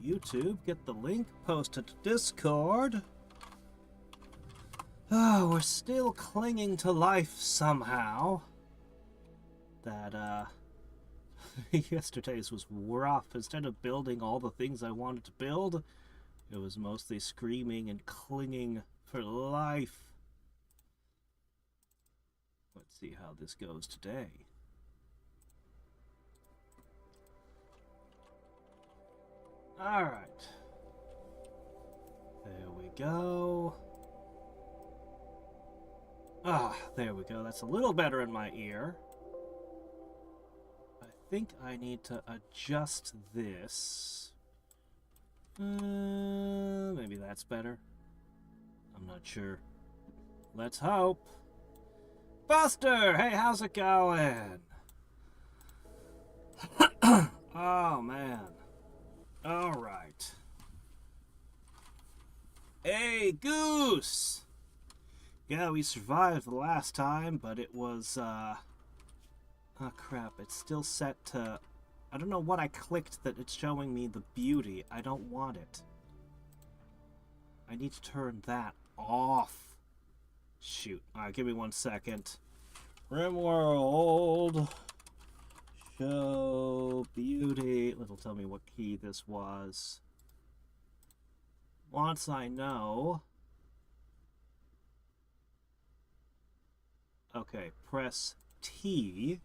YouTube, get the link posted to Discord. Oh, we're still clinging to life somehow. That, yesterday's was rough. Instead of building all the things I wanted to build, it was mostly screaming and clinging for life. Let's see how this goes today. Alright. There we go. Ah, there we go. That's a little better in my ear. I think I need to adjust this. Maybe that's better. I'm not sure. Let's hope. Buster! Hey, how's it going? Oh, man. Alright. Hey, Goose! Yeah, we survived the last time, but it was, oh, crap. It's still set to... I don't know what I clicked that it's showing me the beauty. I don't want it. I need to turn that off. Shoot. Alright, give me 1 second. Rimworld. Show beauty. It'll tell me what key this was. Once I know... Okay, press T.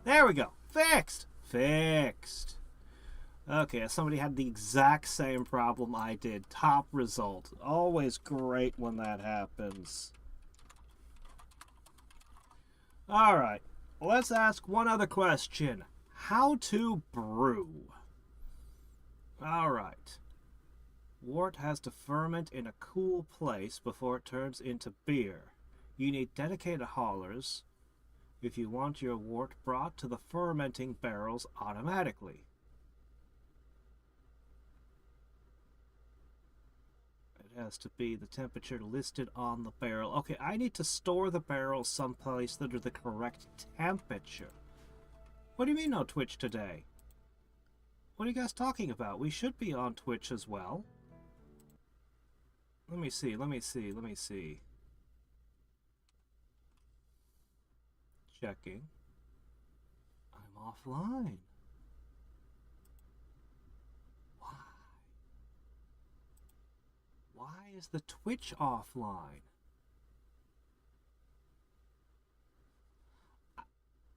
There we go. Fixed. Fixed. Okay, somebody had the exact same problem I did. Top result. Always great when that happens. Alright, let's ask one other question. How to brew? Alright. Wort has to ferment in a cool place before it turns into beer. You need dedicated haulers if you want your wort brought to the fermenting barrels automatically. It has to be the temperature listed on the barrel. Okay, I need to store the barrels someplace that are the correct temperature. What do you mean no Twitch today? What are you guys talking about? We should be on Twitch as well. Let me see. Checking. I'm offline. Why? Why is the Twitch offline?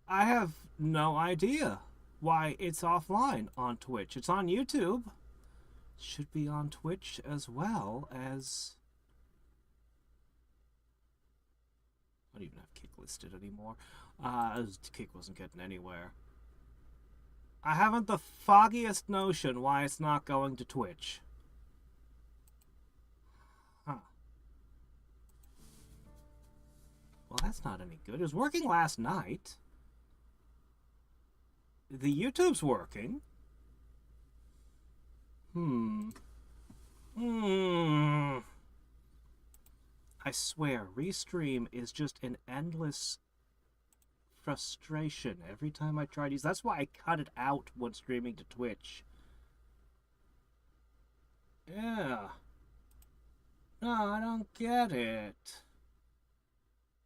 I have no idea why it's offline on Twitch. It's on YouTube. Should be on Twitch as well as... I don't even have Kick listed anymore. Kick wasn't getting anywhere. I haven't the foggiest notion why it's not going to Twitch. Huh. Well, that's not any good. It was working last night. The YouTube's working. I swear, Restream is just an endless frustration every time I try to use. That's why I cut it out when streaming to Twitch. Yeah. No, I don't get it.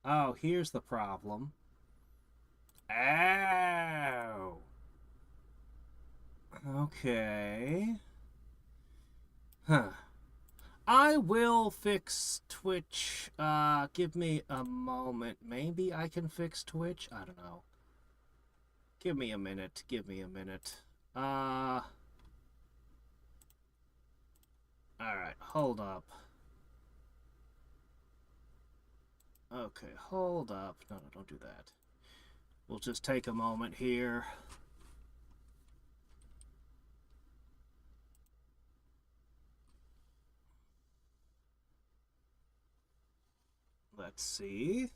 Oh, here's the problem. Ow. Okay. Huh. I will fix Twitch. Give me a moment. Maybe I can fix Twitch? I don't know. Give me a minute. Alright, hold up. Okay, hold up. No, don't do that. We'll just take a moment here. Let's see.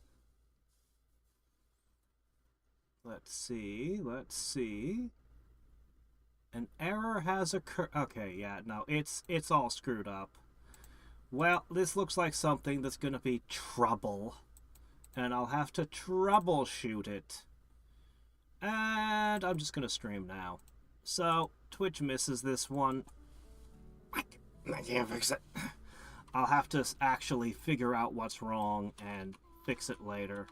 An error has occurred. Okay, yeah, no, it's all screwed up. Well, this looks like something that's gonna be trouble. And I'll have to troubleshoot it. And I'm just gonna stream now. So, Twitch misses this one. I can't fix it. I'll have to actually figure out what's wrong and fix it later.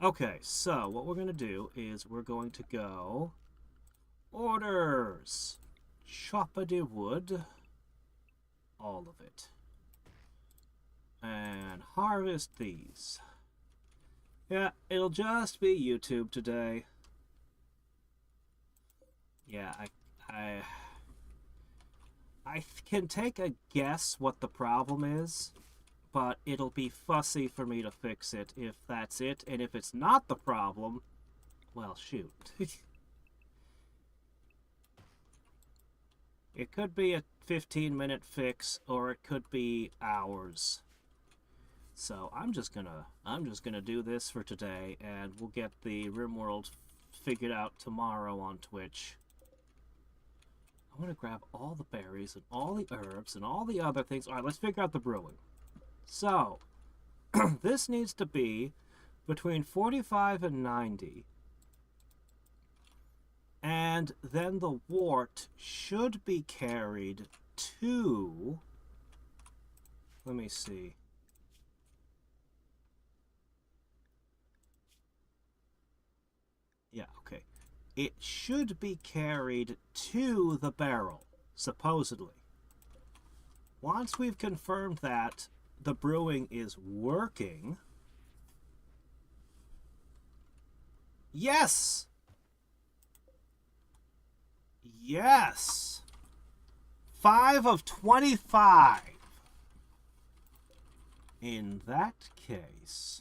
Okay, so what we're going to do is we're going to go orders. Chopper de wood. All of it. And harvest these. Yeah, it'll just be YouTube today. Yeah, I can take a guess what the problem is, but it'll be fussy for me to fix it if that's it, and if it's not the problem, well, shoot. It could be a 15-minute fix, or it could be hours. So I'm just gonna do this for today, and we'll get the RimWorld figured out tomorrow on Twitch. I want to grab all the berries and all the herbs and all the other things. All right, let's figure out the brewing. So, this needs to be between 45 and 90. And then the wort should be carried to... Let me see. Yeah, okay. It should be carried to the barrel, supposedly. Once we've confirmed that the brewing is working... Yes! Yes! 5 of 25. In that case...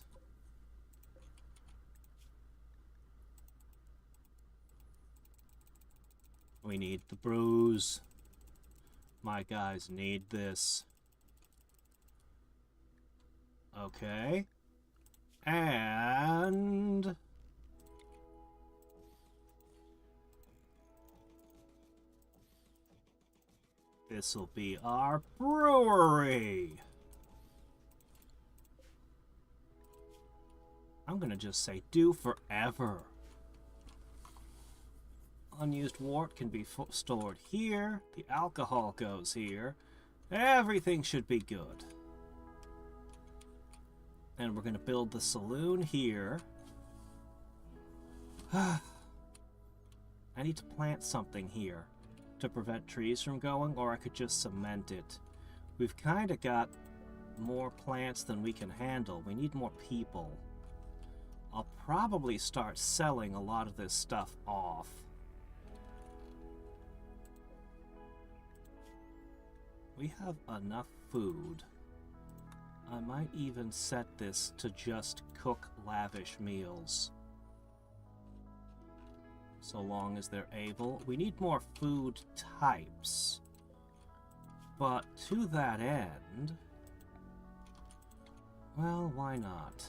we need the brews. My guys need this. Okay. And... this'll be our brewery. I'm gonna just say do forever. Unused wort can be stored here. The alcohol goes here. Everything should be good. And we're going to build the saloon here. I need to plant something here to prevent trees from going, or I could just cement it. We've kind of got more plants than we can handle. We need more people. I'll probably start selling a lot of this stuff off. We have enough food. I might even set this to just cook lavish meals. So long as they're able. We need more food types. But to that end... well, why not?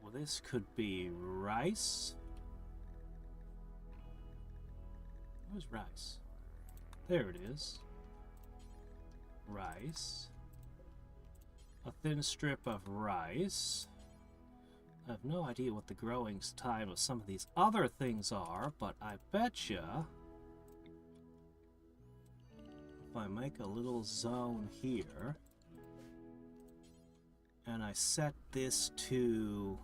Well, this could be rice. Where's rice? There it is. Rice. A thin strip of rice. I have no idea what the growing time of some of these other things are, but I betcha if I make a little zone here and I set this to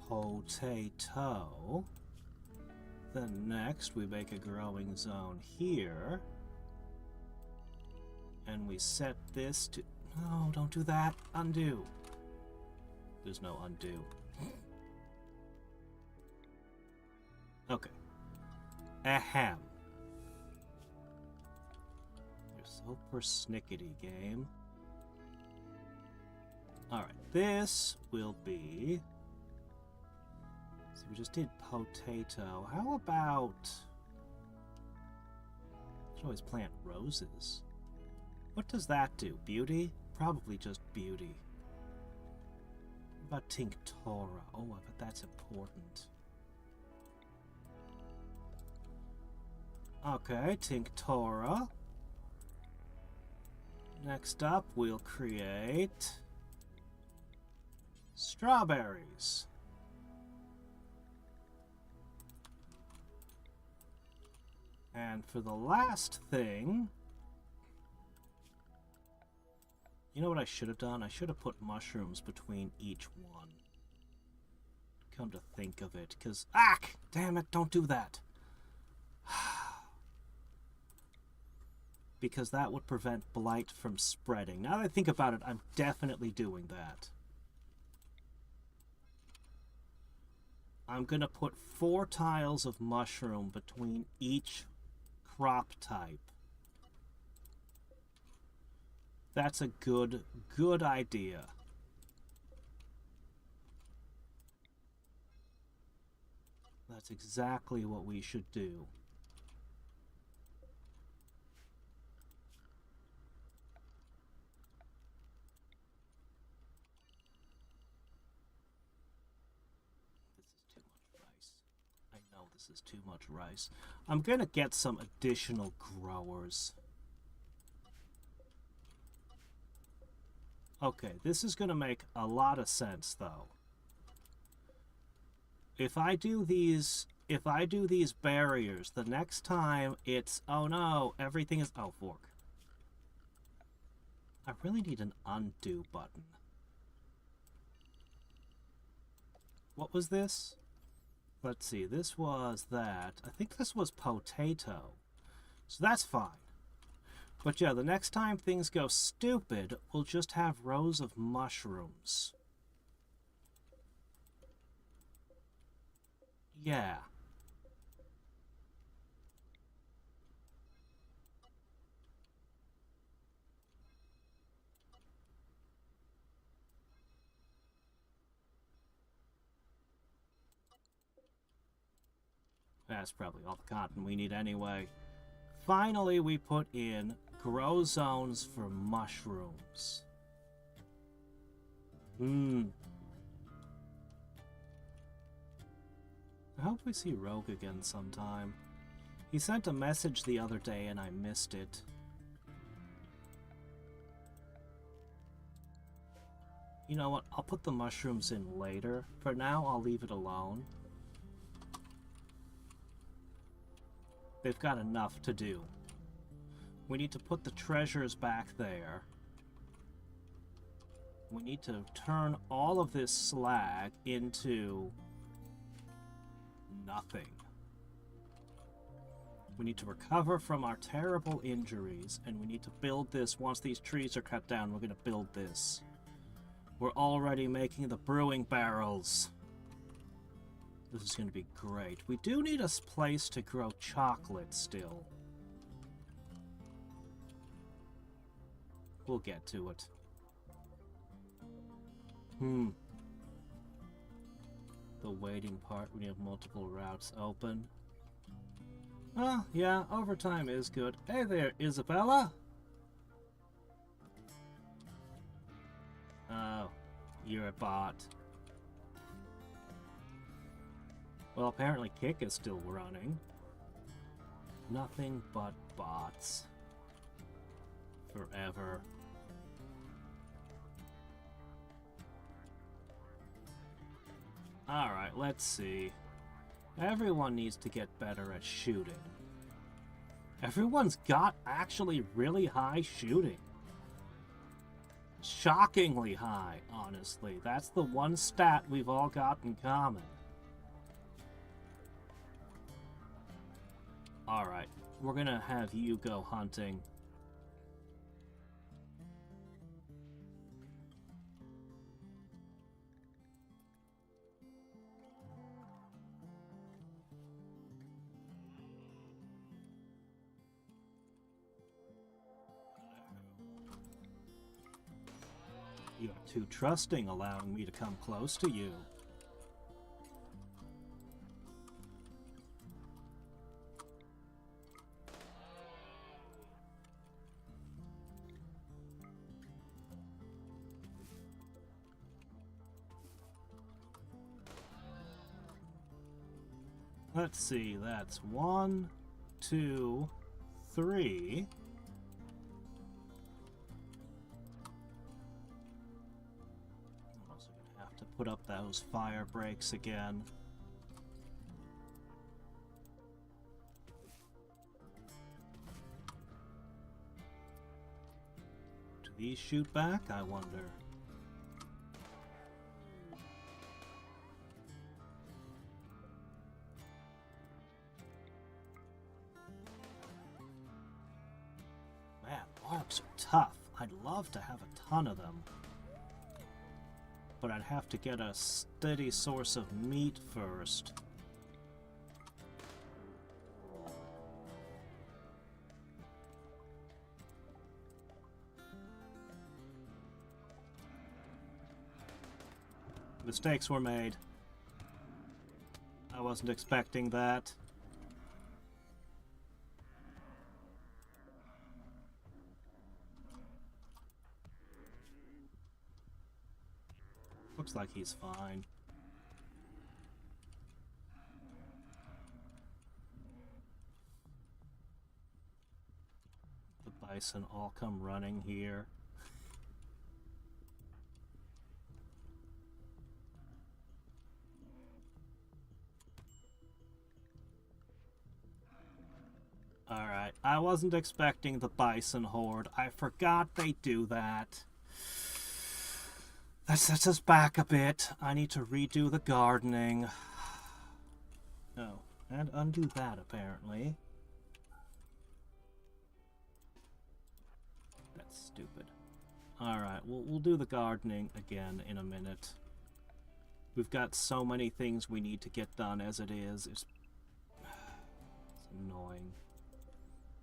potato, then next we make a growing zone here and we set this to... no, don't do that. Undo. There's no undo. Okay. Ahem. You're so persnickety, game. Alright, this will be... so we just did potato. How about... I should always plant roses. What does that do? Beauty? Probably just beauty. What about tinctora? Oh, I bet that's important. Okay, tinctora. Next up, we'll create strawberries. And for the last thing, you know what I should have done? I should have put mushrooms between each one. Come to think of it, because... Ah! Damn it, don't do that. Because that would prevent blight from spreading. Now that I think about it, I'm definitely doing that. I'm going to put 4 tiles of mushroom between each crop type. That's a good idea. That's exactly what we should do. This is too much rice. I'm going to get some additional growers. Okay, this is going to make a lot of sense, though. If I do these barriers, the next time it's, oh no, everything is, oh, fork. I really need an undo button. What was this? Let's see, this was that. I think this was potato. So that's fine. But yeah, the next time things go stupid, we'll just have rows of mushrooms. Yeah. That's probably all the cotton we need anyway. Finally, we put in grow zones for mushrooms. I hope we see Rogue again sometime. He sent a message the other day and I missed it. You know what? I'll put the mushrooms in later. For now, I'll leave it alone. They've got enough to do. We need to put the treasures back there. We need to turn all of this slag into nothing. We need to recover from our terrible injuries, and we need to build this. Once these trees are cut down, we're going to build this. We're already making the brewing barrels. This is going to be great. We do need a place to grow chocolate still. We'll get to it. The waiting part when you have multiple routes open. Oh, yeah, overtime is good. Hey there, Isabella! Oh, you're a bot. Well, apparently Kick is still running. Nothing but bots. Forever. Alright, let's see. Everyone needs to get better at shooting. Everyone's got actually really high shooting. Shockingly high, honestly. That's the one stat we've all got in common. Alright, we're gonna have you go hunting. You're too trusting, allowing me to come close to you. Let's see, that's 1, 2, 3. put up those fire breaks again. Do these shoot back, I wonder? Man, barbs are tough. I'd love to have a ton of them. But I'd have to get a steady source of meat first. Mistakes were made. I wasn't expecting that. Looks like he's fine. The bison all come running here. Alright, I wasn't expecting the bison horde. I forgot they do that. That sets us back a bit. I need to redo the gardening. Oh, and undo that, apparently. That's stupid. Alright, we'll do the gardening again in a minute. We've got so many things we need to get done as it is. It's annoying.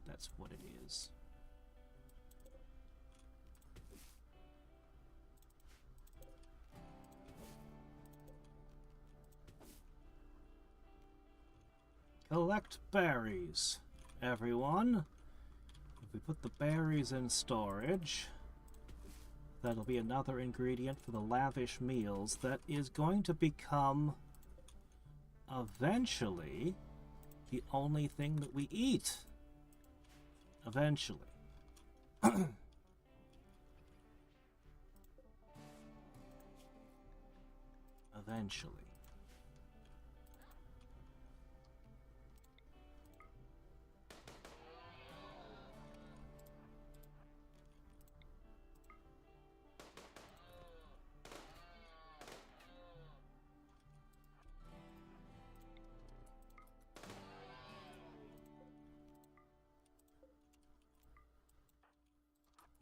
That's what it is. Collect berries, everyone. If we put the berries in storage, that'll be another ingredient for the lavish meals that is going to become, eventually, the only thing that we eat. Eventually. Eventually.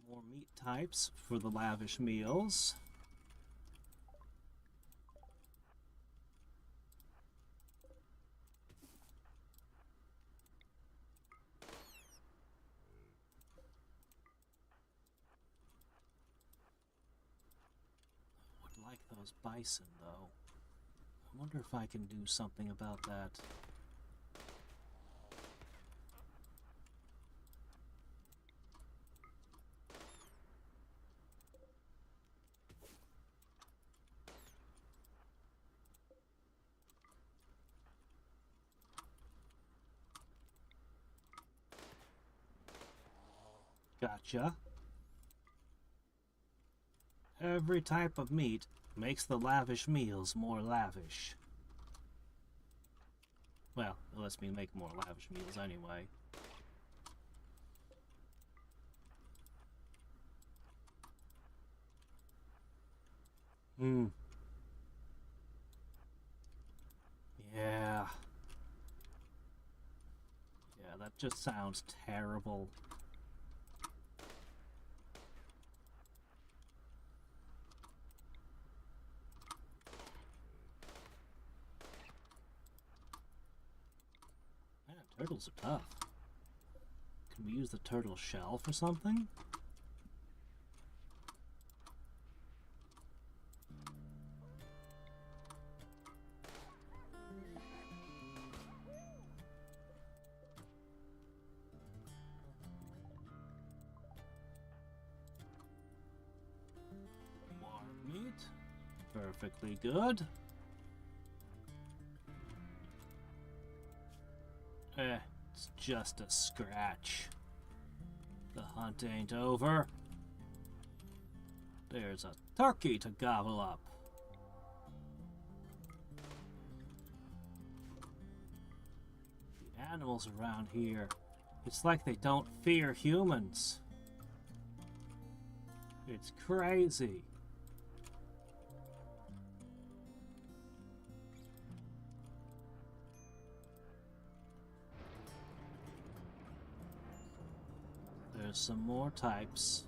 More meat types for the lavish meals. Would like those bison, though. I wonder if I can do something about that. Gotcha. Every type of meat makes the lavish meals more lavish. Well, it lets me make more lavish meals anyway. Yeah. Yeah, that just sounds terrible. Man, turtles are tough. Can we use the turtle shell for something? Perfectly good. It's just a scratch. The hunt ain't over. There's a turkey to gobble up. animals around here. It's like they don't fear humans. It's crazy. There's some more types.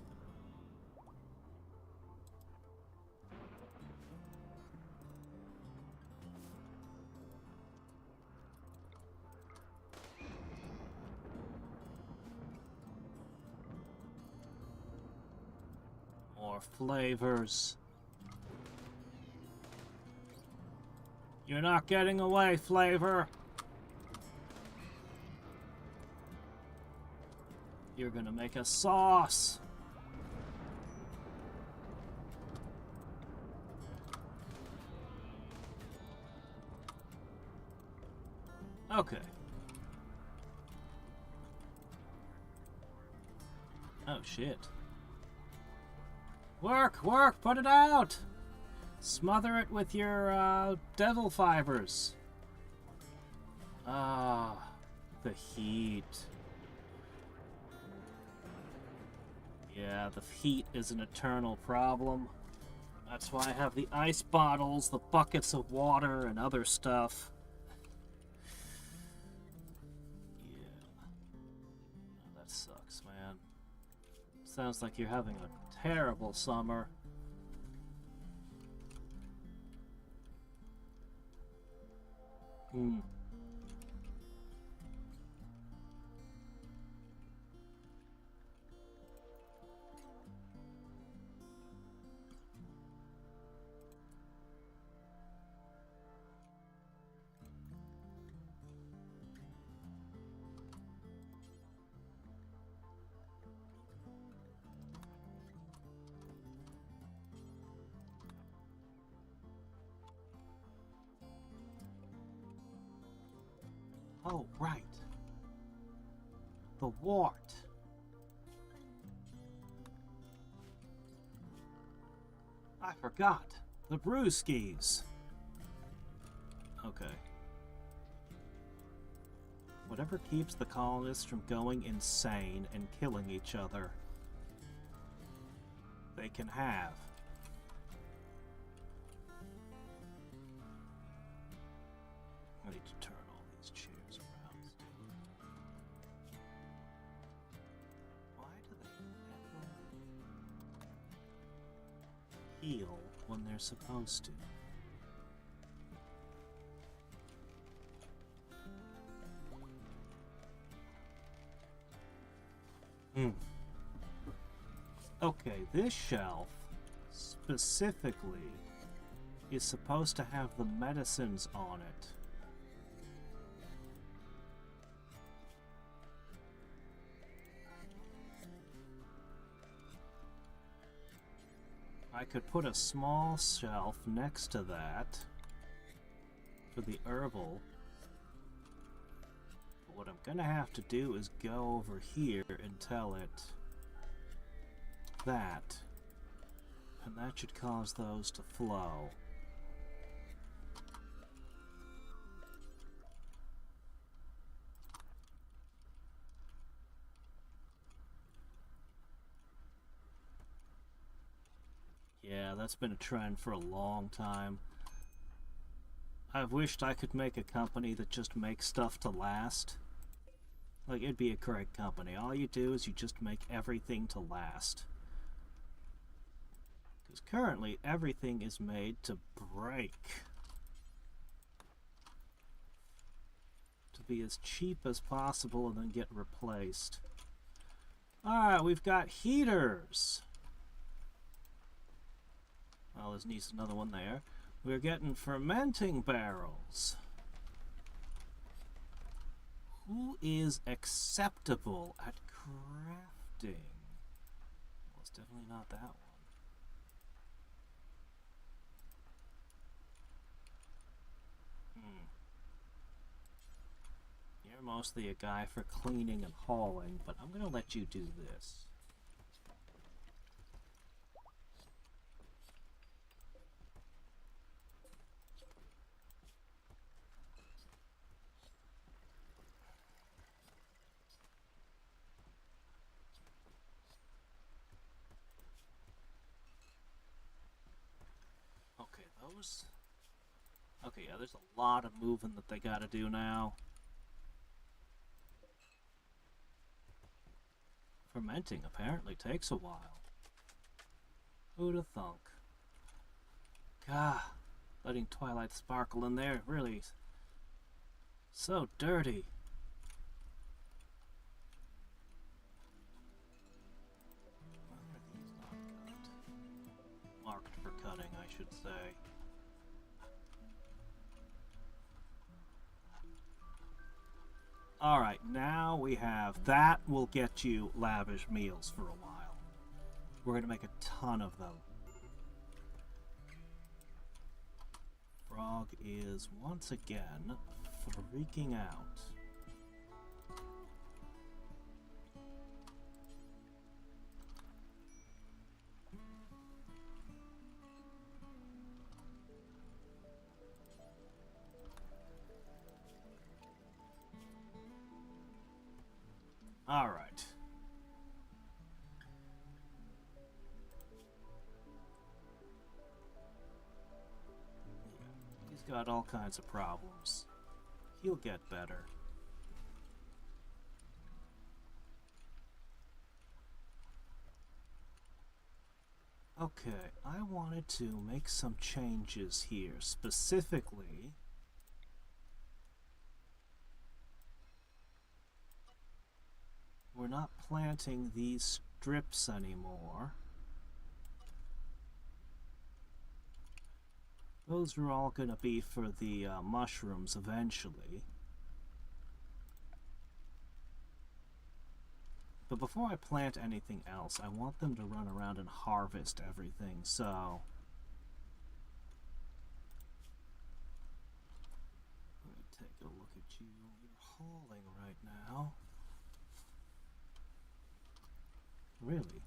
More flavors. You're not getting away, flavor. You're gonna make a sauce. Okay. Oh shit. Work, work, put it out! Smother it with your, devil fibers. Ah, the heat. Yeah, the heat is an eternal problem. That's why I have the ice bottles, the buckets of water, and other stuff. Yeah. Oh, that sucks, man. Sounds like you're having a terrible summer. Hmm. Oh, right. The wart. I forgot. The brewskis. Okay. Whatever keeps the colonists from going insane and killing each other, they can have. I need to turn all these chairs around. Why do they never heal when they're supposed to? Okay, this shelf specifically is supposed to have the medicines on it. I could put a small shelf next to that for the herbal. But what I'm gonna have to do is go over here and tell it that, and that should cause those to flow. Yeah, that's been a trend for a long time. I've wished I could make a company that just makes stuff to last. Like, it'd be a great company. All you do is you just make everything to last. Because currently, everything is made to break. To be as cheap as possible and then get replaced. Alright, we've got heaters. Well, there's needs another one there. We're getting fermenting barrels. Who is acceptable at crafting? Well, it's definitely not that one. You're mostly a guy for cleaning and hauling, but I'm gonna let you do this. goes. Okay, yeah, there's a lot of moving that they gotta do now. Fermenting apparently takes a while. Who'da thunk? Gah, letting Twilight sparkle in there really so dirty. Why are these not cut? Marked for cutting, I should say. Alright, now we have... That will get you lavish meals for a while. We're going to make a ton of them. Frog is, once again, freaking out. All right. Yeah, he's got all kinds of problems. He'll get better. Okay, I wanted to make some changes here. Specifically, we're not planting these strips anymore. Those are all going to be for the mushrooms eventually. But before I plant anything else, I want them to run around and harvest everything, so... Let me take a look at you. You're hauling right now. Really?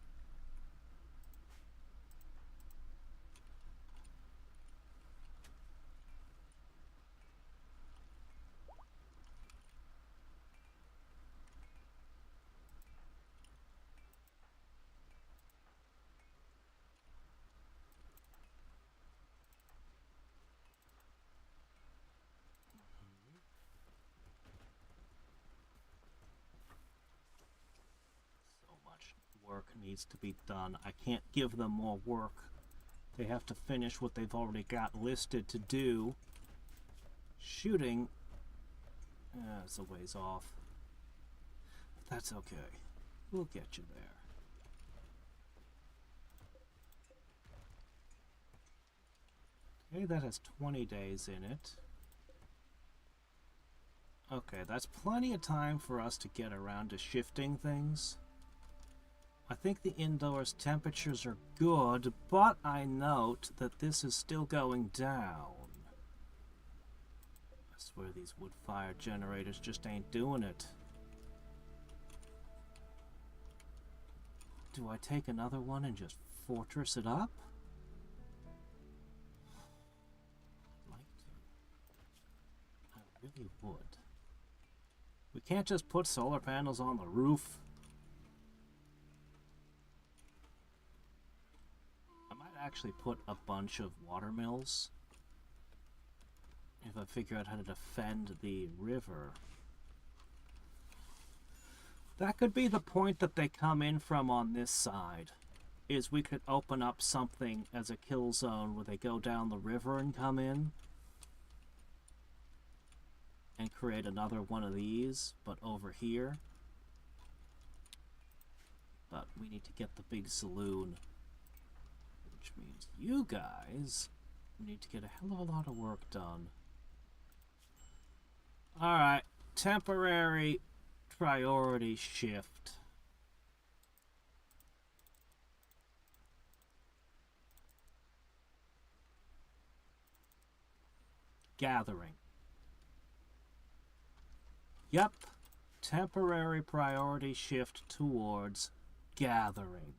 Work needs to be done. I can't give them more work. They have to finish what they've already got listed to do. Shooting is a ways off. But that's okay. We'll get you there. Okay, that has 20 days in it. Okay, that's plenty of time for us to get around to shifting things. I think the indoors temperatures are good, but I note that this is still going down. I swear these wood-fire generators just ain't doing it. Do I take another one and just fortress it up? I'd like to. I really would. We can't just put solar panels on the roof. Actually put a bunch of watermills if I figure out how to defend the river. That could be the point that they come in from on this side, is we could open up something as a kill zone where they go down the river and come in and create another one of these, but over here. But we need to get the big saloon, which means you guys need to get a hell of a lot of work done. Alright, temporary priority shift. Gathering. Yep, temporary priority shift towards gathering.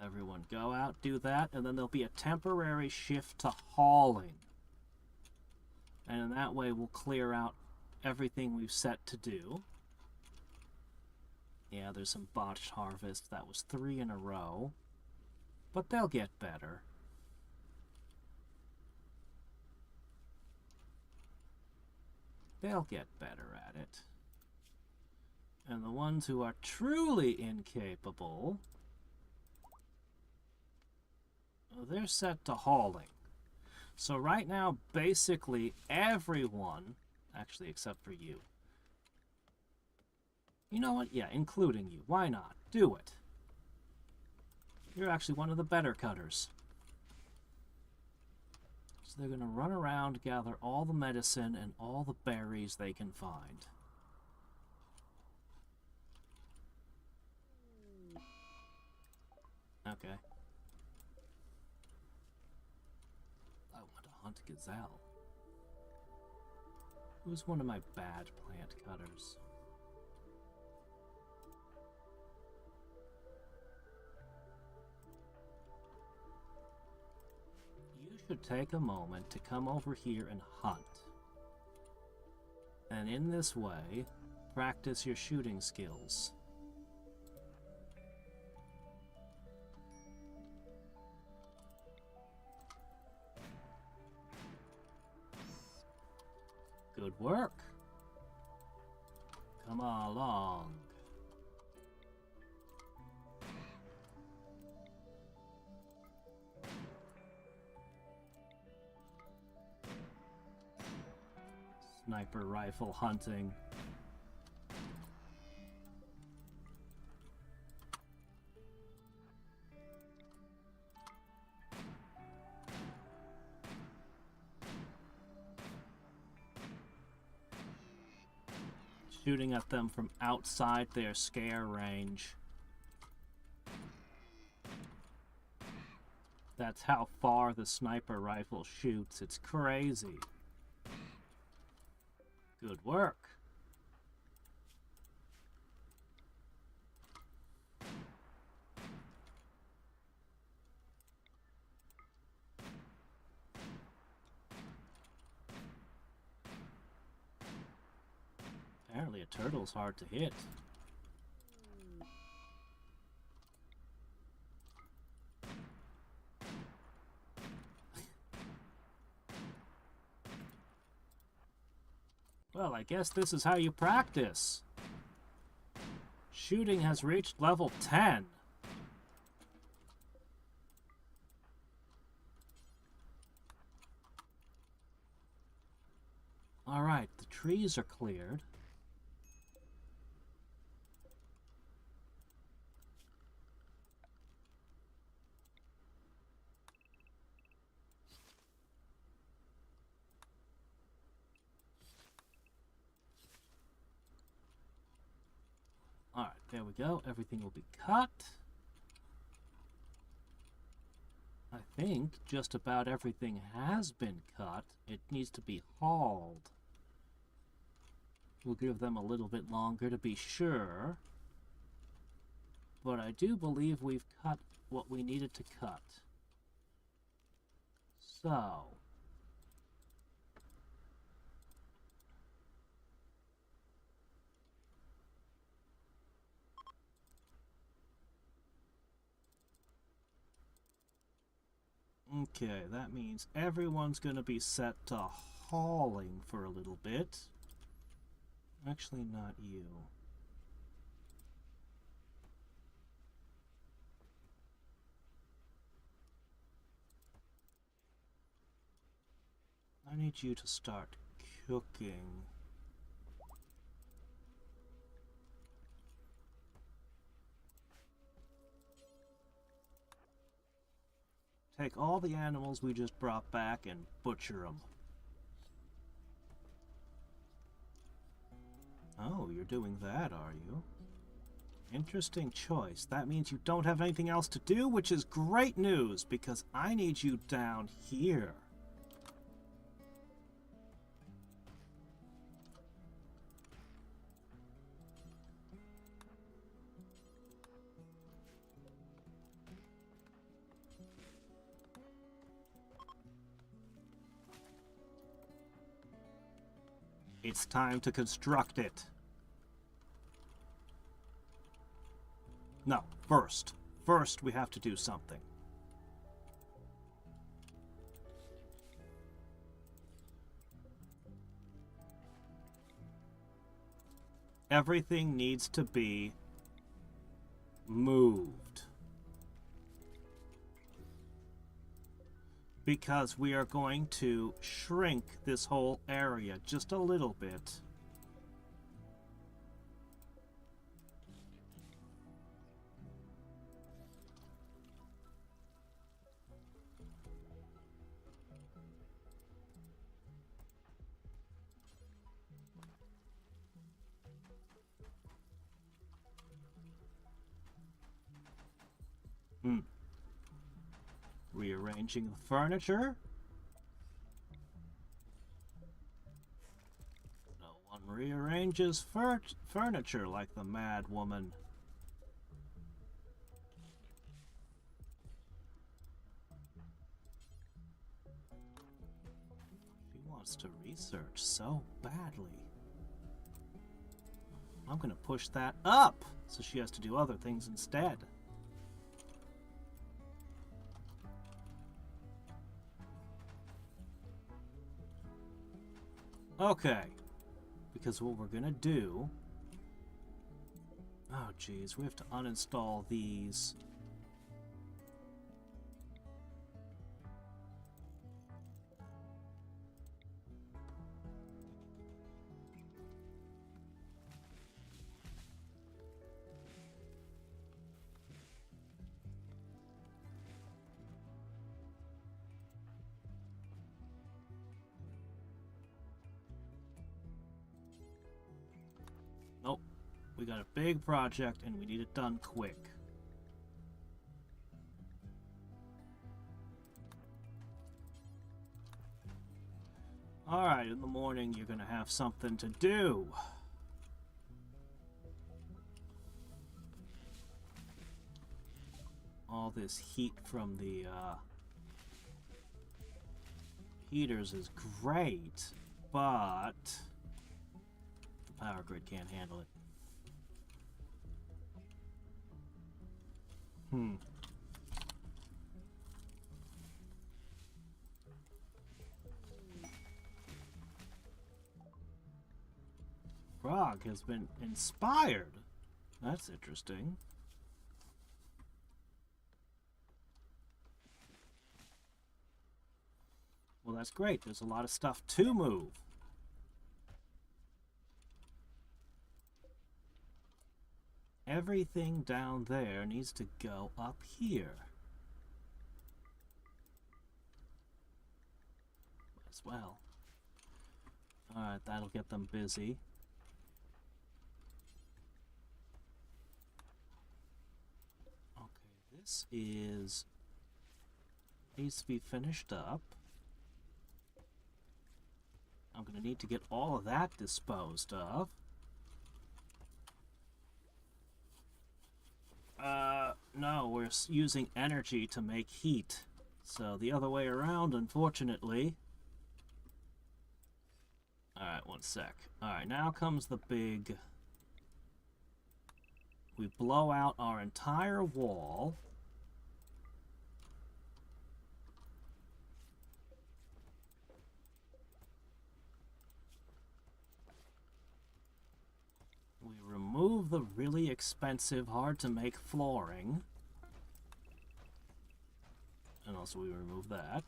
Everyone go out, do that, and then there'll be a temporary shift to hauling. And in that way we'll clear out everything we've set to do. Yeah, there's some botched harvest. That was 3 in a row. But they'll get better. They'll get better at it. And the ones who are truly incapable, they're set to hauling. So right now, basically everyone, actually except for you. You know what? Yeah, including you. Why not? Do it. You're actually one of the better cutters. So they're going to run around, gather all the medicine and all the berries they can find. Okay. I want to hunt gazelle. Who's one of my bad plant cutters? You should take a moment to come over here and hunt. And in this way, practice your shooting skills. Good work. Come along. Sniper rifle hunting. Shooting at them from outside their scare range. That's how far the sniper rifle shoots. It's crazy. Good work. Apparently a turtle's hard to hit. Well, I guess this is how you practice. Shooting has reached level 10. Alright, the trees are cleared. Alright, there we go. Everything will be cut. I think just about everything has been cut. It needs to be hauled. We'll give them a little bit longer to be sure. But I do believe we've cut what we needed to cut. So... okay, that means everyone's going to be set to hauling for a little bit. Actually, not you. I need you to start cooking. Take all the animals we just brought back and butcher them. Oh, you're doing that, are you? Interesting choice. That means you don't have anything else to do, which is great news, because I need you down here. It's time to construct it. No, first. First, we have to do something. Everything needs to be moved. Because we are going to shrink this whole area just a little bit. Rearranging the furniture. No one rearranges furniture like the mad woman. She wants to research so badly. I'm gonna push that up so she has to do other things instead. Okay, because what we're gonna do... Oh geez, we have to uninstall these. Nope. We got a big project and we need it done quick. Alright, in the morning you're gonna have something to do. All this heat from the heaters is great, but the power grid can't handle it. Frog has been inspired. That's interesting. Well, that's great. There's a lot of stuff to move. Everything down there needs to go up here. As well. Alright, that'll get them busy. Okay, this is... needs to be finished up. I'm going to need to get all of that disposed of. No, we're using energy to make heat. So the other way around, unfortunately. Alright, one sec. Alright, now comes the big... We blow out our entire wall. We remove the really expensive, hard-to-make flooring. And also we remove that.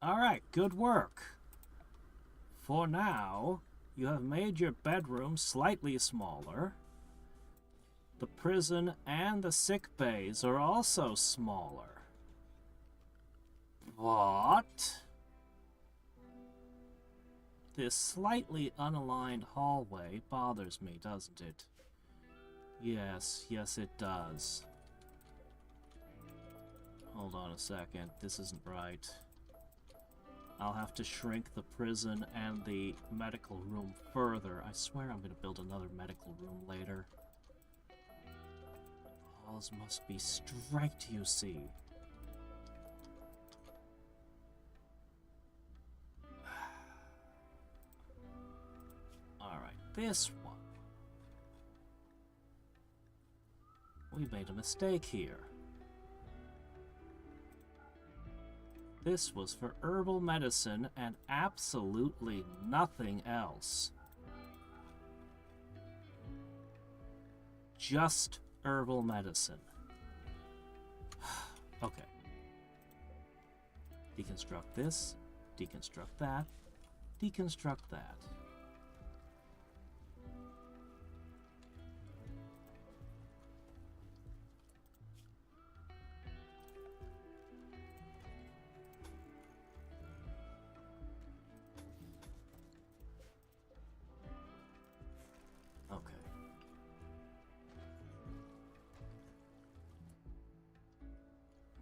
Alright, good work. For now, you have made your bedroom slightly smaller. The prison and the sick bays are also smaller. But this slightly unaligned hallway bothers me, doesn't it? Yes, yes it does. Hold on a second, this isn't right. I'll have to shrink the prison and the medical room further. I swear I'm going to build another medical room later. Halls must be straight, you see. Alright, this one. We made a mistake here. This was for herbal medicine and absolutely nothing else. Just herbal medicine. Okay. Deconstruct this, deconstruct that, deconstruct that.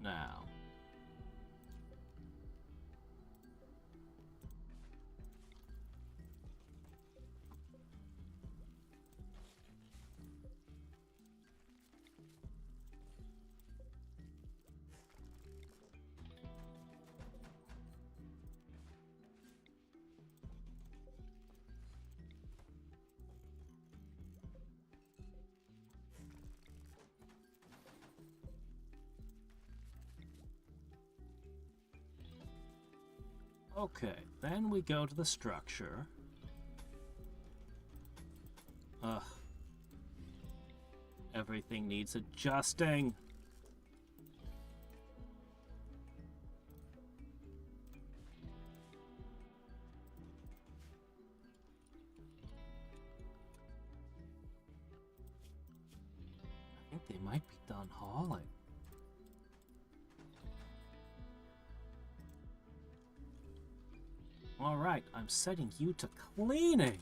Now, okay, then we go to the structure. Ugh. Everything needs adjusting. I think they might be done hauling. Alright, I'm setting you to cleaning.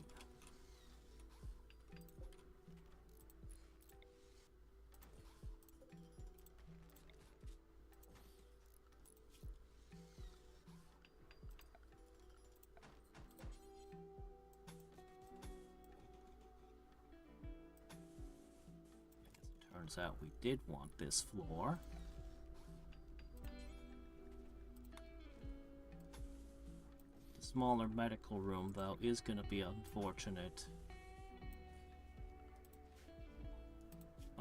Turns out we did want this floor. Smaller medical room, though, is going to be unfortunate.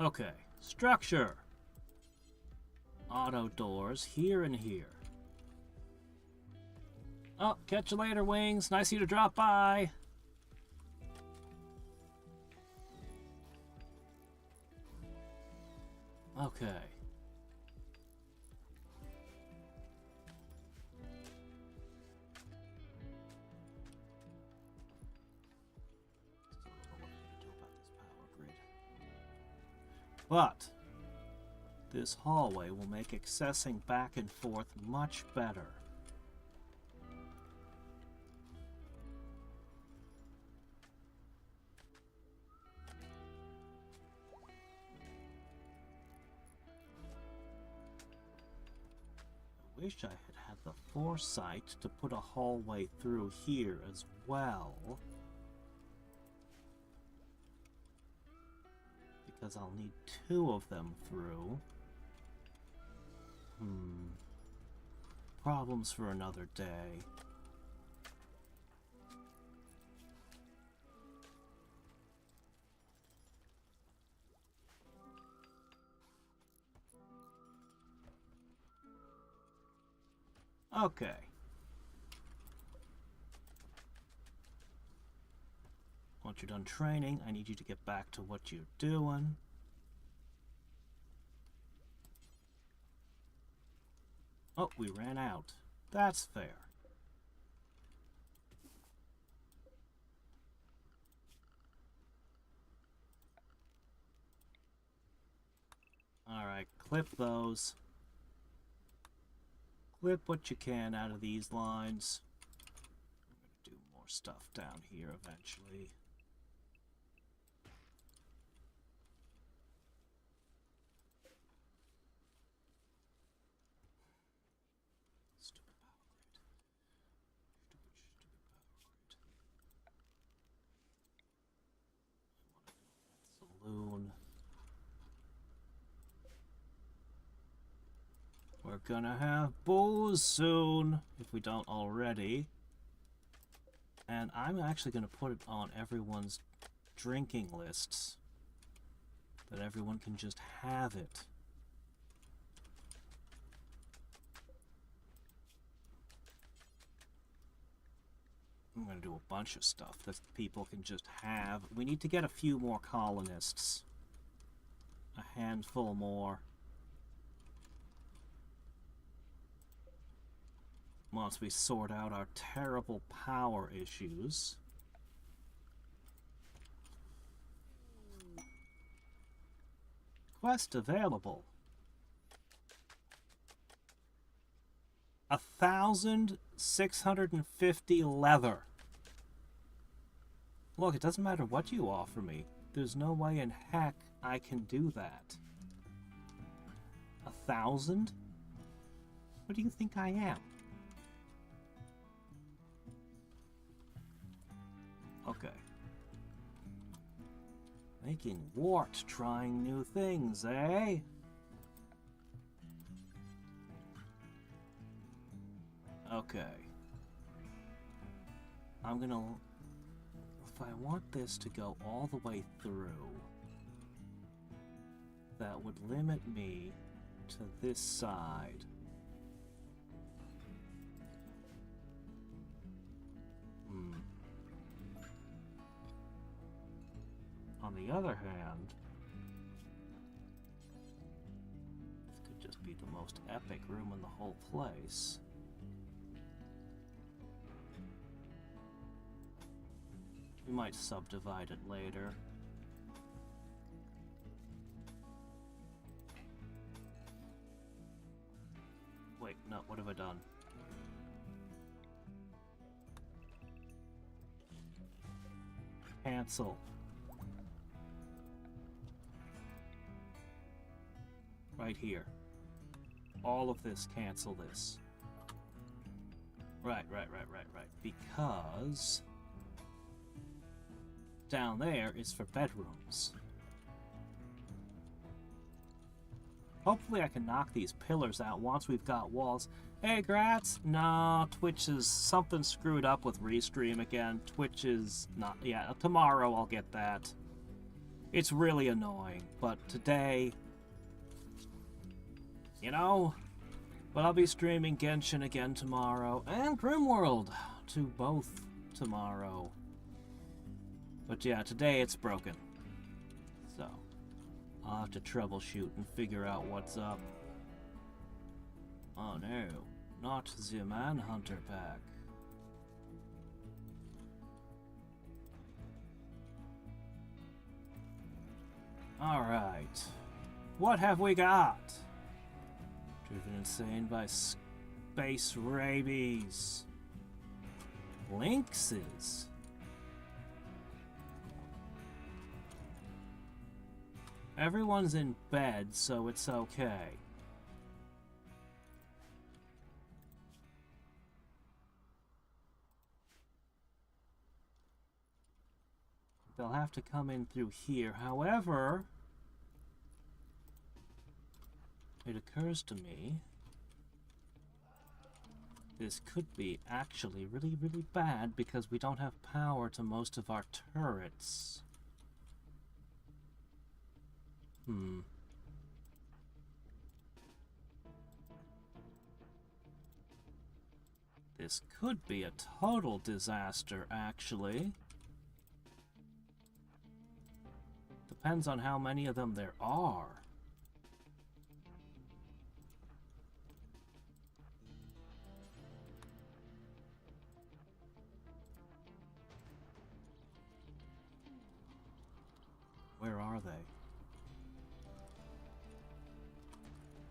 Okay, structure. Auto doors here and here. Oh, catch you later, Wings. Nice of you to drop by. Okay. But this hallway will make accessing back and forth much better. I wish I had had the foresight to put a hallway through here as well. Because I'll need 2 of them through. Problems for another day. Okay. Once you're done training, I need you to get back to what you're doing. Oh, we ran out. That's fair. Alright, clip those. Clip what you can out of these lines. I'm going to do more stuff down here eventually. Stupid power grid. gonna have booze soon, if we don't already. And I'm actually gonna put it on everyone's drinking lists, that everyone can just have it. I'm gonna do a bunch of stuff that people can just have. We need to get a few more colonists. A handful more. Once we sort out our terrible power issues. Quest available. 1,650 leather. Look, it doesn't matter what you offer me. There's no way in heck I can do that. 1,000? What do you think I am? Okay. Making wart, trying new things, eh? Okay. I'm gonna... If I want this to go all the way through, that would limit me to this side. On the other hand, this could just be the most epic room in the whole place. We might subdivide it later. Wait, no, what have I done? Cancel. Right here. All of this, cancel this. Right. Because down there is for bedrooms. Hopefully I can knock these pillars out once we've got walls. Hey, Gratz! No, Twitch is something screwed up with Restream again. Twitch is not... Yeah, tomorrow I'll get that. It's really annoying, but today... You know, but I'll be streaming Genshin again tomorrow, and Grimworld, to both tomorrow. But yeah, today it's broken. So, I'll have to troubleshoot and figure out what's up. Oh no, not the Manhunter pack. Alright, what have we got? Driven insane by space rabies. Lynxes. Everyone's in bed, so it's okay. They'll have to come in through here. However, it occurs to me this could be actually really, really bad because we don't have power to most of our turrets. This could be a total disaster, actually. Depends on how many of them there are. Where are they?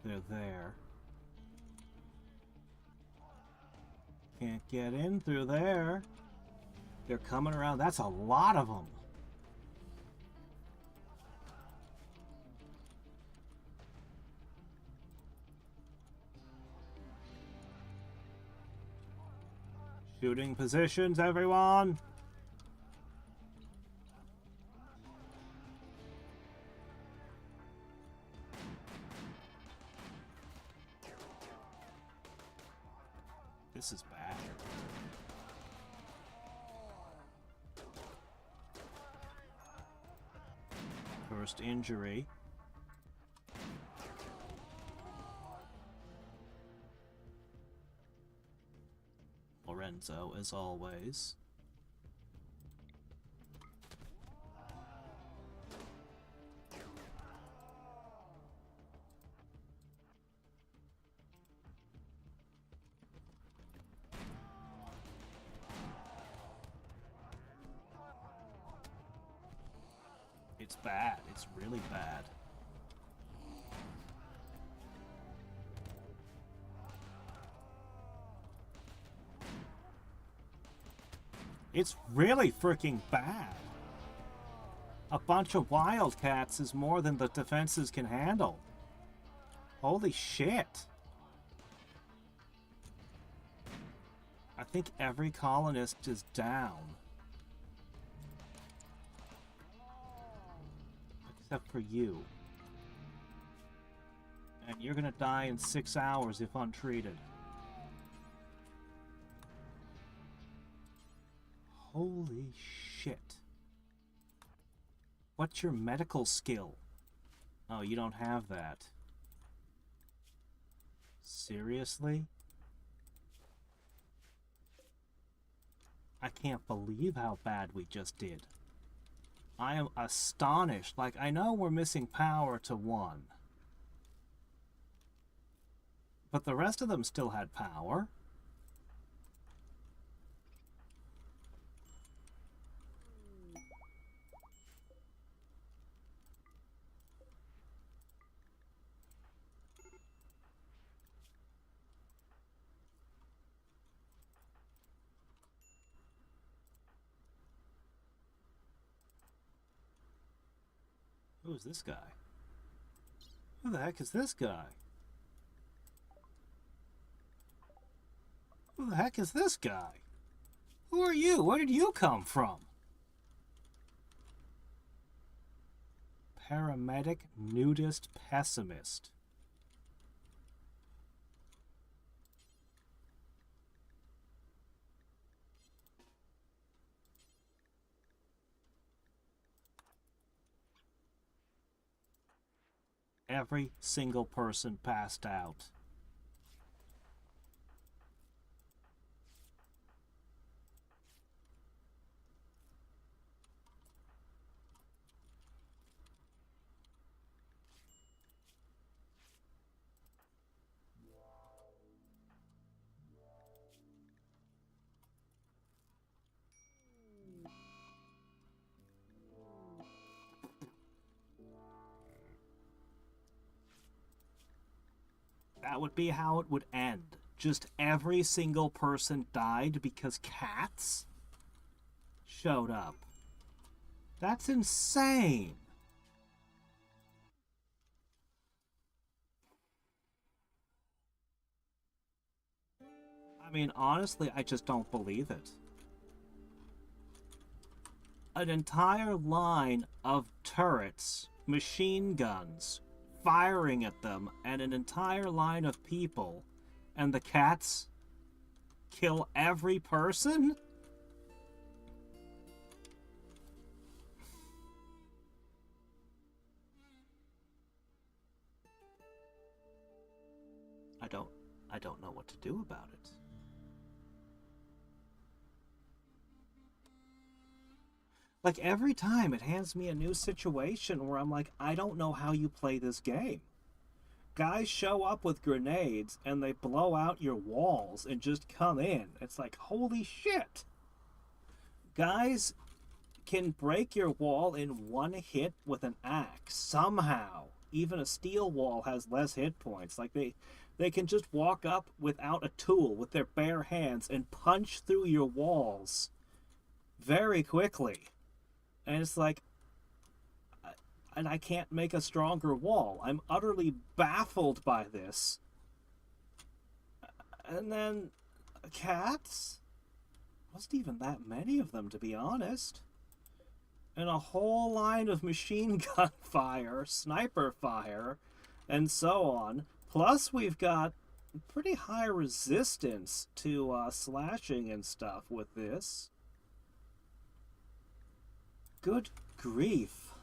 They're there. Can't get in through there. They're coming around. That's a lot of them. Shooting positions, everyone. first injury. Lorenzo, as always. It's bad. It's really bad. It's really freaking bad. A bunch of wildcats is more than the defenses can handle. Holy shit. I think every colonist is down. Except for you. And you're gonna die in 6 hours if untreated. Holy shit. What's your medical skill? Oh, you don't have that. Seriously? I can't believe how bad we just did. I am astonished. Like, I know we're missing power to one. But the rest of them still had power. Who's this guy? Who the heck is this guy? Who the heck is this guy? Who are you? Where did you come from? Paramedic, nudist, pessimist. Every single person passed out. That would be how it would end. Just every single person died because cats showed up. That's insane. I mean, honestly, I just don't believe it. An entire line of turrets, machine guns, firing at them, and an entire line of people, and the cats kill every person? I don't know what to do about it. Like, every time it hands me a new situation where I'm like, I don't know how you play this game. Guys show up with grenades and they blow out your walls and just come in. It's like, holy shit. Guys can break your wall in one hit with an axe, somehow. Even a steel wall has less hit points. Like, they can just walk up without a tool with their bare hands and punch through your walls very quickly. And it's like, and I can't make a stronger wall. I'm utterly baffled by this. And then cats? Wasn't even that many of them, to be honest. And a whole line of machine gun fire, sniper fire, and so on. Plus, we've got pretty high resistance to slashing and stuff with this. Good grief.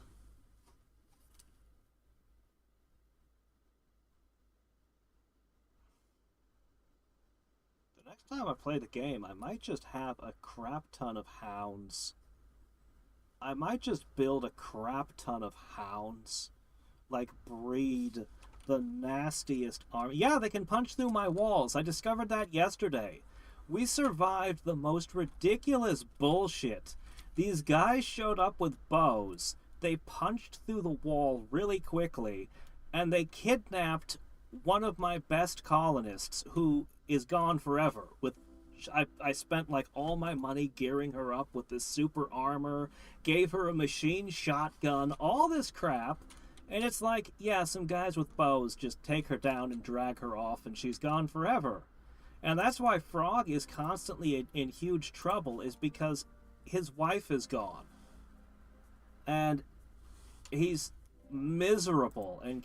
next time I play the game, I might just have a crap ton of hounds. I might just build a crap ton of hounds. Like, breed the nastiest army. Yeah, they can punch through my walls. I discovered that yesterday. We survived the most ridiculous bullshit. These guys showed up with bows. They punched through the wall really quickly, and they kidnapped one of my best colonists, who is gone forever. I spent like all my money gearing her up with this super armor, gave her a machine shotgun, all this crap, and it's like, yeah, some guys with bows just take her down and drag her off, and she's gone forever. And that's why Frog is constantly in huge trouble, is because his wife is gone. And he's miserable and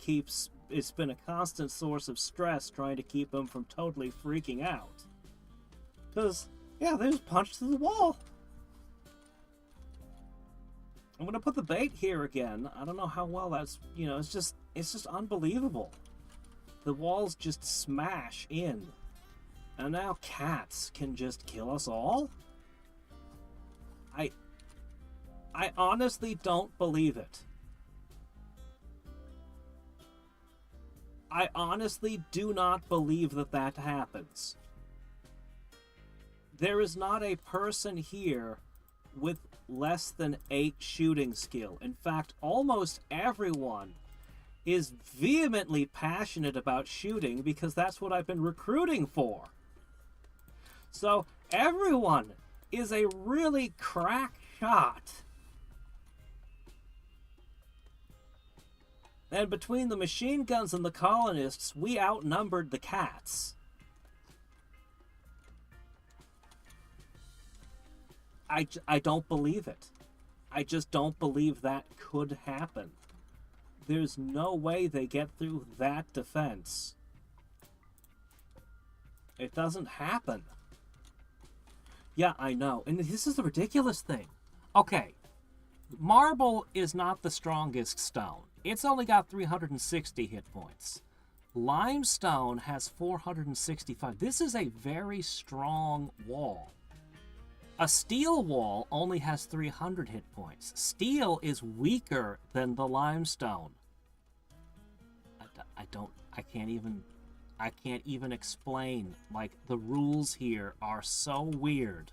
it's been a constant source of stress trying to keep him from totally freaking out. Because, yeah, they just punched through the wall. I'm gonna put the bait here again. I don't know how well that's, it's just unbelievable. The walls just smash in. And now cats can just kill us all? I honestly don't believe it. I honestly do not believe that that happens. There is not a person here with less than 8 shooting skill. In fact, almost everyone is vehemently passionate about shooting because that's what I've been recruiting for. So everyone is a really crack shot. And between the machine guns and the colonists, we outnumbered the cats. I don't believe it. I just don't believe that could happen. There's no way they get through that defense. It doesn't happen. Yeah, I know. And this is the ridiculous thing. Okay, marble is not the strongest stone. It's only got 360 hit points. Limestone has 465. This is a very strong wall. A steel wall only has 300 hit points. Steel is weaker than the limestone. I can't even explain. Like, the rules here are so weird.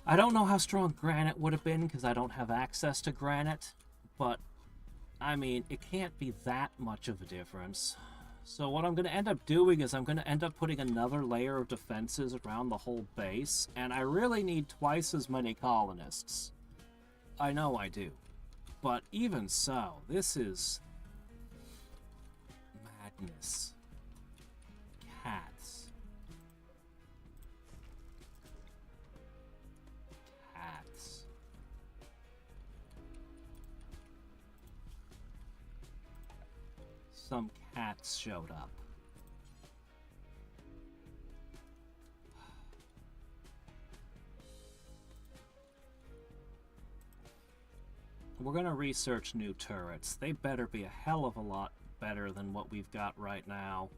I don't know how strong granite would have been because I don't have access to granite, but I mean, it can't be that much of a difference. So what I'm going to end up doing is I'm going to end up putting another layer of defenses around the whole base, and I really need twice as many colonists. I know I do. But even so, this is madness. Cats. Cats. Some cats showed up. We're going to research new turrets. They better be a hell of a lot better than what we've got right now.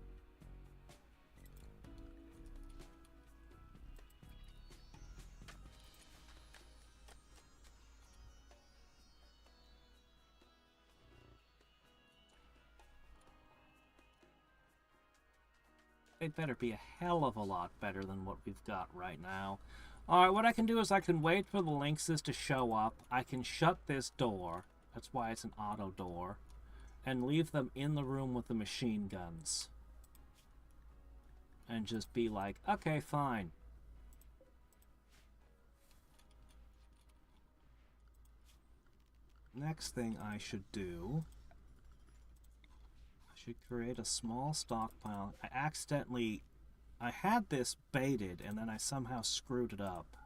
They better be a hell of a lot better than what we've got right now. Alright, what I can do is I can wait for the lynxes to show up. I can shut this door. That's why it's an auto door. And leave them in the room with the machine guns. And just be like, okay, fine. Next thing I should do... should create a small stockpile. I had this baited and then I somehow screwed it up.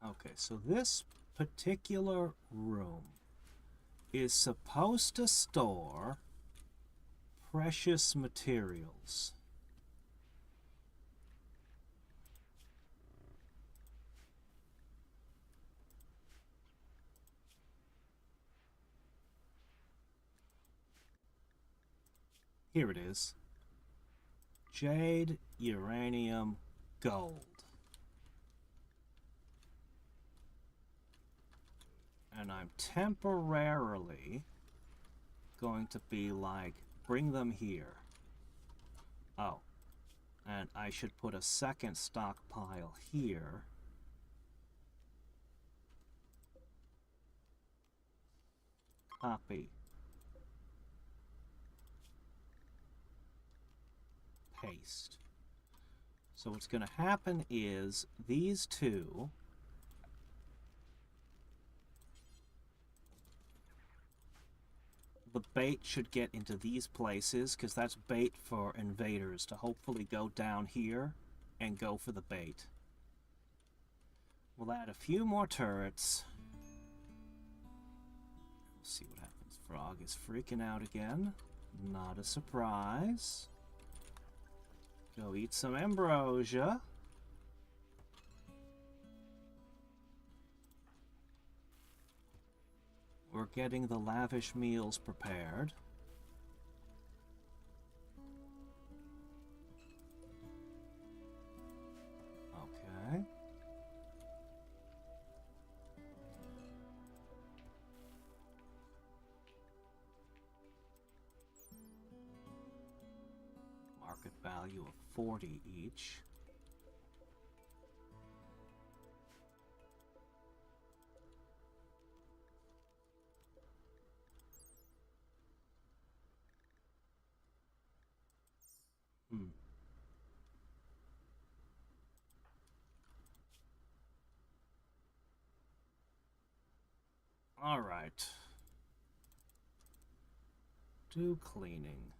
Okay, so this particular room is supposed to store precious materials. Here it is. Jade, uranium, gold. And I'm temporarily going to be like, bring them here. Oh. And I should put a second stockpile here. Copy. Paste. So what's going to happen is these two the bait should get into these places because that's bait for invaders to hopefully go down here and go for the bait. We'll add a few more turrets. We'll see what happens. Frog is freaking out again. Not a surprise. Go eat some ambrosia. We're getting the lavish meals prepared. Okay. Market value of 40 each. All right. Do cleaning.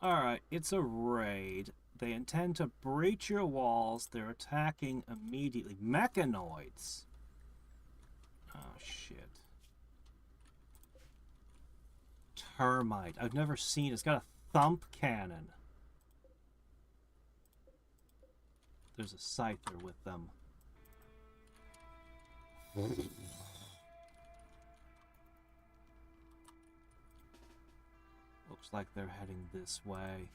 All right, it's a raid. They intend to breach your walls. They're attacking immediately. Mechanoids. Oh, shit. Termite. I've never seen it. It's got a thump cannon. There's a scyther with them. Looks like they're heading this way.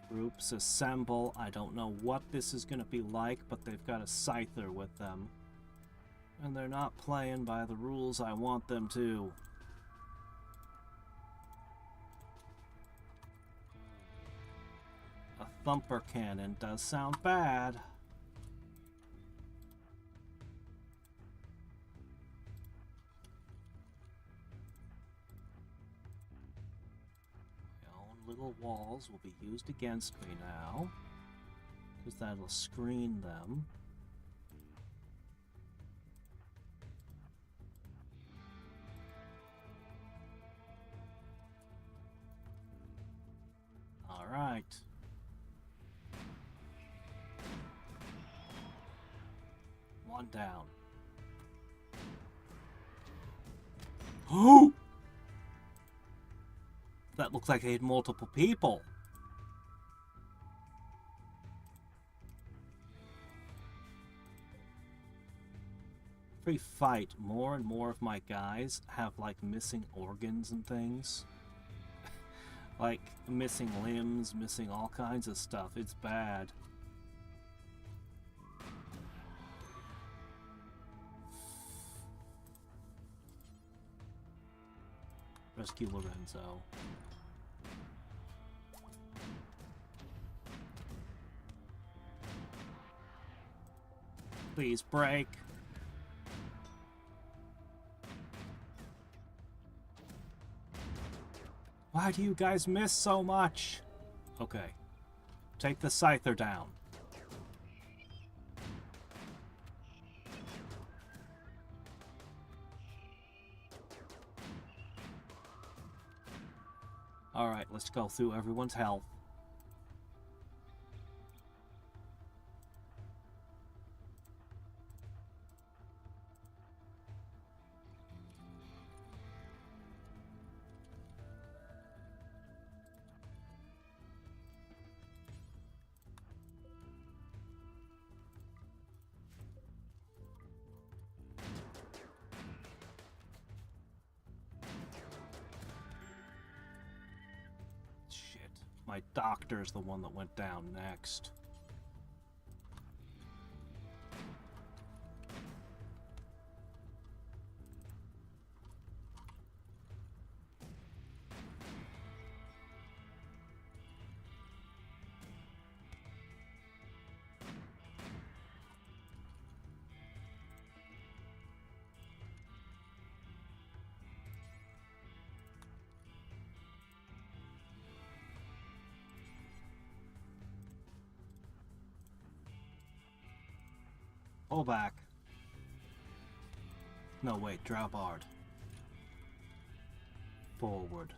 Troops assemble. I don't know what this is going to be like, but they've got a scyther with them. And they're not playing by the rules I want them to. A thumper cannon does sound bad. My own little walls will be used against me now, because that'll screen them. All right. One down. Oh! That looked like they had multiple people. Every fight, more and more of my guys have, like, missing organs and things. Like, missing limbs, missing all kinds of stuff. It's bad. Rescue Lorenzo. Please break. Why do you guys miss so much? Okay. Take the scyther down. Alright, let's go through everyone's health. My doctor's the one that went down next. Pull back. No, wait, drop hard. Forward.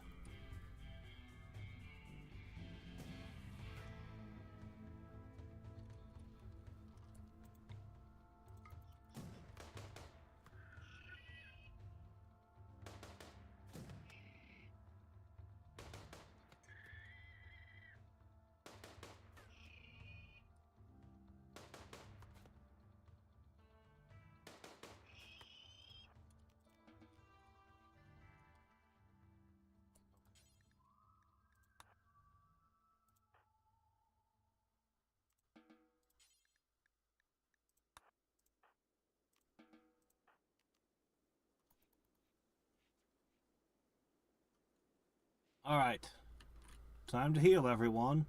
Alright. Time to heal, everyone.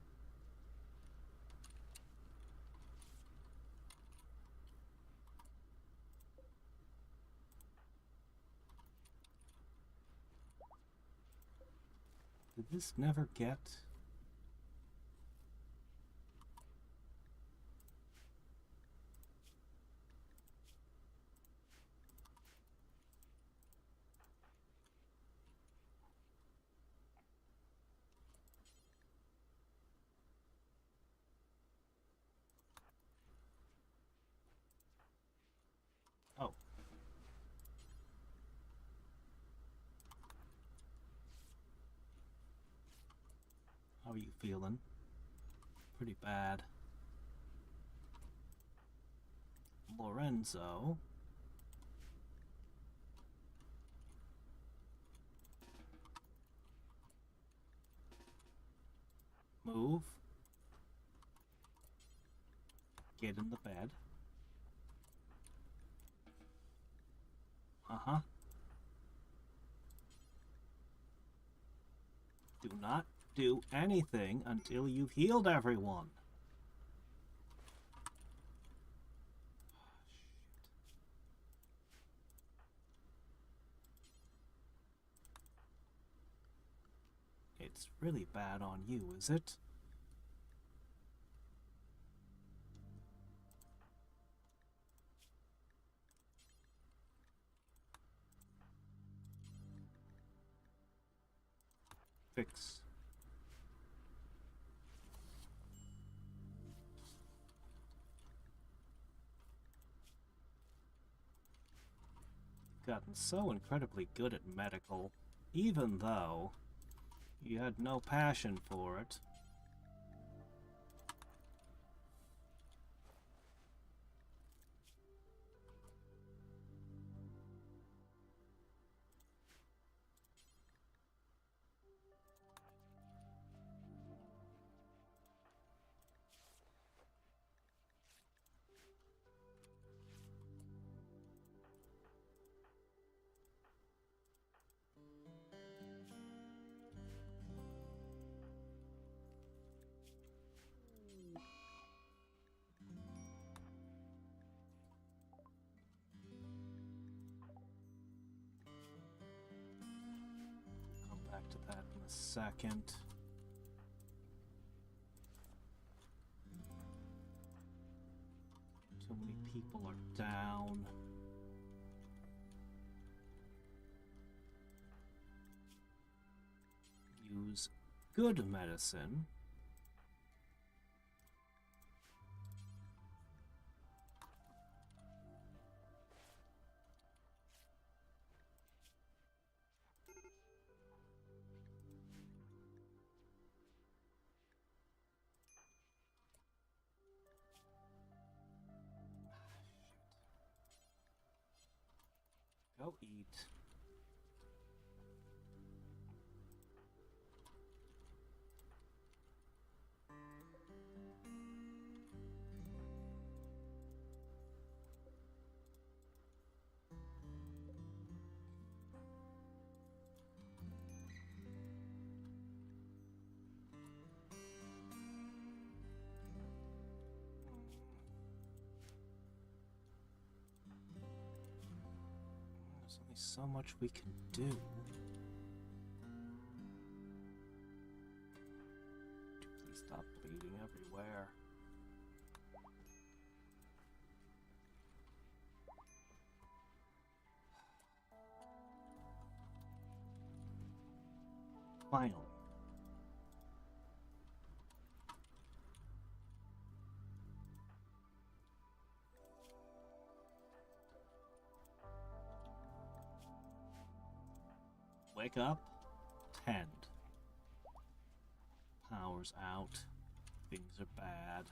Did this never get... Oh. How are you feeling? Pretty bad. Lorenzo. Move. Get in the bed. Uh-huh. Do not do anything until you've healed everyone. It's really bad on you, is it? Fix. Gotten so incredibly good at medical, even though you had no passion for it. Come back to that in a second. Too many people are down. Use good medicine. Go eat. only so much we can do. Please stop bleeding everywhere. Finally. Wake up. Tend. Power's out. Things are bad.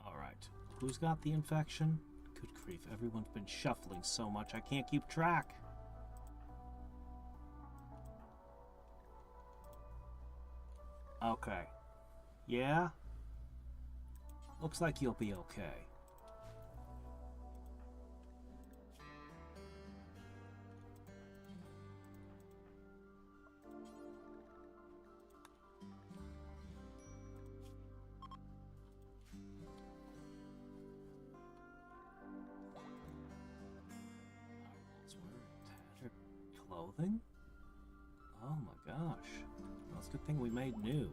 Alright. Who's got the infection? Good grief, everyone's been shuffling so much I can't keep track. Okay. Yeah? Looks like you'll be okay. Narwhal's wearing tattered clothing? Oh my gosh. Well, it's a good thing we made new.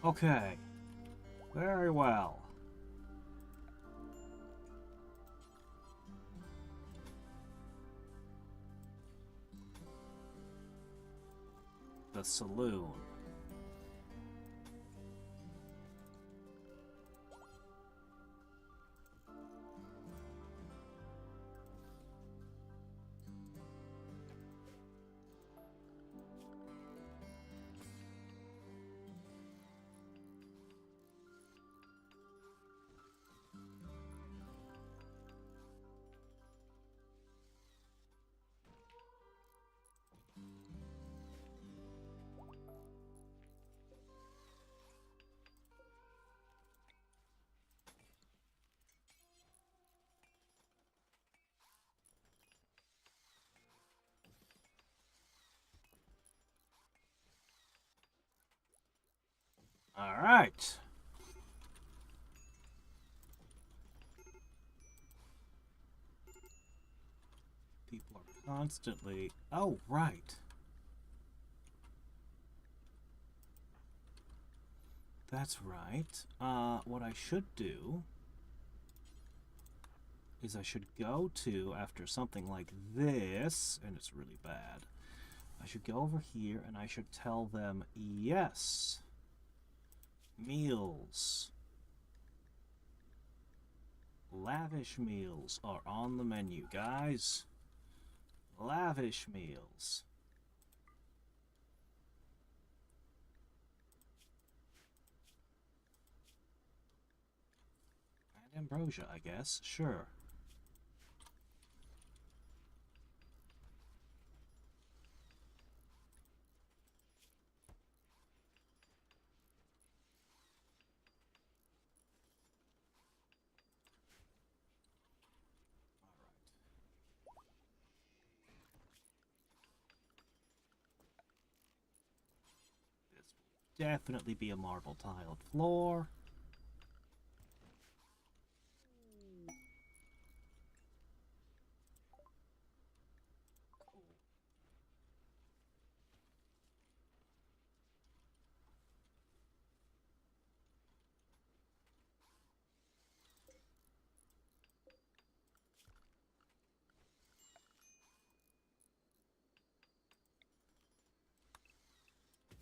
Okay. Very well. The saloon. All right. People are constantly... Oh, right. That's right. What I should do is I should go to, after something like this, and it's really bad, I should go over here and I should tell them, yes, meals. Lavish meals are on the menu, guys. Lavish meals. And ambrosia, I guess. Sure. Definitely be a marble tiled floor.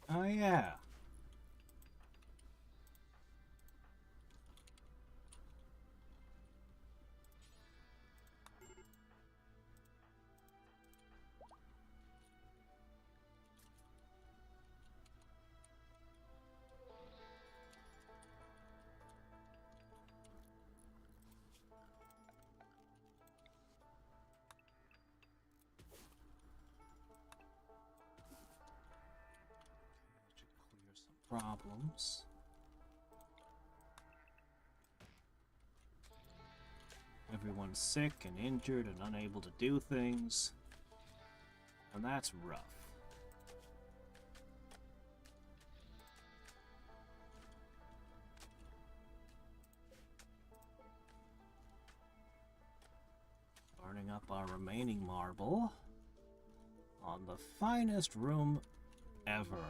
Oh yeah. Should clear some problems. Everyone's sick and injured and unable to do things. And that's rough. Burning up our remaining marble on the finest room ever.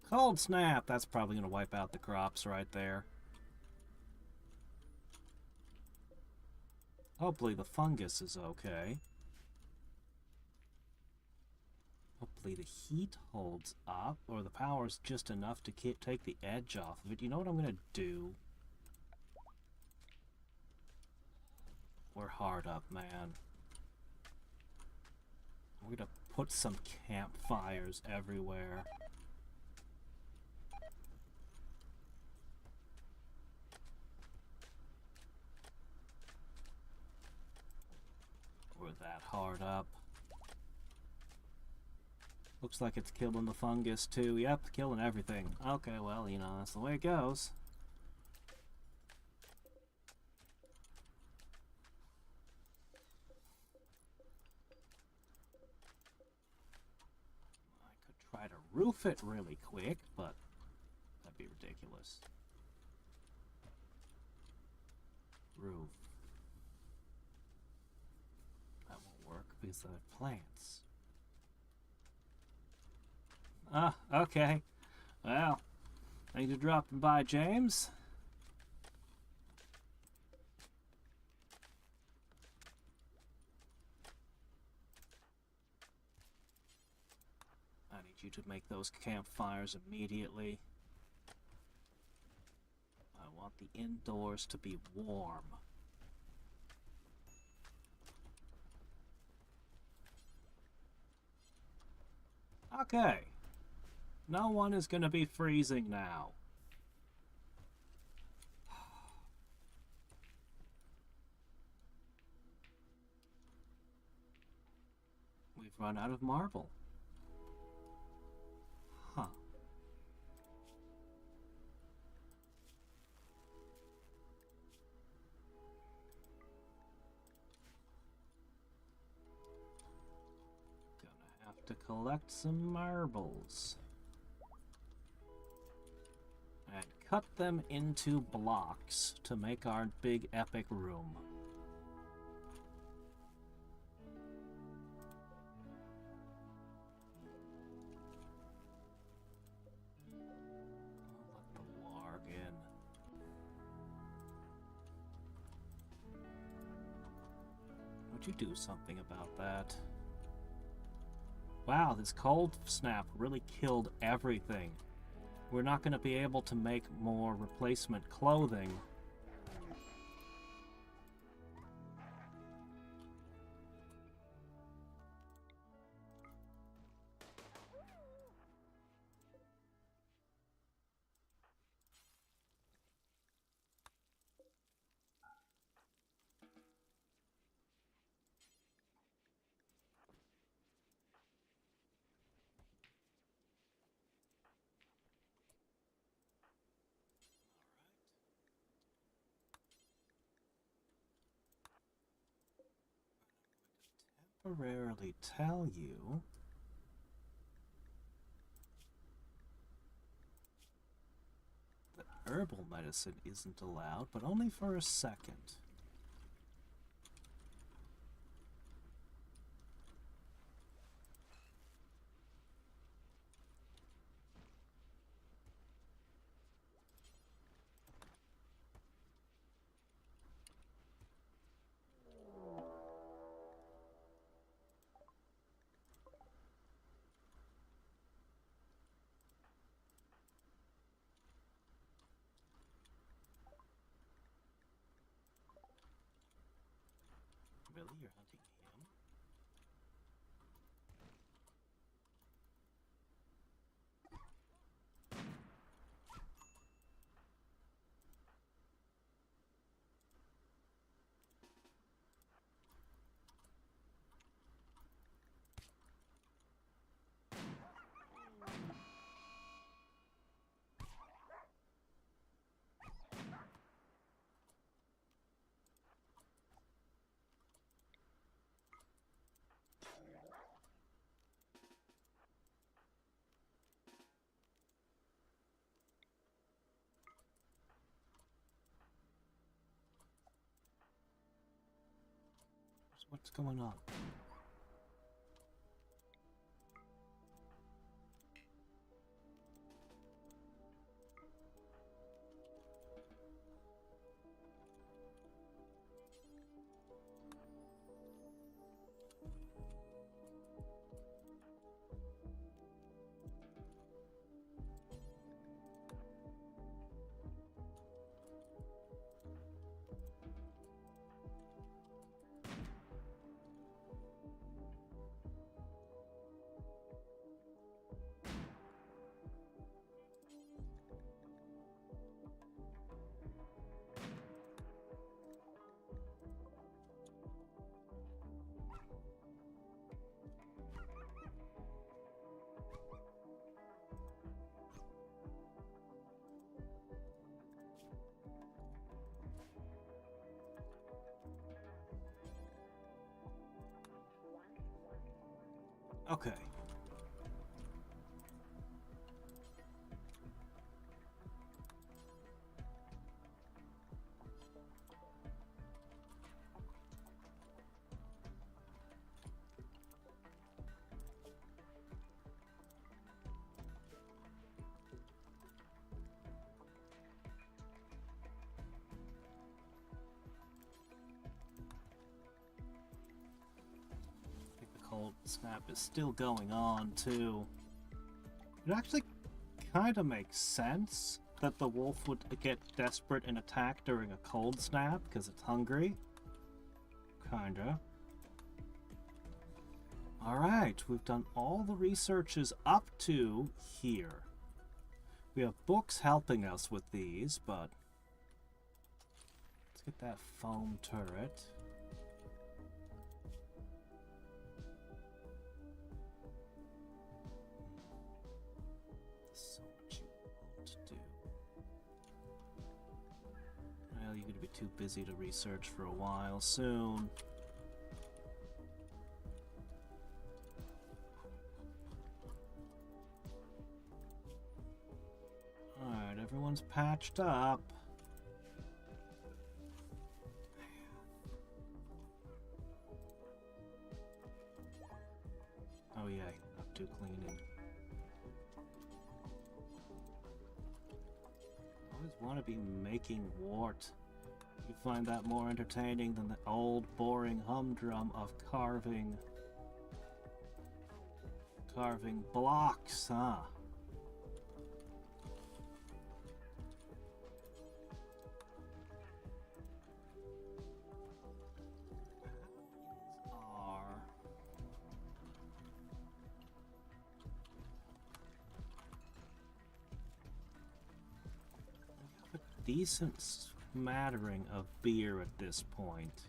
Cold snap! That's probably going to wipe out the crops right there. Hopefully the fungus is okay. Hopefully the heat holds up, or the power's just enough to take the edge off of it. You know what I'm going to do? We're hard up, man. We're going to put some campfires everywhere. We're that hard up. Looks like it's killing the fungus too. Yep, killing everything. Okay, well, you know, that's the way it goes. I could try to roof it really quick, but that'd be ridiculous. Roof. That won't work because I have plants. Ah, okay. Well, thanks for dropping by, James. I need you to make those campfires immediately. I want the indoors to be warm. Okay. No one is going to be freezing now. We've run out of marble. Huh. Gonna have to collect some marbles. And cut them into blocks to make our big epic room. Let the warg in. Would you do something about that? Wow, this cold snap really killed everything. We're not going to be able to make more replacement clothing. Temporarily tell you that herbal medicine isn't allowed, but only for a second. Really? You're hunting him? What's going on? Okay. Cold snap is still going on too. It actually kind of makes sense that the wolf would get desperate and attack during a cold snap because it's hungry. Kinda. Alright, we've done all the researches up to here. We have books helping us with these, but let's get that foam turret. You're going to be too busy to research for a while soon. Alright, everyone's patched up. Oh yeah, not too cleaning. Always want to be making wart. You find that more entertaining than the old, boring humdrum of carving blocks, huh? We have a decent smattering of beer at this point.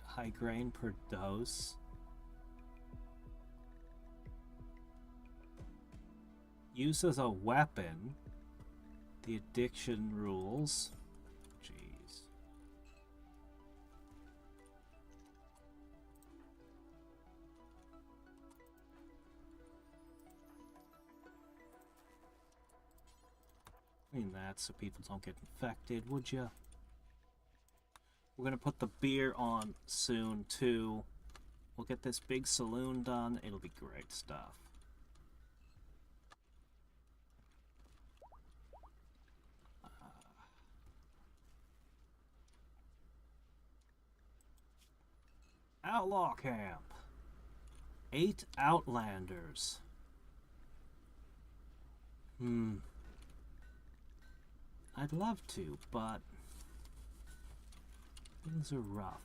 High grain per dose. Use as a weapon. The addiction rules. Jeez. I mean that so people don't get infected, would ya? We're gonna put the beer on soon too. We'll get this big saloon done. It'll be great stuff. Outlaw camp. 8 outlanders. I'd love to, but things are rough.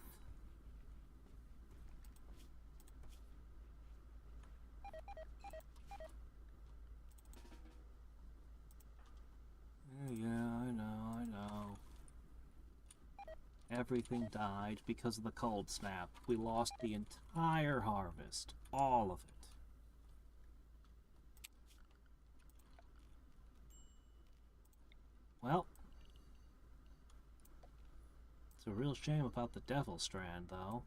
Yeah, I know. Everything died because of the cold snap. We lost the entire harvest. All of it. Well, it's a real shame about the Devil Strand, though.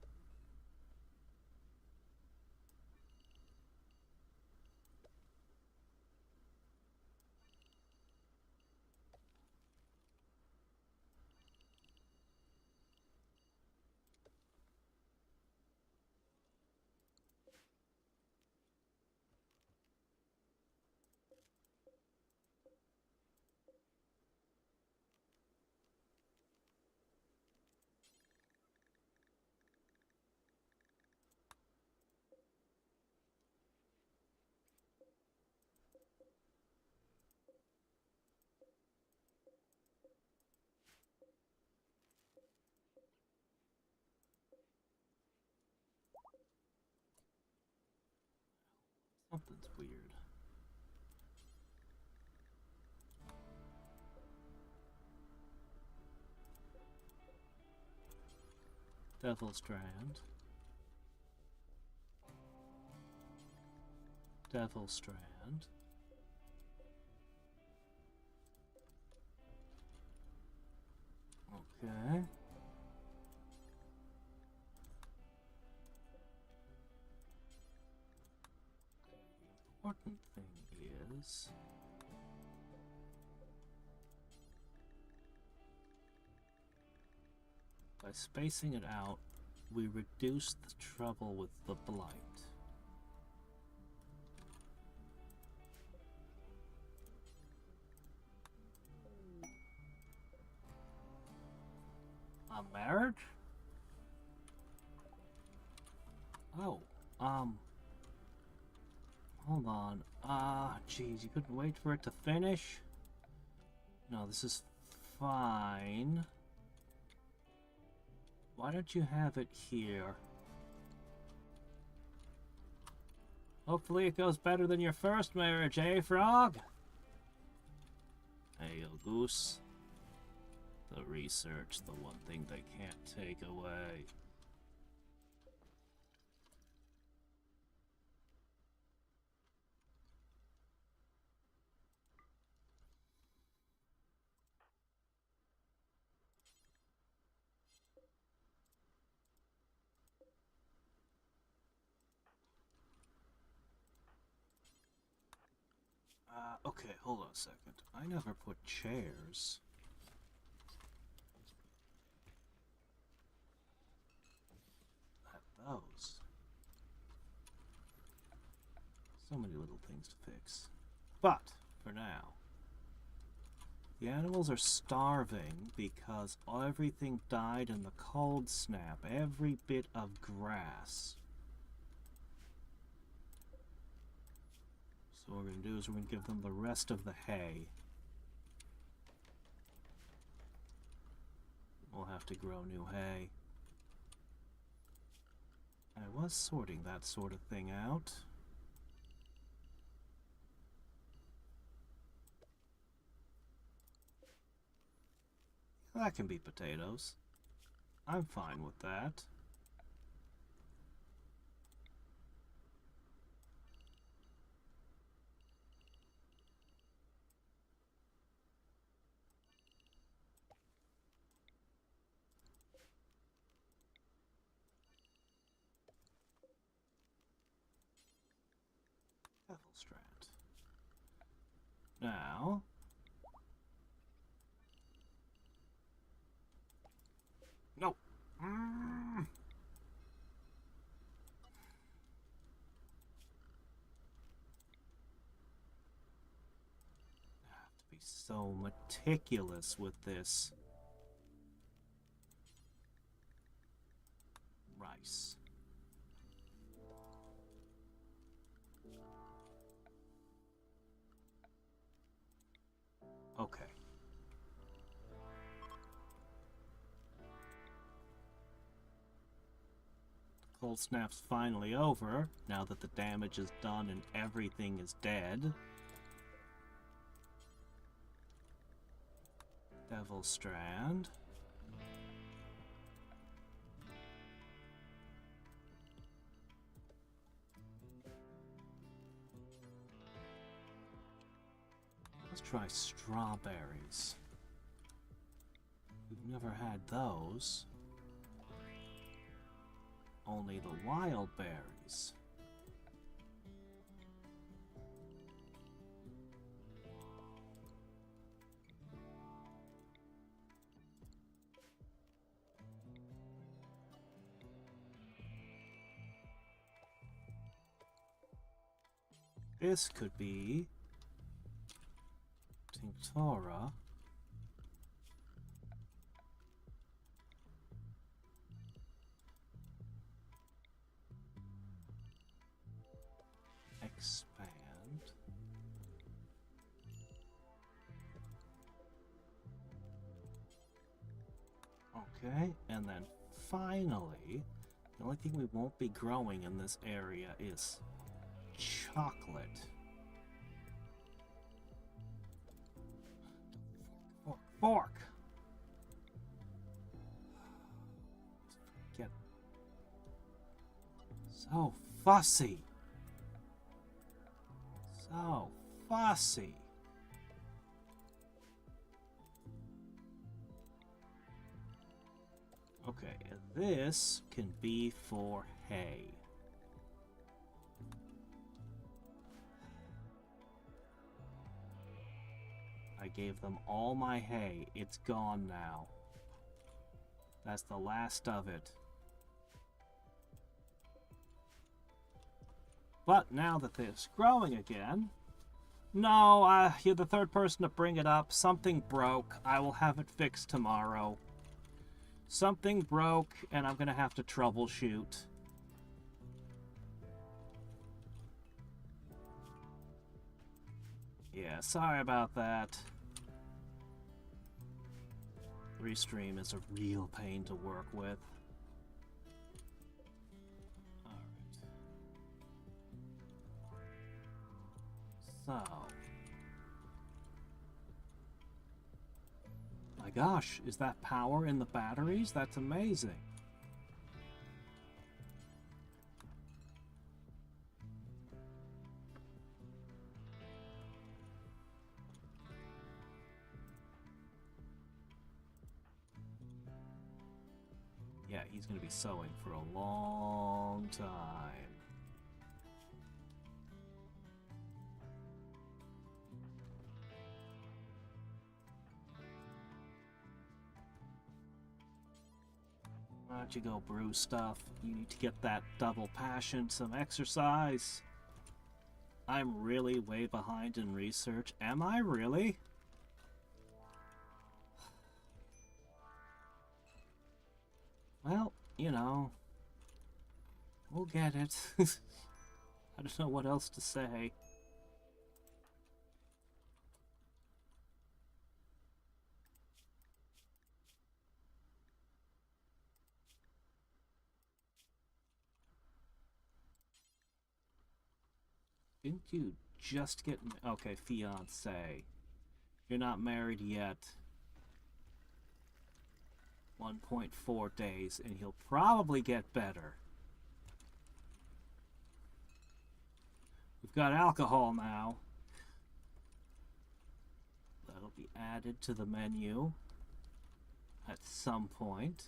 weird. Devil Strand. Devil Strand. Okay. The important thing is... by spacing it out, we reduce the trouble with the blight. A marriage? Oh, hold on. Geez, you couldn't wait for it to finish? No, this is fine. Why don't you have it here? Hopefully it goes better than your first marriage, eh, Frog? Hey, Goose. The research, the one thing they can't take away. Okay, hold on a second. I never put chairs. At those. So many little things to fix. But, for now, the animals are starving because everything died in the cold snap. Every bit of grass. So what we're going to do is we're going to give them the rest of the hay. We'll have to grow new hay. I was sorting that sort of thing out. That can be potatoes. I'm fine with that. Devil Strand. Now... no! Have to be so meticulous with this. Rice. Okay. Cold snap's finally over, now that the damage is done and everything is dead. Devil Strand. Let's try strawberries. We've never had those. Only the wild berries. This could be Tinctora. Expand. Okay, and then finally, the only thing we won't be growing in this area is chocolate. Fork, fork. Get so fussy. So fussy. Okay, this can be for hay. I gave them all my hay. It's gone now. That's the last of it. But now that it's growing again... No, you're the third person to bring it up. Something broke. I will have it fixed tomorrow. Something broke, and I'm gonna have to troubleshoot. Yeah, sorry about that. Restream is a real pain to work with. Alright. So... My gosh, is that power in the batteries? That's amazing. Yeah, he's going to be sewing for a long time. Why don't you go brew stuff? You need to get that double passion, some exercise. I'm really way behind in research. Am I really? Well, you know, we'll get it. I don't know what else to say. Didn't you just get... Okay, fiancé. You're not married yet. 1.4 days, and he'll probably get better. We've got alcohol now. That'll be added to the menu at some point.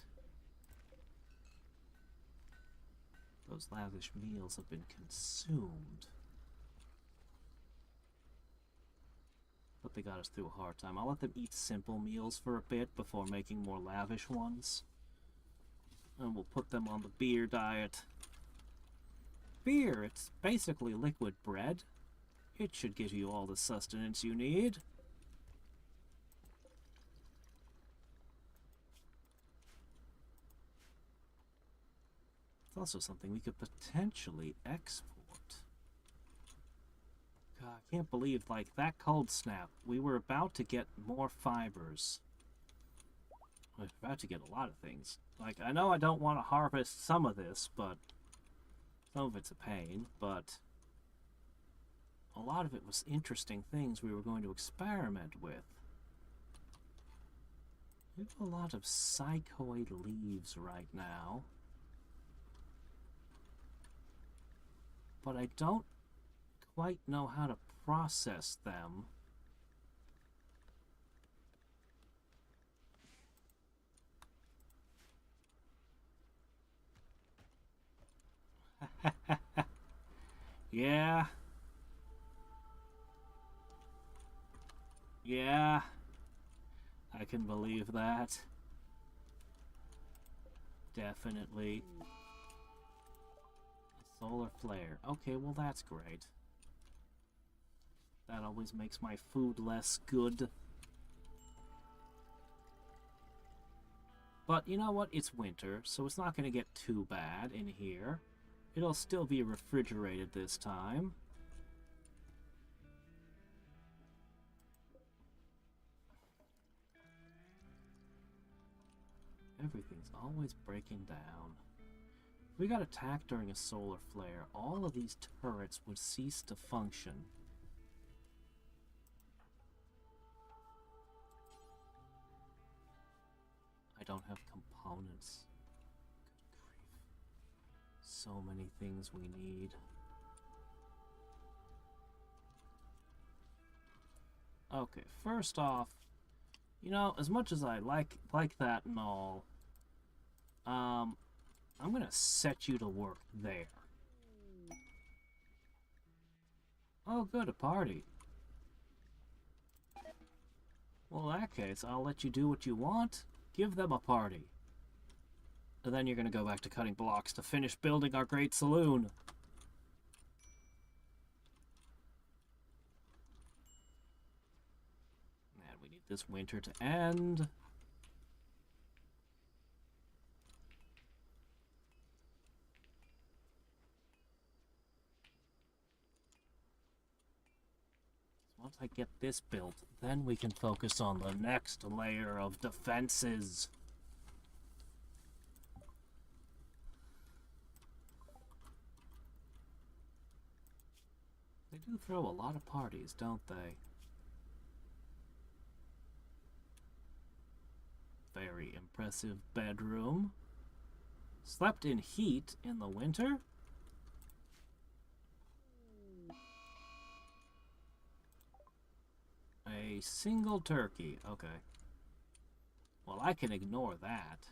Those lavish meals have been consumed. But they got us through a hard time. I'll let them eat simple meals for a bit before making more lavish ones. And we'll put them on the beer diet. Beer, it's basically liquid bread. It should give you all the sustenance you need. It's also something we could potentially export. God, I can't believe, like, that cold snap. We were about to get more fibers. We were about to get a lot of things. Like, I know I don't want to harvest some of this, but... Some of it's a pain, but... A lot of it was interesting things we were going to experiment with. We have a lot of psychoid leaves right now. But I don't quite know how to process them. Yeah. Yeah. I can believe that. Definitely. A solar flare. Okay, well that's great. That always makes my food less good. But you know what? It's winter, so it's not going to get too bad in here. It'll still be refrigerated this time. Everything's always breaking down. If we got attacked during a solar flare, all of these turrets would cease to function. I don't have components. Good grief. So many things we need. Okay, first off, you know, as much as I like that and all, I'm gonna set you to work there. Oh, good, a party. Well, in that case, I'll let you do what you want. Give them a party. And then you're gonna go back to cutting blocks to finish building our great saloon. And we need this winter to end. Once I get this built, then we can focus on the next layer of defenses. They do throw a lot of parties, don't they? Very impressive bedroom. Slept in heat in the winter? A single turkey. Okay. Well, I can ignore that.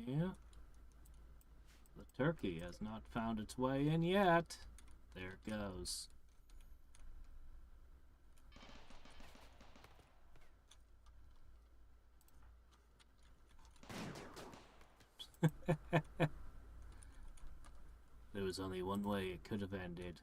Yeah. The turkey has not found its way in yet. There it goes. There was only one way it could have ended.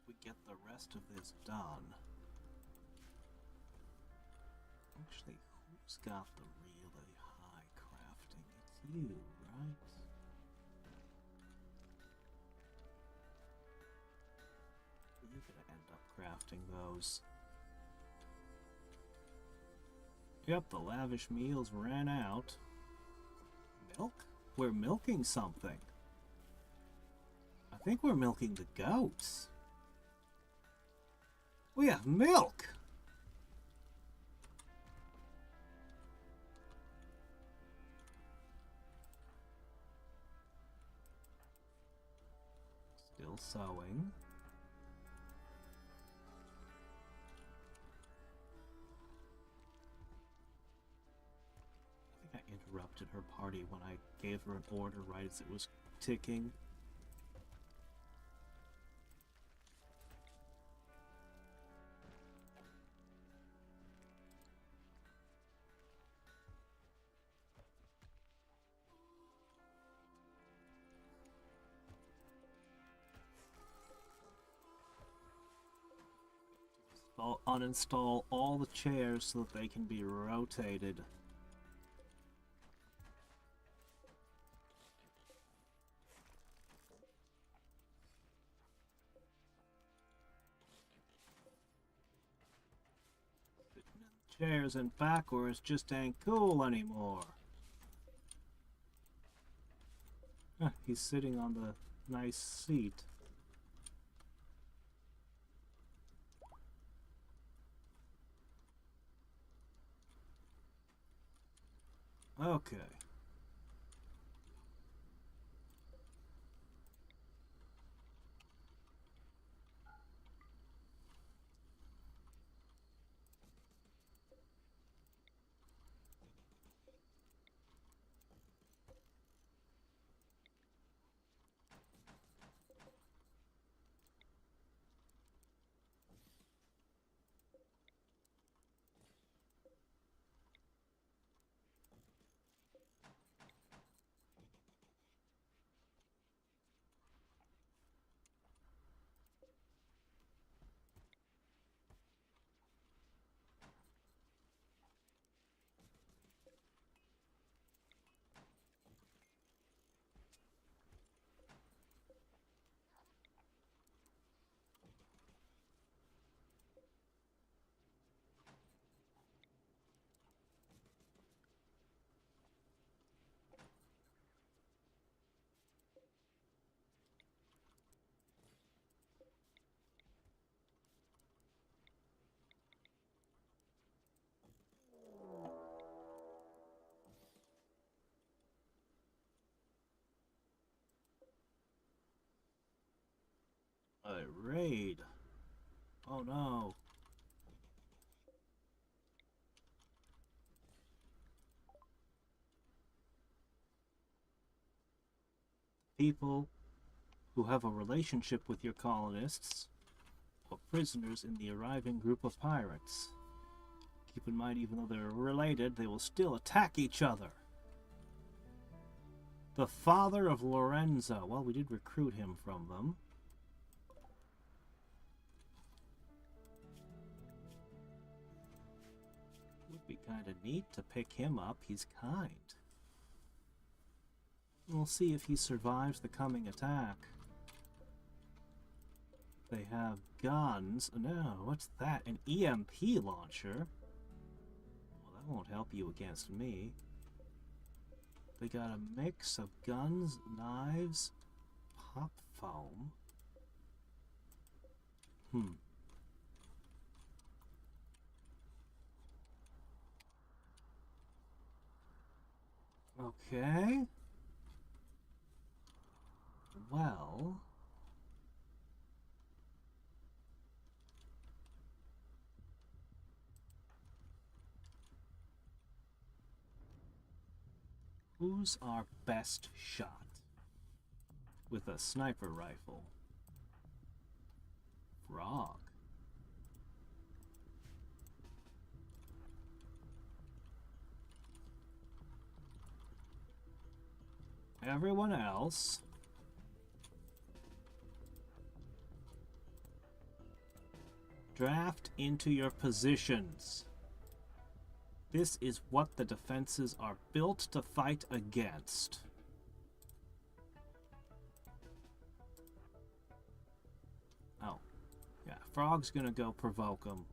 We get the rest of this done. Actually, who's got the really high crafting? It's you, right? You're gonna end up crafting those. Yep, the lavish meals ran out. Milk? We're milking something. I think we're milking the goats. We have milk! Still sewing. I think I interrupted her party when I gave her an order right as it was ticking. I'll uninstall all the chairs so that they can be rotated. Chairs and backwards just ain't cool anymore. He's sitting on the nice seat. Okay. A raid. Oh no. People who have a relationship with your colonists are prisoners in the arriving group of pirates. Keep in mind, even though they're related, they will still attack each other. The father of Lorenzo. Well, we did recruit him from them. Would be kind of neat to pick him up. He's kind. We'll see if he survives the coming attack. They have guns. No, what's that? An EMP launcher? Well, that won't help you against me. They got a mix of guns, knives, pop foam. Okay. Well... who's our best shot with a sniper rifle? Frog. Everyone else draft into your positions. This is what the defenses are built to fight against. Oh, yeah, Frog's gonna go provoke him.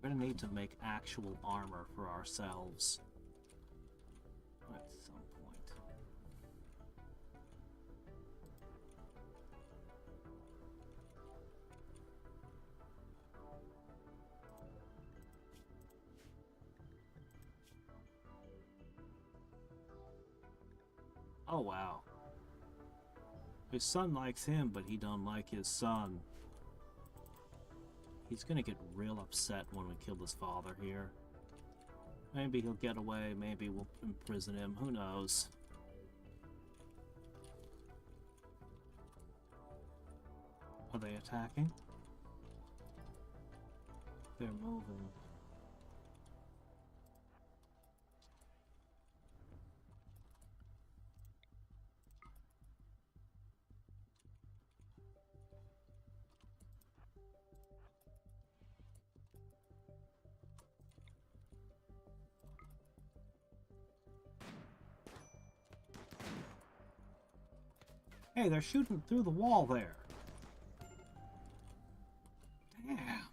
We're gonna need to make actual armor for ourselves at some point. Oh wow. His son likes him, but he don't like his son. He's gonna get real upset when we kill his father here. Maybe he'll get away, maybe we'll imprison him, who knows. Are they attacking? They're moving. Hey, they're shooting through the wall there. Damn.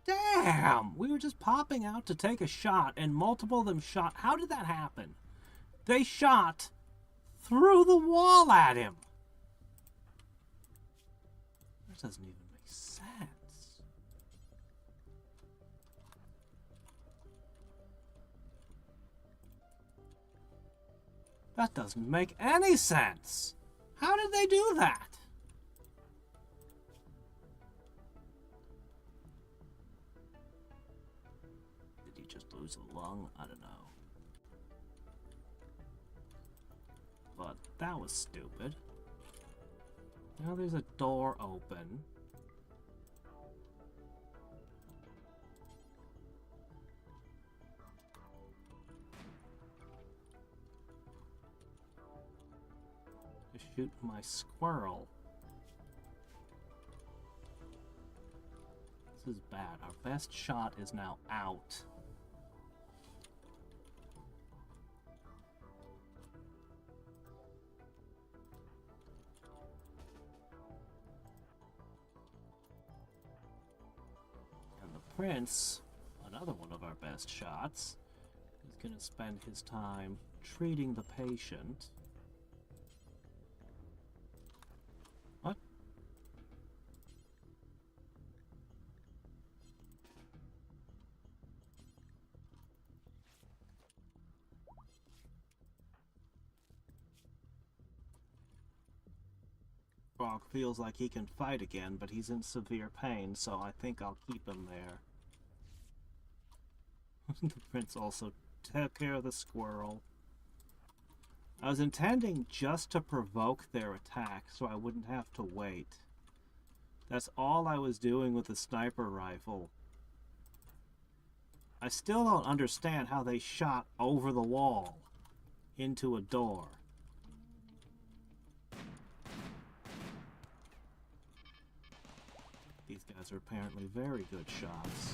Damn! We were just popping out to take a shot, and multiple of them shot. How did that happen? They shot through the wall at him. That doesn't even make sense. That doesn't make any sense. How did they do that? Did he just lose a lung? I don't know. But that was stupid. Now there's a door open. Shoot my squirrel. This is bad. Our best shot is now out. And the prince, another one of our best shots, is going to spend his time treating the patient. Frog feels like he can fight again, but he's in severe pain, so I think I'll keep him there. The prince also took care of the squirrel. I was intending just to provoke their attack so I wouldn't have to wait. That's all I was doing with the sniper rifle. I still don't understand how they shot over the wall into a door. These guys are apparently very good shots.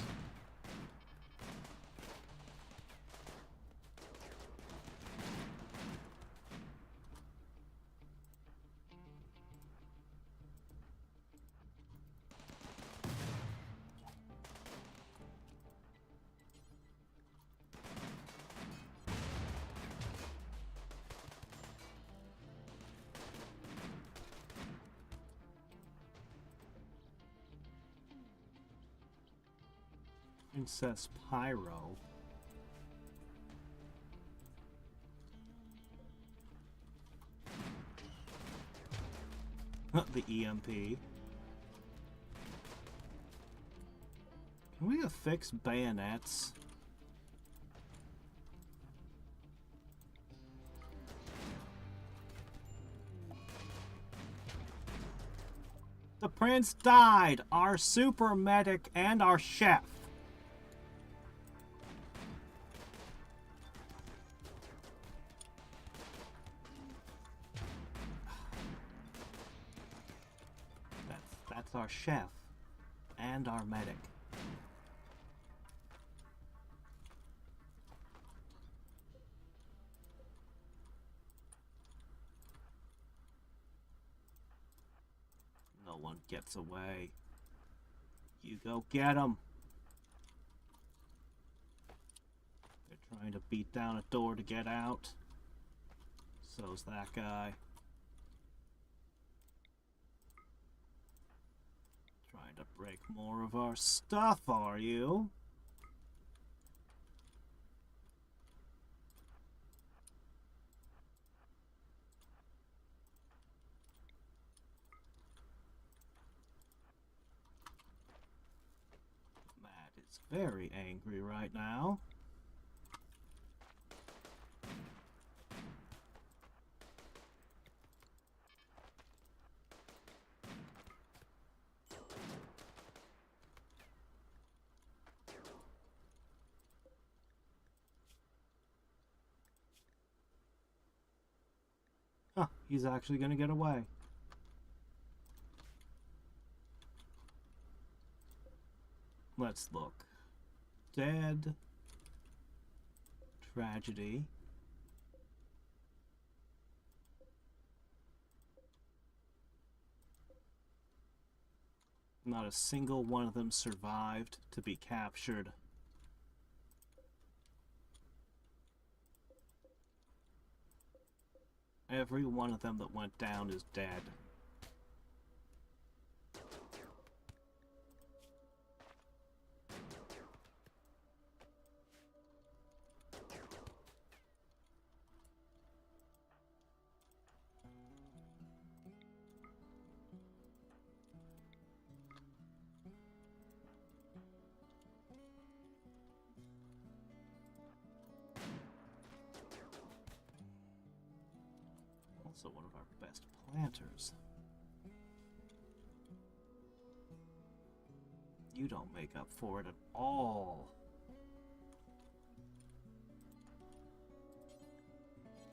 Princess Pyro. The EMP. Can we affix bayonets? The prince died! Our super medic and our chef. That's our chef and our medic. No one gets away. You go get them. They're trying to beat down a door to get out. So's that guy. Trying to break more of our stuff, are you? Matt is very angry right now. Huh, he's actually gonna get away. Let's look. Dead. Tragedy. Not a single one of them survived to be captured. Every one of them that went down is dead. Also one of our best planters. You don't make up for it at all.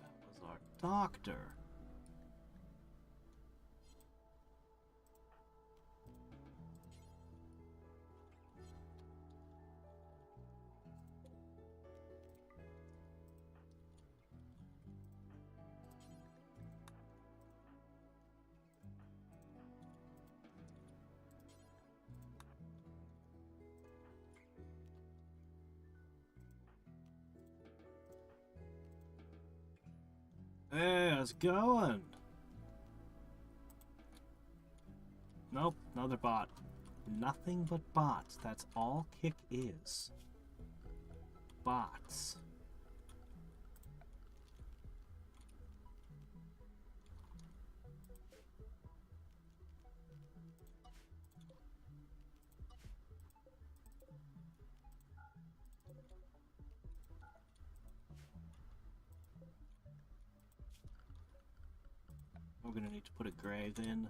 That was our doctor. Hey, how's it going? Nope, another bot. Nothing but bots. That's all Kick is. Bots. We're gonna need to put a grave in.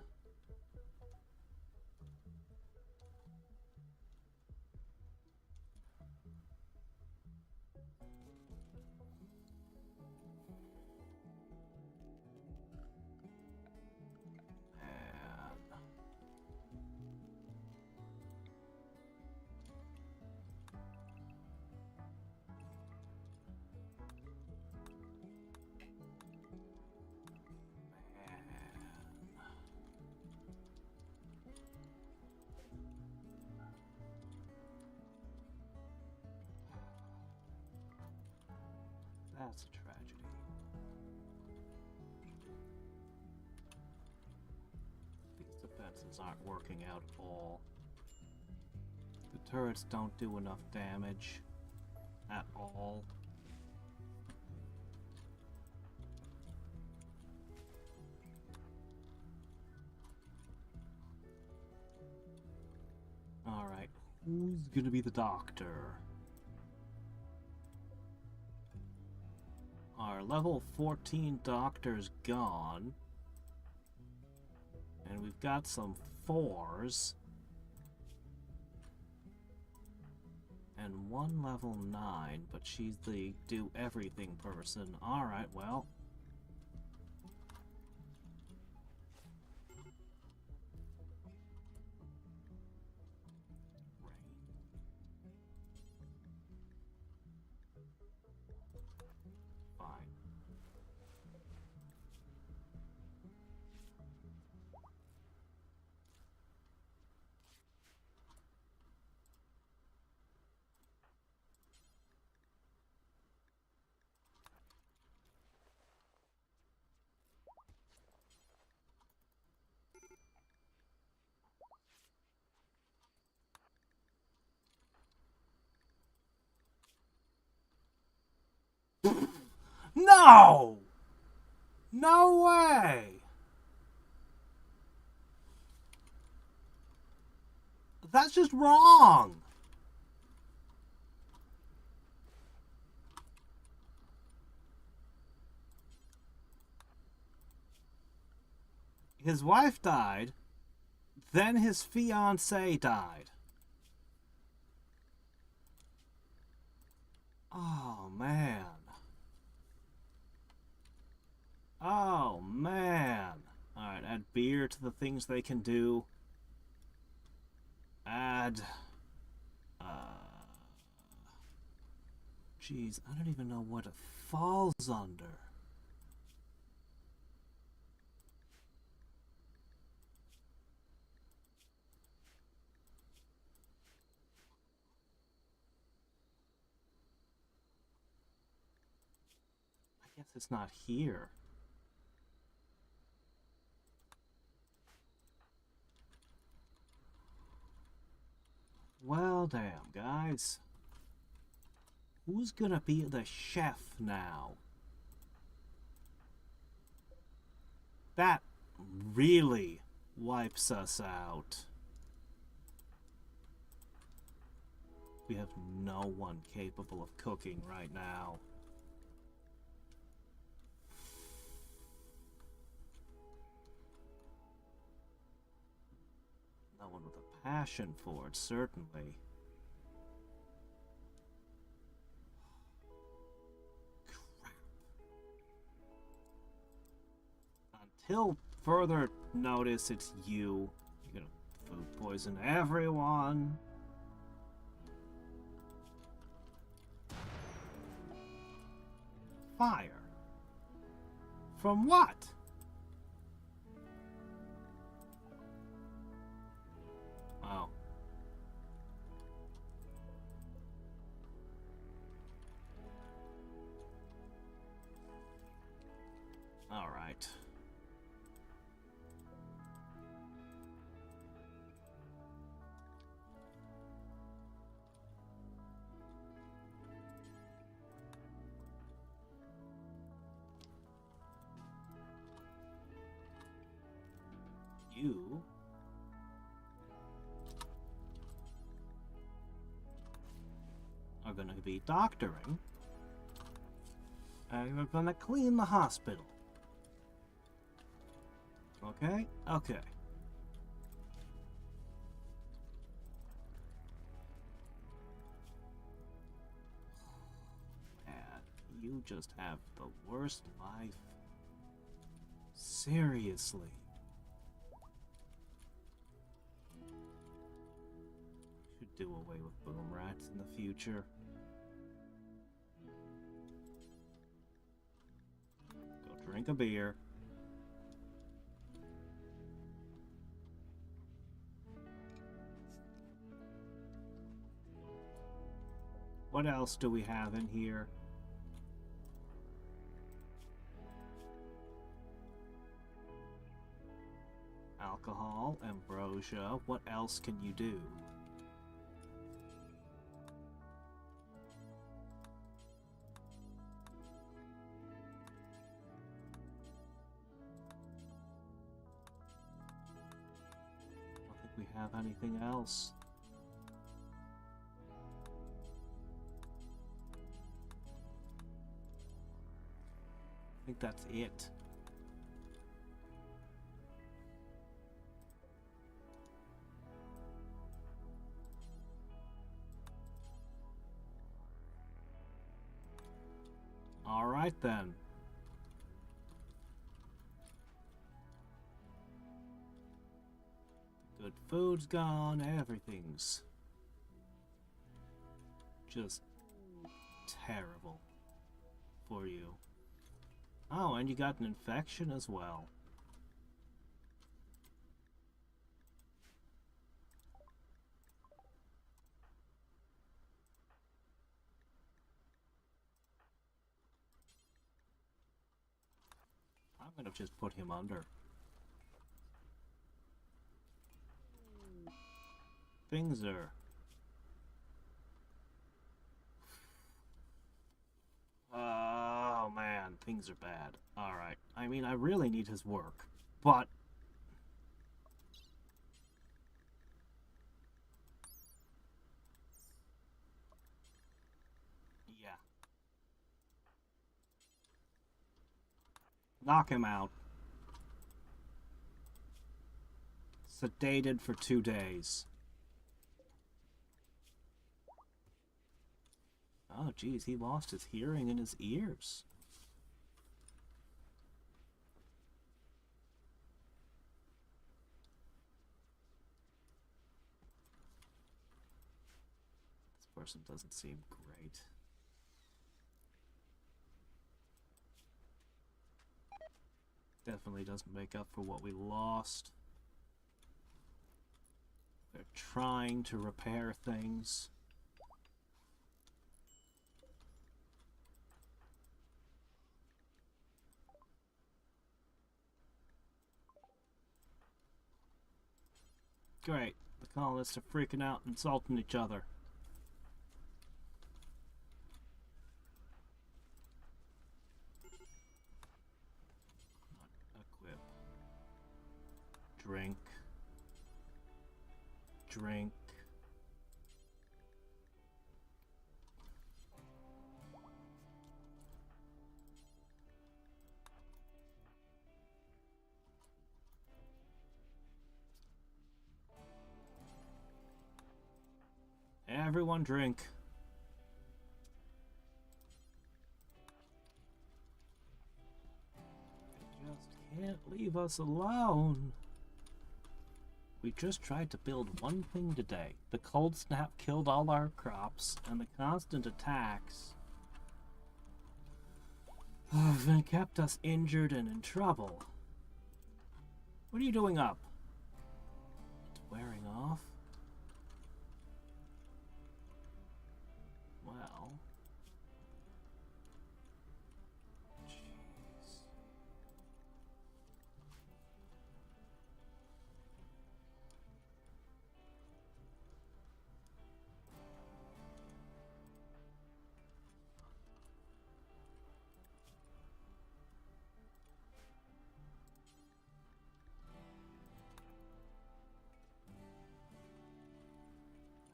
That's a tragedy. These defenses aren't working out at all. The turrets don't do enough damage at all. Alright, who's gonna be the doctor? Our level 14 doctor's gone. And we've got some 4s. And one level 9, but she's the do everything person. Alright, well. No! No way! That's just wrong! His wife died, then his fiancée died. Oh, man. Oh, man. Alright, add beer to the things they can do. Add... Jeez, I don't even know what it falls under. I guess it's not here. Well, damn, guys. Who's gonna be the chef now? That really wipes us out. We have no one capable of cooking right now. No one with a passion for it, certainly. Until further notice, it's you. You're gonna food poison everyone. Fire. From what? Oh. All right. You are going to be doctoring, and you're going to clean the hospital. Okay? Okay. Man, you just have the worst life. Seriously. Should do away with boom rats in the future. Go drink a beer. What else do we have in here? Alcohol, ambrosia. What else can you do? I don't think we have anything else. I think that's it. All right then. Good food's gone, everything's just terrible for you. Oh, and you got an infection as well. I'm gonna just put him under. Things are... Oh man, things are bad. Alright, I mean, I really need his work, but... Yeah. Knock him out. Sedated for 2 days. Oh, geez, he lost his hearing in his ears. This person doesn't seem great. Definitely doesn't make up for what we lost. They're trying to repair things. Great. The colonists are freaking out and insulting each other. Equip. Drink. Drink. Everyone drink. They just can't leave us alone. We just tried to build one thing today. The cold snap killed all our crops, and the constant attacks have kept us injured and in trouble. What are you doing up? It's wearing off? Well... Jeez.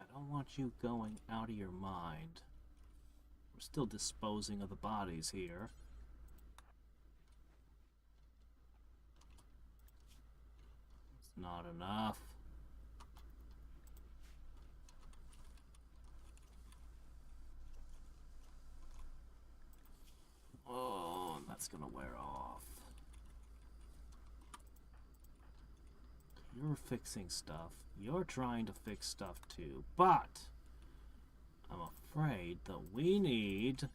I don't want you going out of your mind. We're still disposing of the bodies here. Not enough. Oh, that's gonna wear off. You're fixing stuff. You're trying to fix stuff too, but I'm afraid that we need...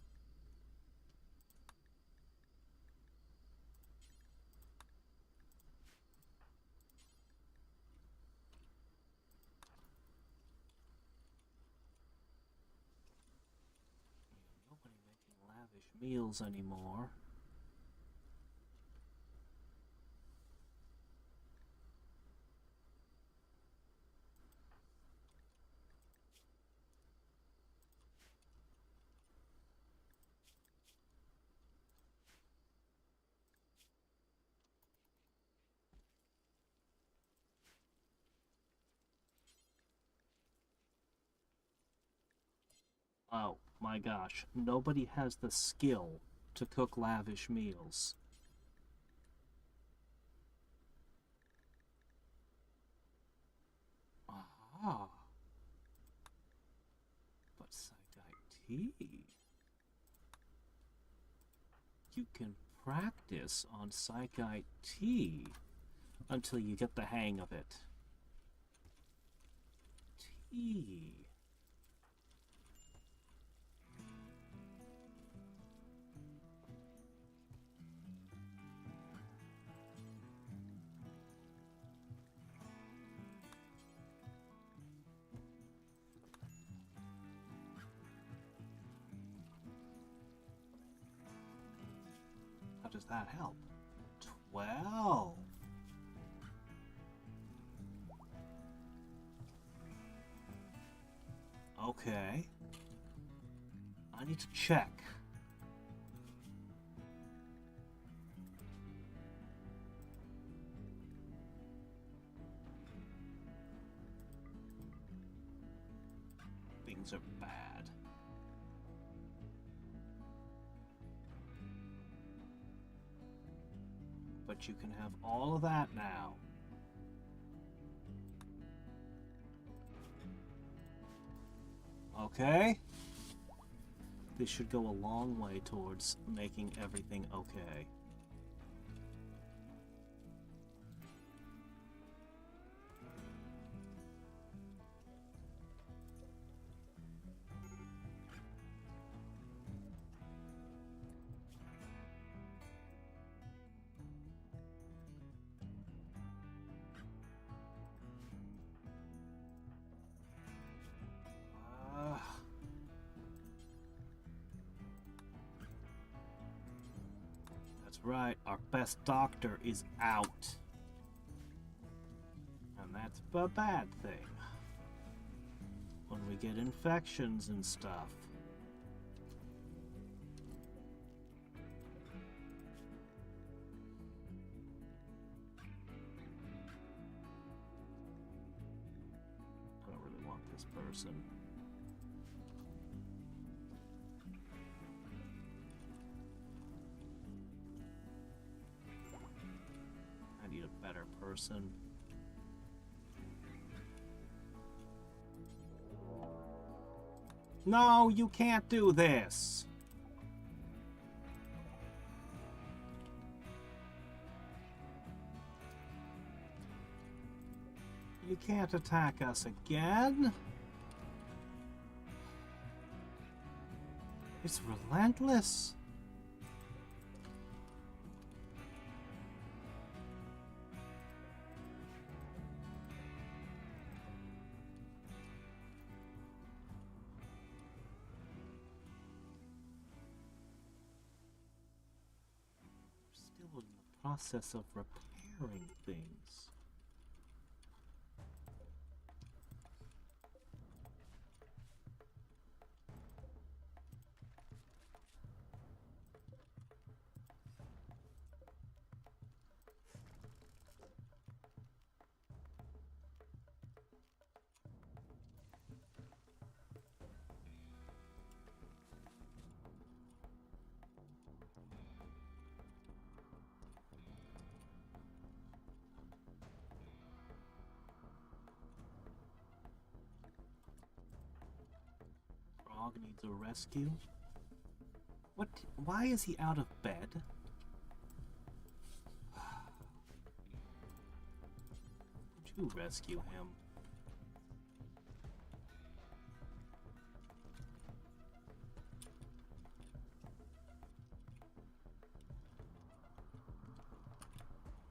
Nobody making lavish meals anymore. Oh my gosh, nobody has the skill to cook lavish meals. Ah, but Saigai tea. You can practice on Saigai tea until you get the hang of it. Tea. How does that help? 12. Okay. I need to check. Things are bad. But you can have all of that now. Okay? This should go a long way towards making everything okay. Right, our best doctor is out. And that's a bad thing. When we get infections and stuff. I don't really want this person. A better person. No, you can't do this. You can't attack us again. It's relentless. In the process of repairing things. Frog needs a rescue. What? Why is he out of bed? Would you rescue him?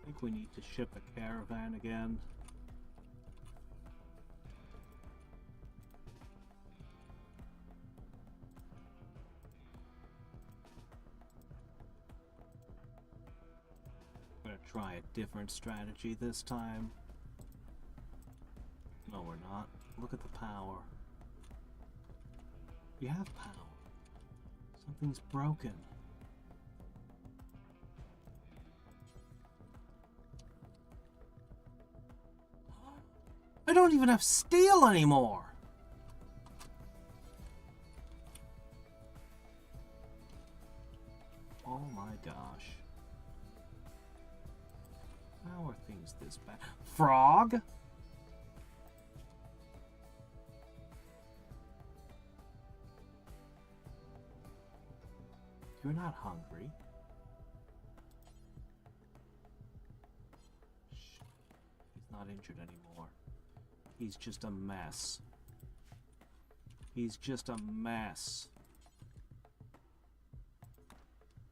I think we need to ship a caravan again. We're gonna try a different strategy this time. No, we're not. Look at the power. We have power. Something's broken. I don't even have steel anymore! Oh my gosh. How are things this bad? Frog? You're not hungry. Shh. He's not injured anymore. He's just a mess. He's just a mess.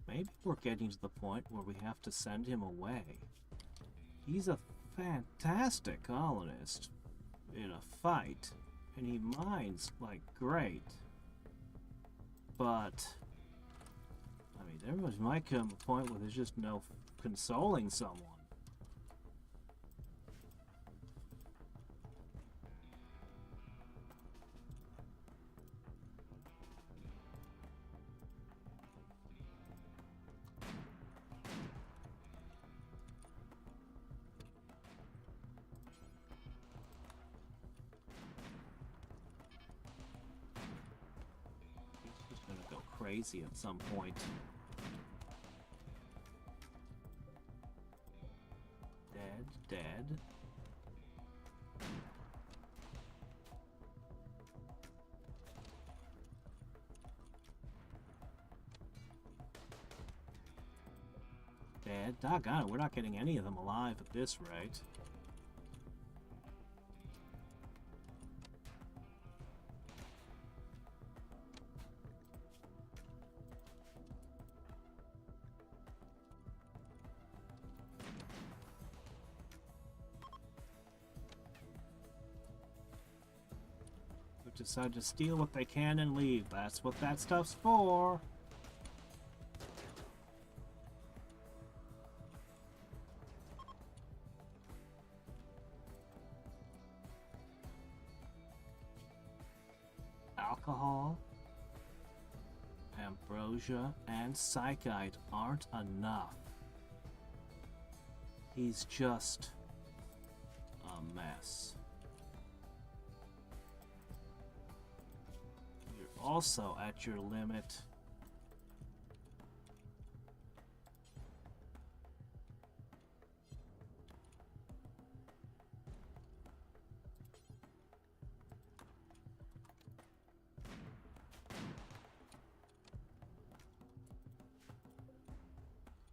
Maybe we're getting to the point where we have to send him away. He's a fantastic colonist in a fight, and he mines like great. But, I mean, there might come a point where there's just no consoling someone. Crazy at some point. Dead. Dead. Doggone it, we're not getting any of them alive at this rate. Decide to steal what they can and leave. That's what that stuff's for. Alcohol, ambrosia, and psychite aren't enough. He's just a mess. Also at your limit.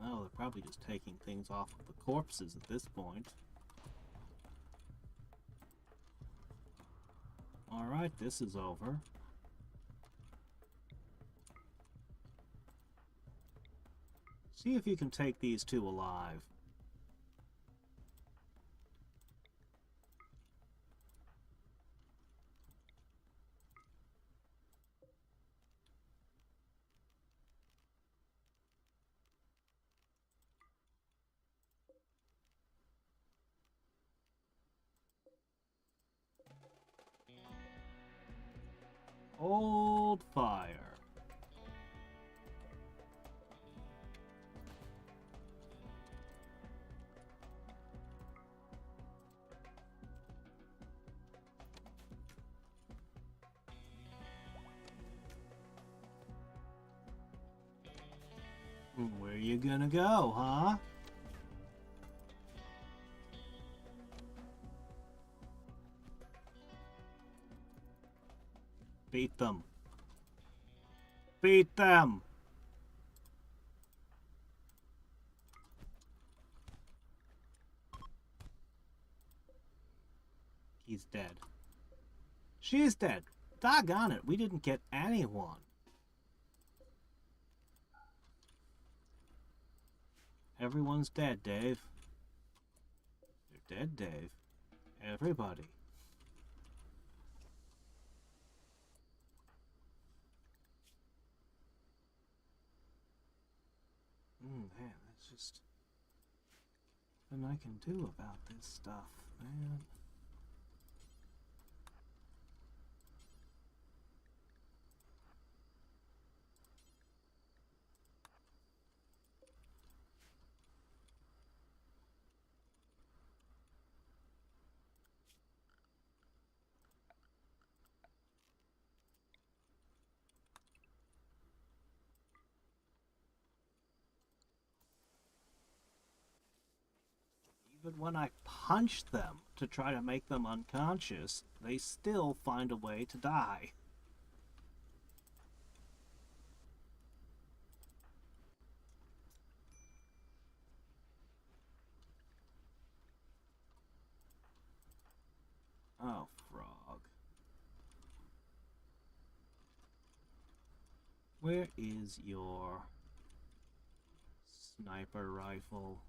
Oh, they're probably just taking things off of the corpses at this point. Alright, this is over. See if you can take these two alive. Old fire. Where you gonna go, huh? Beat them. Beat them! He's dead. She's dead. Doggone it, we didn't get anyone. Everyone's dead, Dave. They're dead, Dave. Everybody. Man, that's just nothing I can do about this stuff, man. Even when I punch them to try to make them unconscious, they still find a way to die. Oh, frog. Where is your sniper rifle?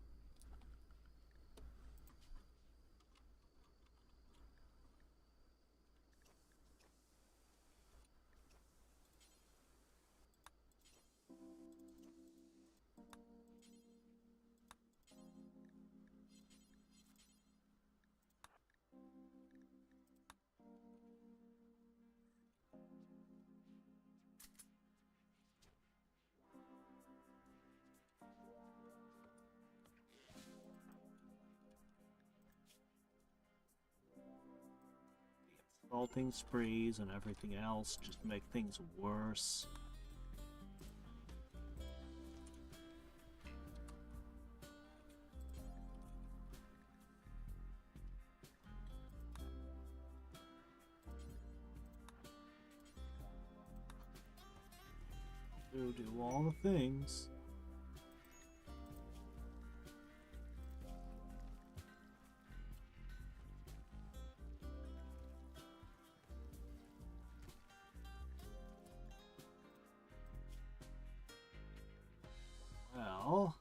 Assaulting sprees and everything else just make things worse. Do all the things. Well,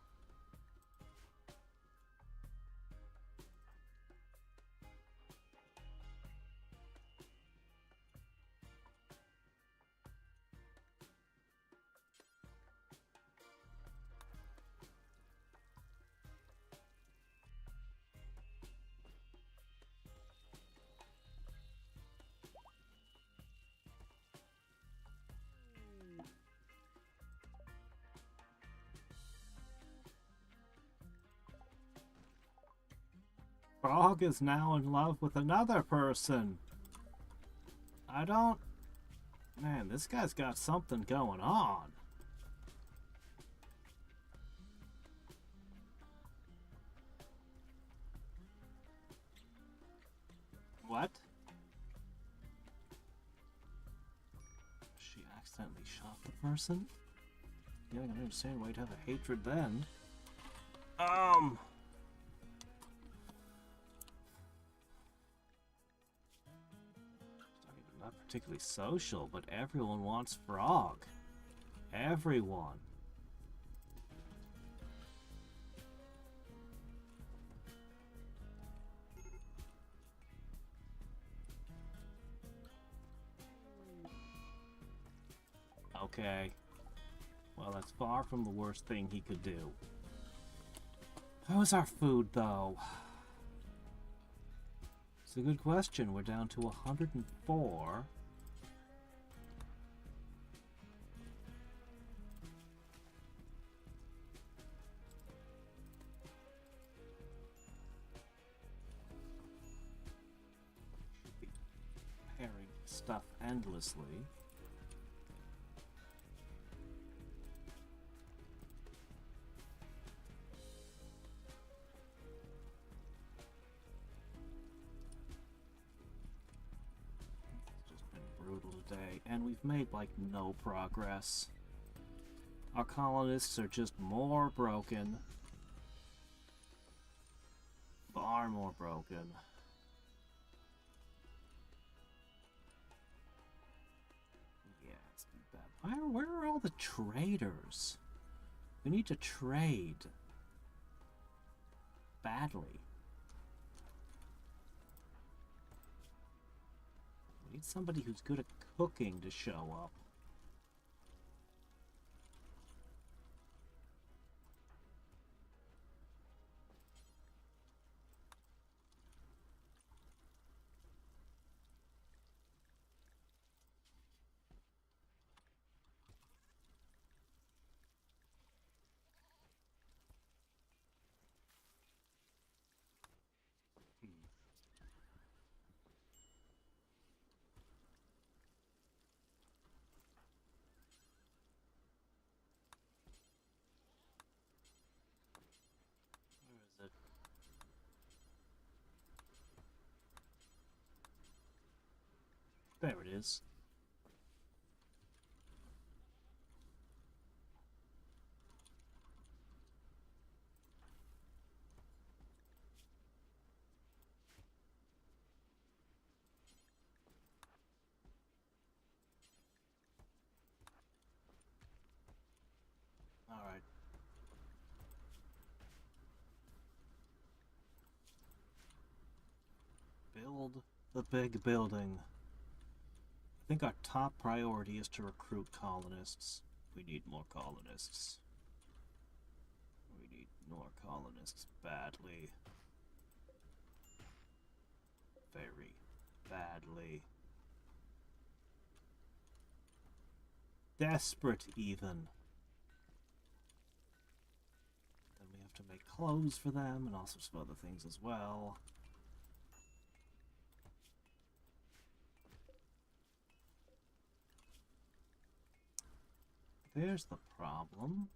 Frog is now in love with another person. I don't... Man, this guy's got something going on. What? She accidentally shot the person? Yeah, I can understand why you'd have a hatred then. Not particularly social, but everyone wants Frog. Everyone. Okay. Well, that's far from the worst thing he could do. How's our food, though? It's a good question. We're down to 104. Should be pairing stuff endlessly. Today, and we've made like no progress. Our colonists are just more broken. Far more broken. Yeah, it's bad. Where are all the traders? We need to trade. Badly. We need somebody who's good at cooking to show up. Where is it? There it is. Alright. Build the big building. I think our top priority is to recruit colonists. We need more colonists. We need more colonists badly. Very badly. Desperate, even. Then we have to make clothes for them and all sorts of other things as well. There's the problem.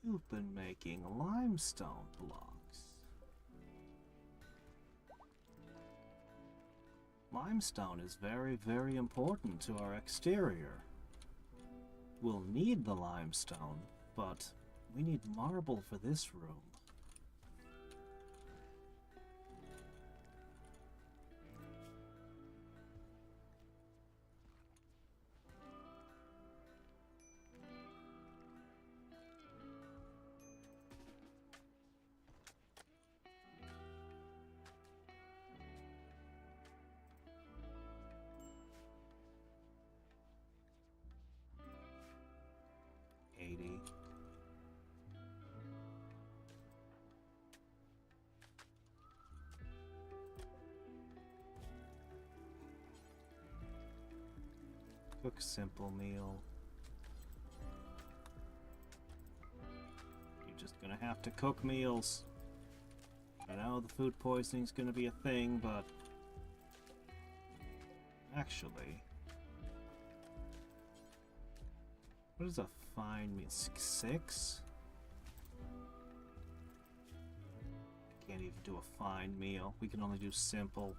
You've been making limestone blocks. Limestone is very, very important to our exterior. We'll need the limestone, but we need marble for this room. Cook simple meal. You're just gonna have to cook meals. I know the food poisoning's gonna be a thing, but actually, what is a fine meal? 6? Can't even do a fine meal. We can only do simple.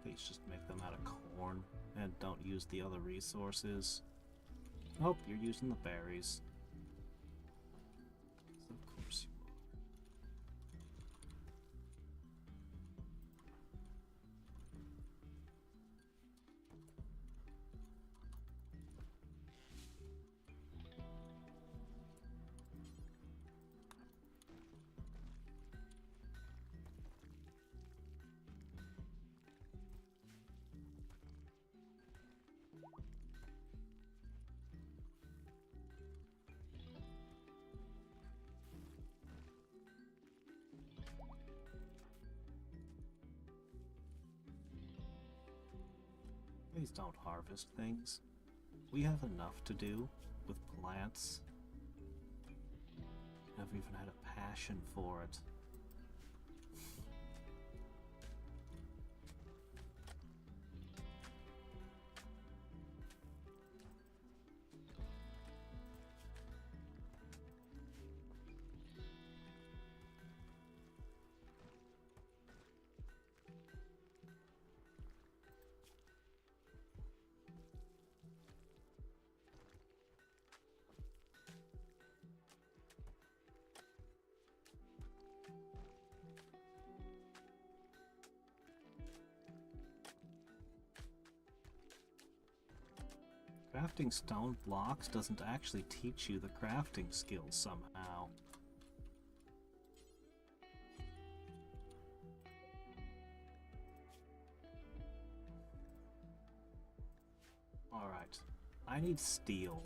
Please just make them out of corn and don't use the other resources. Oh, you're using the berries. Of course you Please don't harvest things. We have enough to do with plants. Never even had a passion for it. Crafting stone blocks doesn't actually teach you the crafting skills somehow. Alright, I need steel.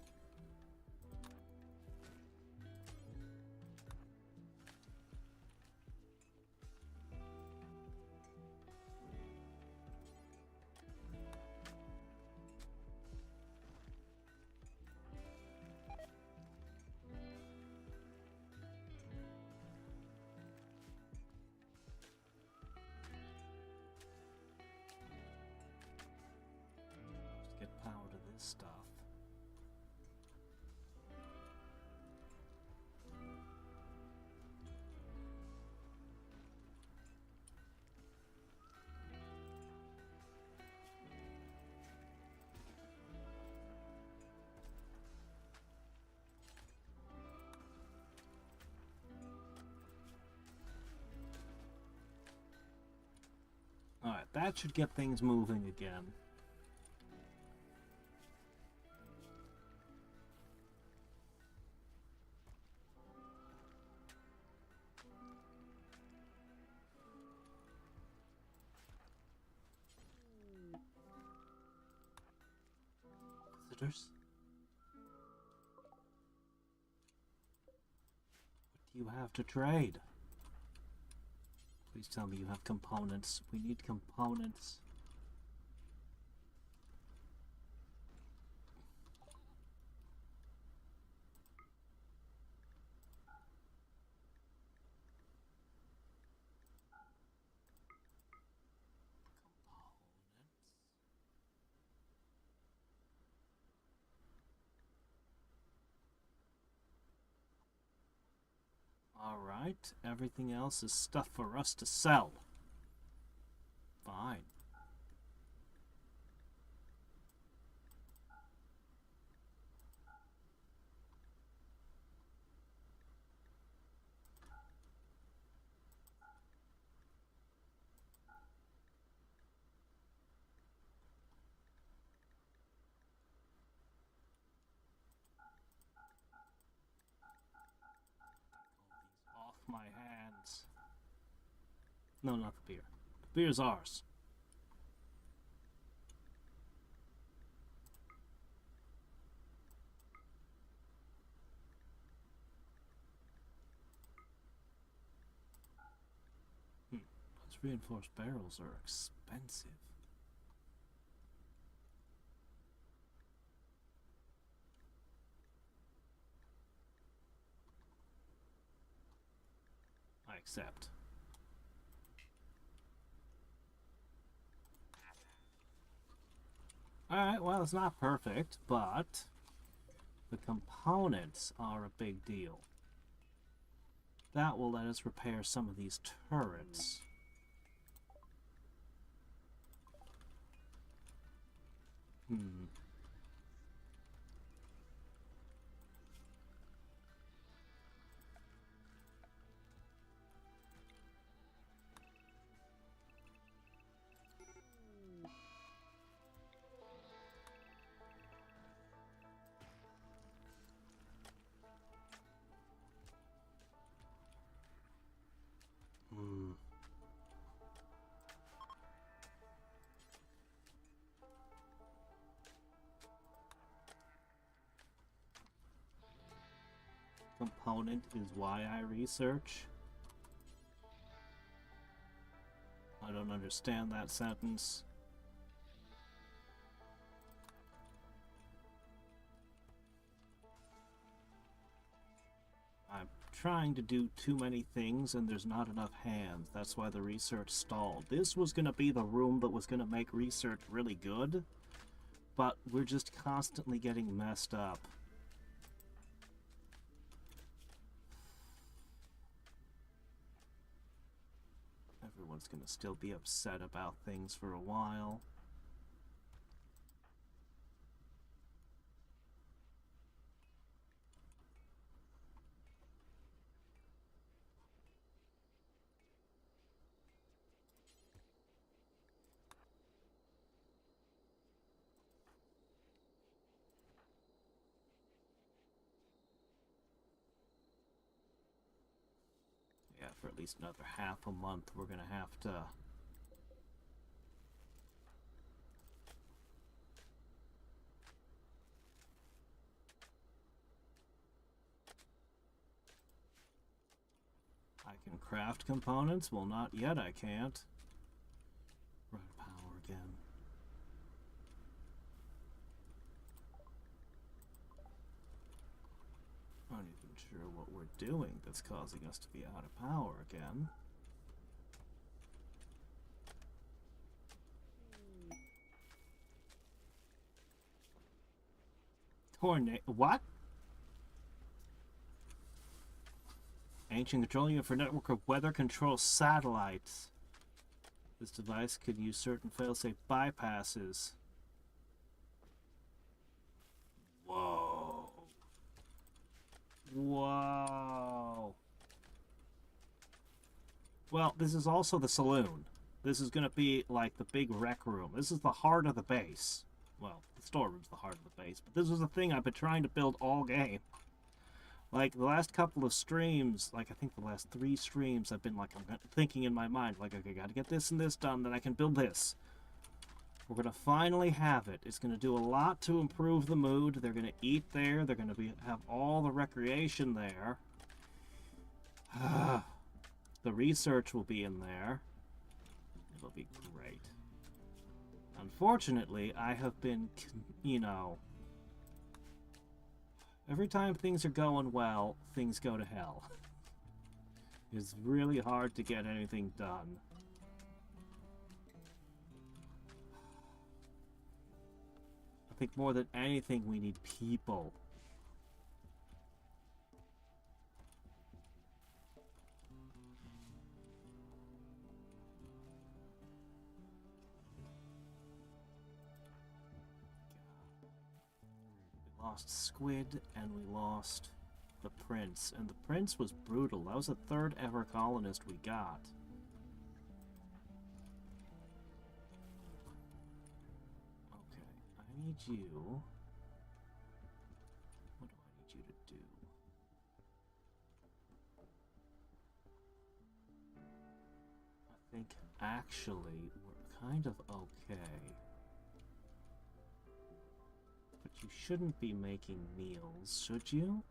Get power to this stuff. Alright, that should get things moving again. Visitors? What do you have to trade? Please tell me you have components. We need components. Alright, everything else is stuff for us to sell. Fine. Off my hands. No, not the beer. The beer's ours. Those reinforced barrels are expensive. I accept. Alright, well, it's not perfect, but the components are a big deal. That will let us repair some of these turrets. Component is why I research. I don't understand that sentence. I'm trying to do too many things and there's not enough hands. That's why the research stalled. This was going to be the room that was going to make research really good, but we're just constantly getting messed up. Everyone's going to still be upset about things for a while. for at least another half a month. We're gonna have to... I can craft components? Well, not yet, I can't. Run power again. I'm not even sure what we're doing that's causing us to be out of power again. Tornado. What? Ancient control unit for network of weather control satellites. This device could use certain failsafe bypasses. Whoa. Whoa. Well, this is also the saloon. This is going to be like the big rec room. This is the heart of the base. Well, the storeroom's the heart of the base, but this was a thing I've been trying to build all game. Like, the last couple of streams, like, I think the last 3 streams, I've been, like, I'm thinking in my mind, like, okay, gotta get this and this done, then I can build this. We're gonna finally have it. It's gonna do a lot to improve the mood. They're gonna eat there. They're gonna have all the recreation there. The research will be in there. It'll be great. Unfortunately, I have been, you know... Every time things are going well, things go to hell. It's really hard to get anything done. I think more than anything, we need people. Lost Squid, and we lost the Prince. And the Prince was brutal. That was the 3rd ever colonist we got. Okay, I need you... What do I need you to do? I think, actually, we're kind of okay. You shouldn't be making meals, should you?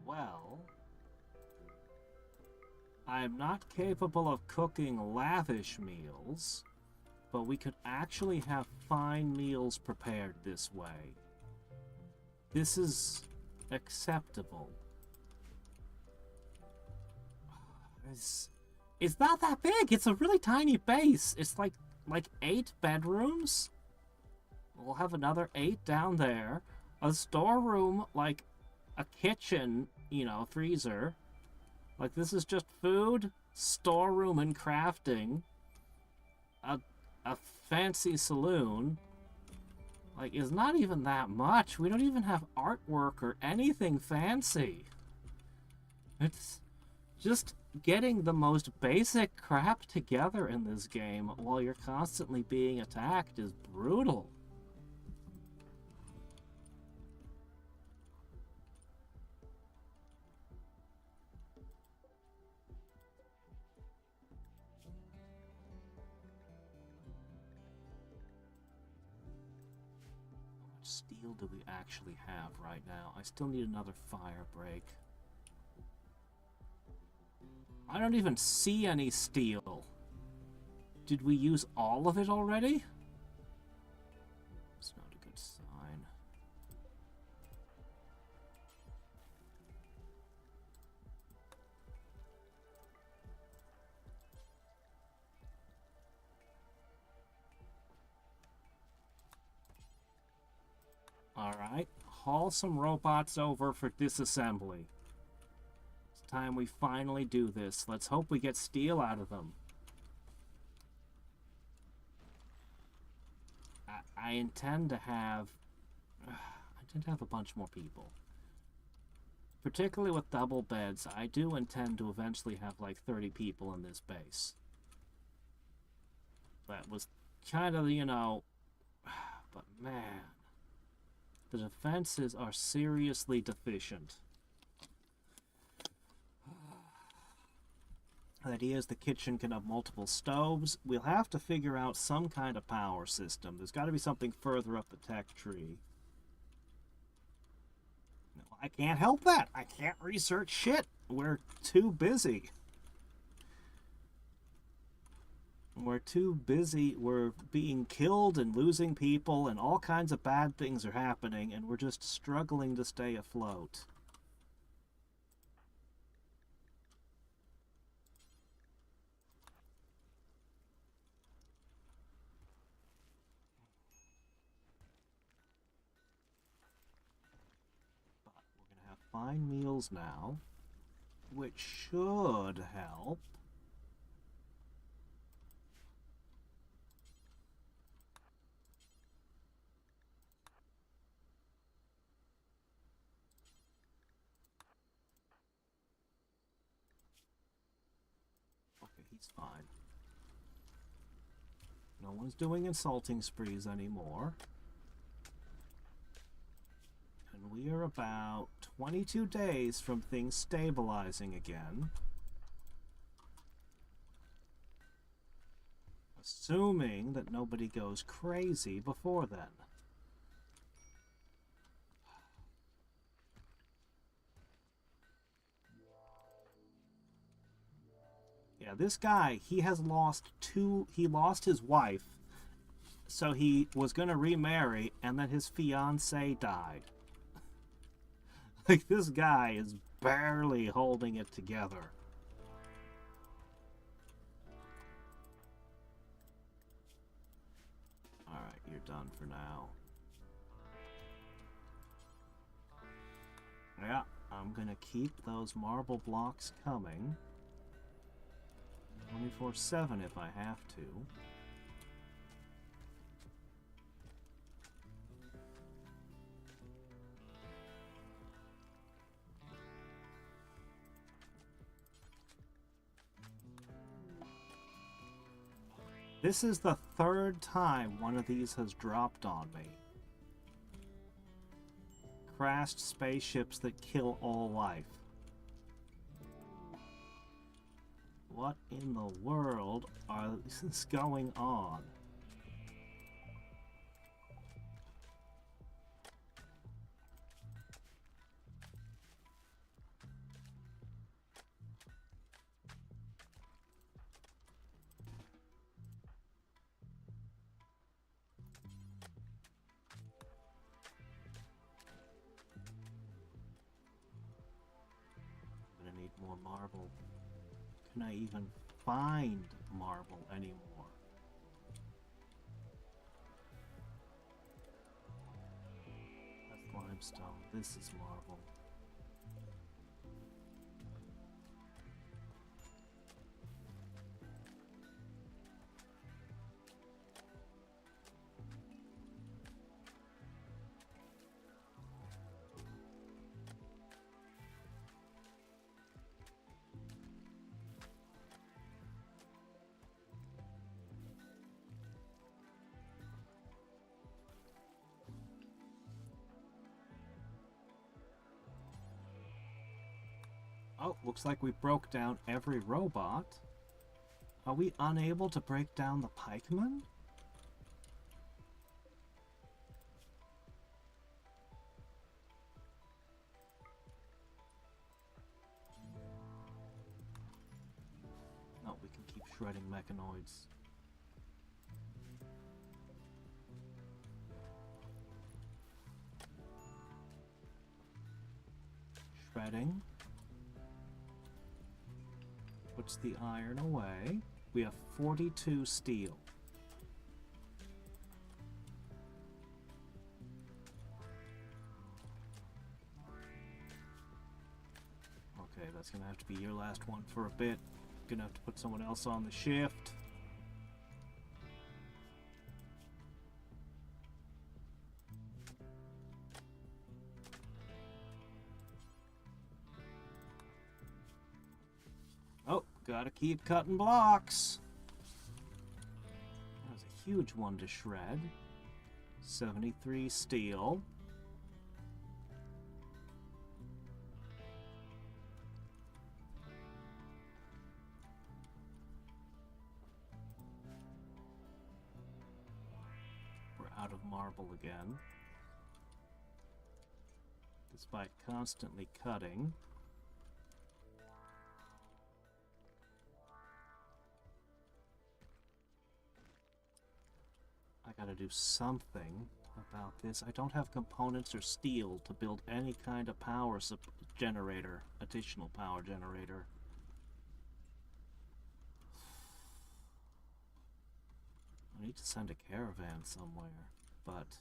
Well, I'm not capable of cooking lavish meals, but we could actually have fine meals prepared this way. This is acceptable. It's not that big. It's a really tiny base. It's like 8 bedrooms. We'll have another 8 down there. A storeroom, like a kitchen, you know, freezer. Like, this is just food, storeroom, and crafting. A fancy saloon. Like, it's not even that much. We don't even have artwork or anything fancy. It's just getting the most basic crap together in this game while you're constantly being attacked is brutal. How much steel do we actually have right now? I still need another fire break. I don't even see any steel. Did we use all of it already? It's not a good sign. Alright, haul some robots over for disassembly. Time we finally do this. Let's hope we get steel out of them. I intend to have a bunch more people. Particularly with double beds, I do intend to eventually have like 30 people in this base. That was kind of, you know... But man... The defenses are seriously deficient. The idea is the kitchen can have multiple stoves. We'll have to figure out some kind of power system. There's got to be something further up the tech tree. No, I can't help that. I can't research shit. We're too busy. We're too busy. We're being killed and losing people, and all kinds of bad things are happening, and we're just struggling to stay afloat. But we're going to have fine meals now, which should help. He's fine. No one's doing insulting sprees anymore. And we are about 22 days from things stabilizing again. Assuming that nobody goes crazy before then. Yeah, this guy, he lost his wife, so he was going to remarry, and then his fiancée died. Like, this guy is barely holding it together. Alright, you're done for now. Yeah, I'm going to keep those marble blocks coming. 24/7 if I have to. This is the third time one of these has dropped on me. Crashed spaceships that kill all life. What in the world is going on? I'm gonna need more marble. Can I even find marble anymore? That's limestone. This is marble. Oh, looks like we broke down every robot. Are we unable to break down the pikemen? No, we can keep shredding mechanoids. Shredding. Puts the iron away. We have 42 steel. Okay, that's gonna have to be your last one for a bit. Gonna have to put someone else on the shift. Oh, gotta keep cutting blocks. huge one to shred. 73 steel. We're out of marble again. Despite constantly cutting. I gotta do something about this. I don't have components or steel to build any kind of power generator, additional power generator. I need to send a caravan somewhere, but...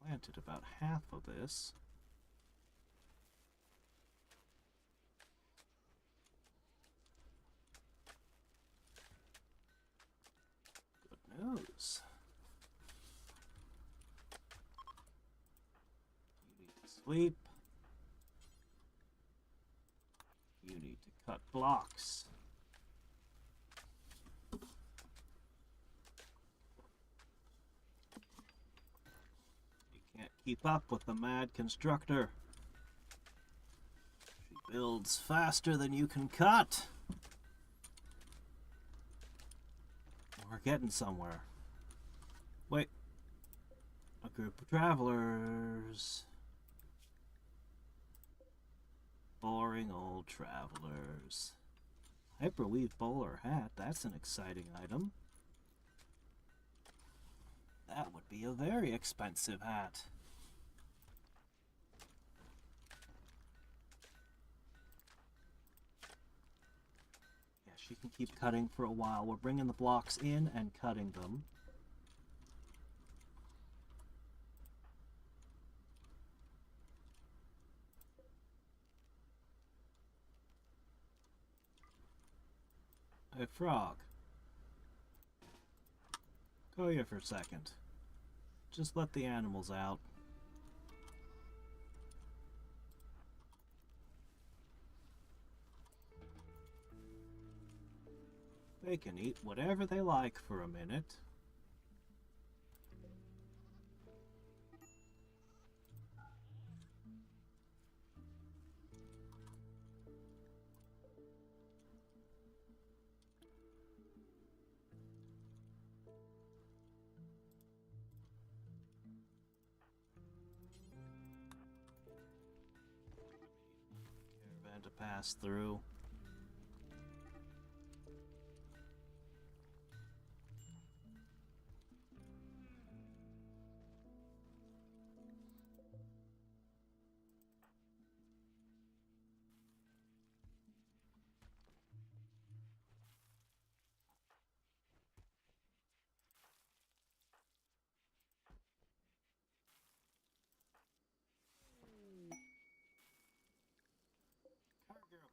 Planted about half of this. Good news. You need to sleep. You need to cut blocks. Can't keep up with the mad constructor. She builds faster than you can cut. We're getting somewhere. Wait. A group of travelers. Boring old travelers. Hyperweave bowler hat. That's an exciting item. That would be a very expensive hat. Yeah, she can keep cutting for a while. We're bringing the blocks in and cutting them. Hey, frog. Go here for a second. Just let the animals out. They can eat whatever they like for a minute. To pass through.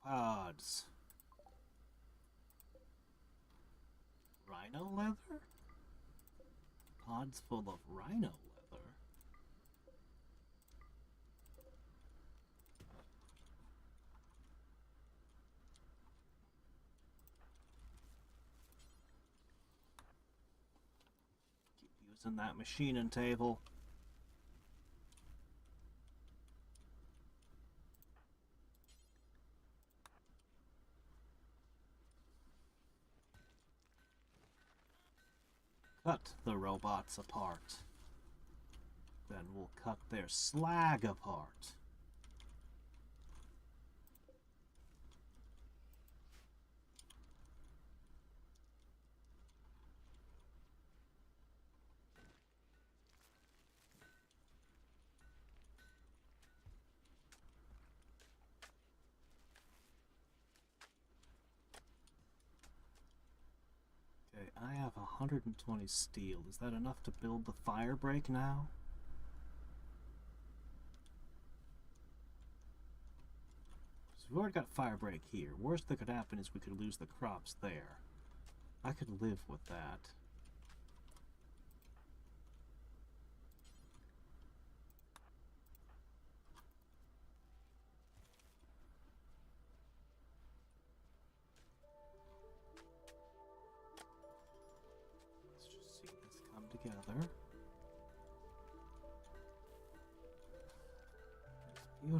Pods. Rhino leather? Pods full of rhino leather. Keep using that machining table. Cut the robots apart. Then we'll cut their slag apart. I have 120 steel. Is that enough to build the fire break now? So we've already got fire break here. Worst that could happen is we could lose the crops there. I could live with that.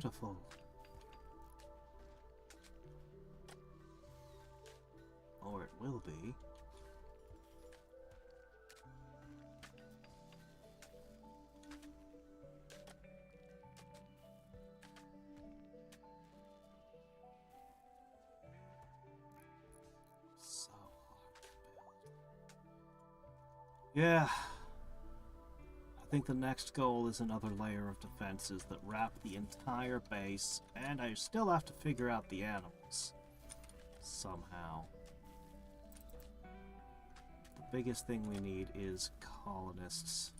beautiful. Or it will be. So hard to build. Yeah. I think the next goal is another layer of defenses that wrap the entire base, and I still have to figure out the animals. Somehow. The biggest thing we need is colonists.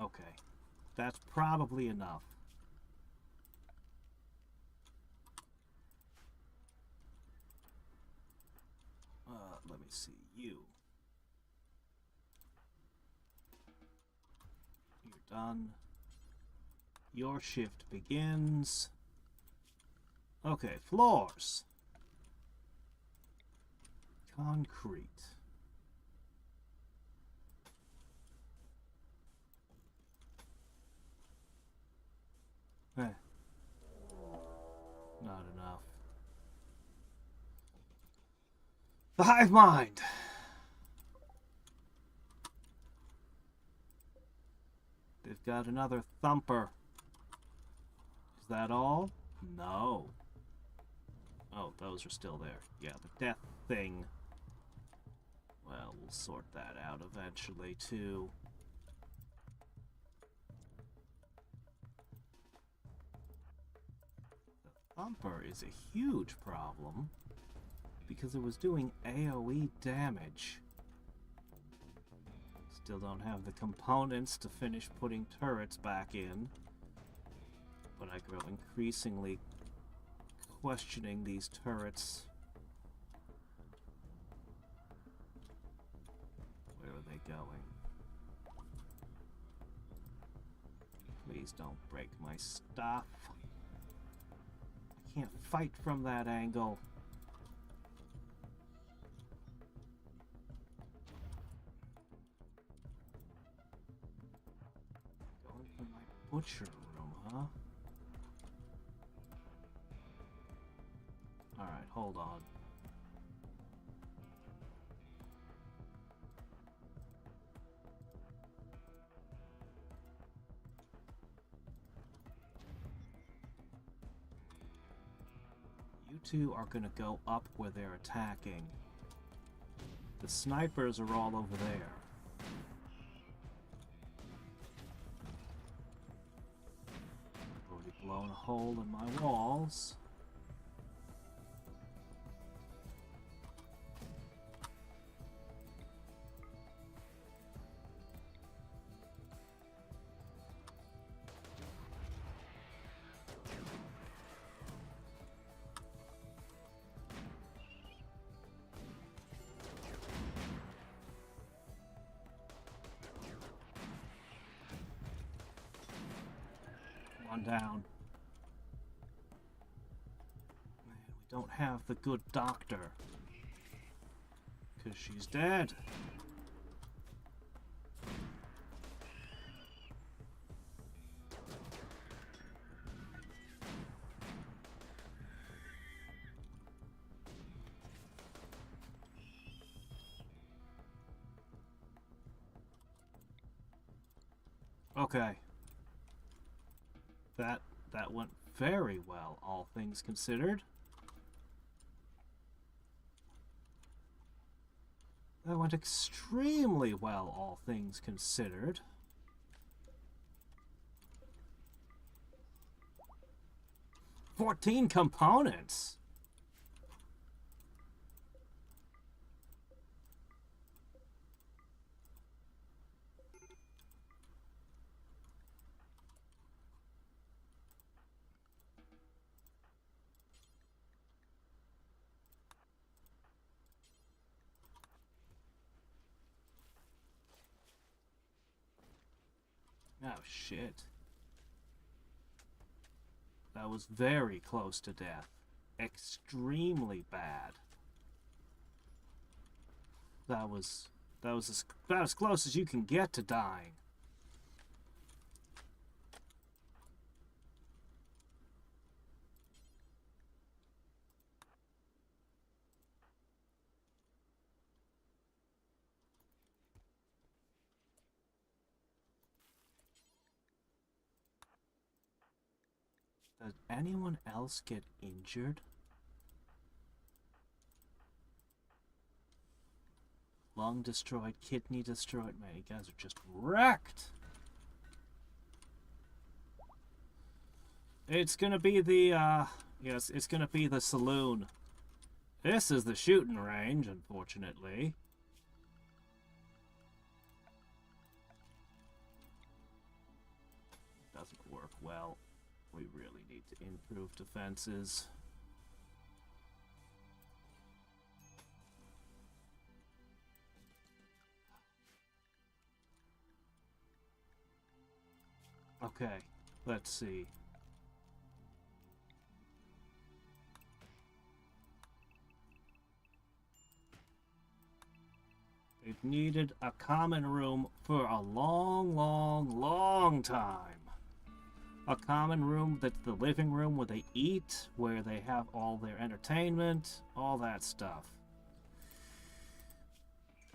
Okay, that's probably enough. Let me see, you. You're done. Your shift begins. Okay, floors. Concrete. Eh. Not enough. The hive mind. They've got another thumper. Is that all? No. Oh, those are still there. Yeah, the death thing. Well, we'll sort that out eventually, too. The thumper is a huge problem because it was doing AoE damage. Still don't have the components to finish putting turrets back in, but I grow increasingly questioning these turrets. Where are they going? Please don't break my stuff. I can't fight from that angle. Going for my butcher room, huh? Alright, hold on. You two are gonna go up where they're attacking. The snipers are all over there. Already blown a hole in my walls. One down. Man, we don't have the good doctor. Because she's dead. Okay. That went very well, all things considered. That went extremely well, all things considered. "14 components!" Oh, shit. That was very close to death. Extremely bad. That was about as close as you can get to dying. Did anyone else get injured? Lung destroyed, kidney destroyed. Man, you guys are just wrecked. It's gonna be the, yes, it's gonna be the saloon. This is the shooting range, unfortunately. Doesn't work well. We really need to improve defenses. Okay, let's see. They've needed a common room for a long time. A common room that's the living room where they eat, where they have all their entertainment, all that stuff.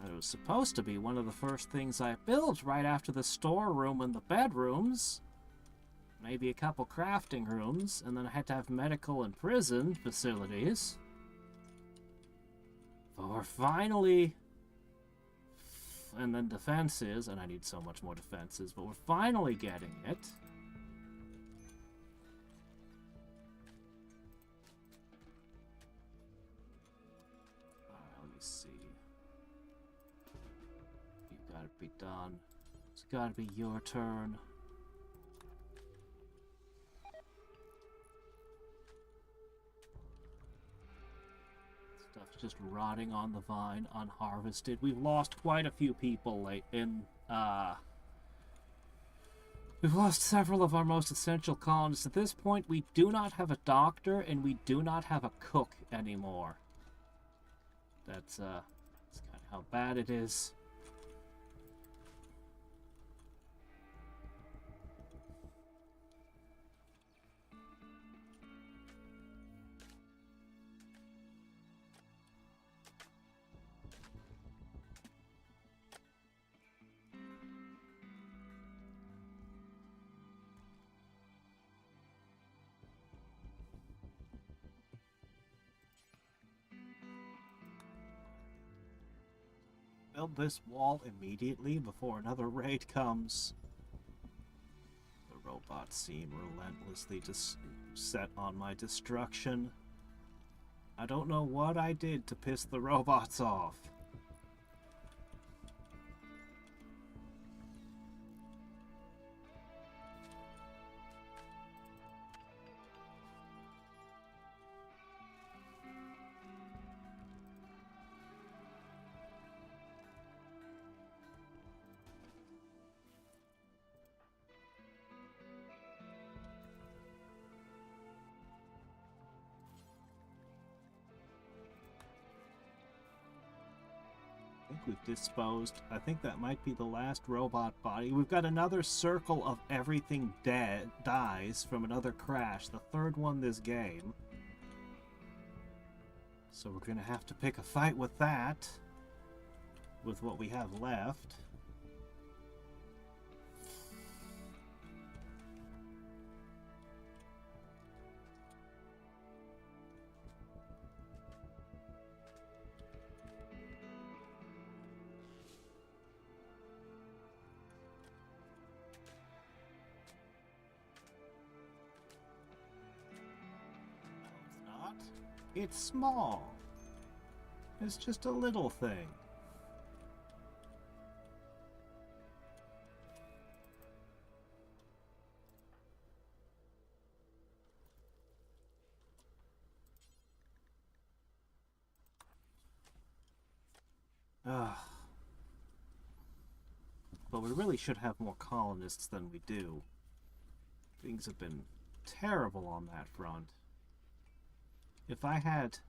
It was supposed to be one of the first things I built right after the storeroom and the bedrooms. Maybe a couple crafting rooms, and then I had to have medical and prison facilities. But we're finally... And then defenses, and I need so much more defenses, but we're finally getting it. Alright, let me see. You gotta be done. It's gotta be your turn. Stuff's just rotting on the vine, unharvested. We've lost quite a few people we've lost several of our most essential colonists. At this point, we do not have a doctor, and we do not have a cook anymore. That's kind of how bad it is. Build this wall immediately before another raid comes. The robots seem relentlessly set on my destruction. I don't know what I did to piss the robots off. We've disposed. I think that might be the last robot body. We've got another circle of everything dead dies from another crash. The third one this game. So we're gonna have to pick a fight with that. With what we have left. It's small. It's just a little thing. but we really should have more colonists than we do. Things have been terrible on that front. If I had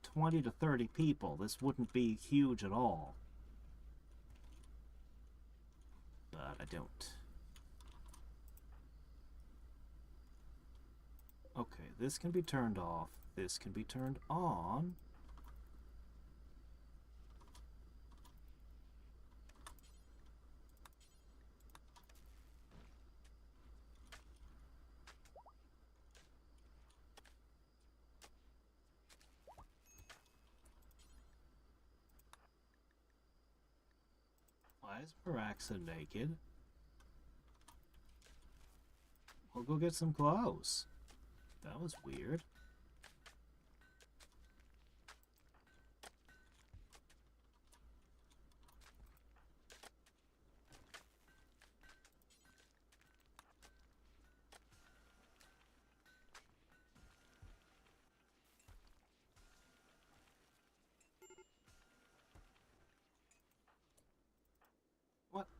20 to 30 people, this wouldn't be huge at all. But I don't. Okay, this can be turned off. This can be turned on. Why is Maraxa naked? We'll go get some clothes. That was weird.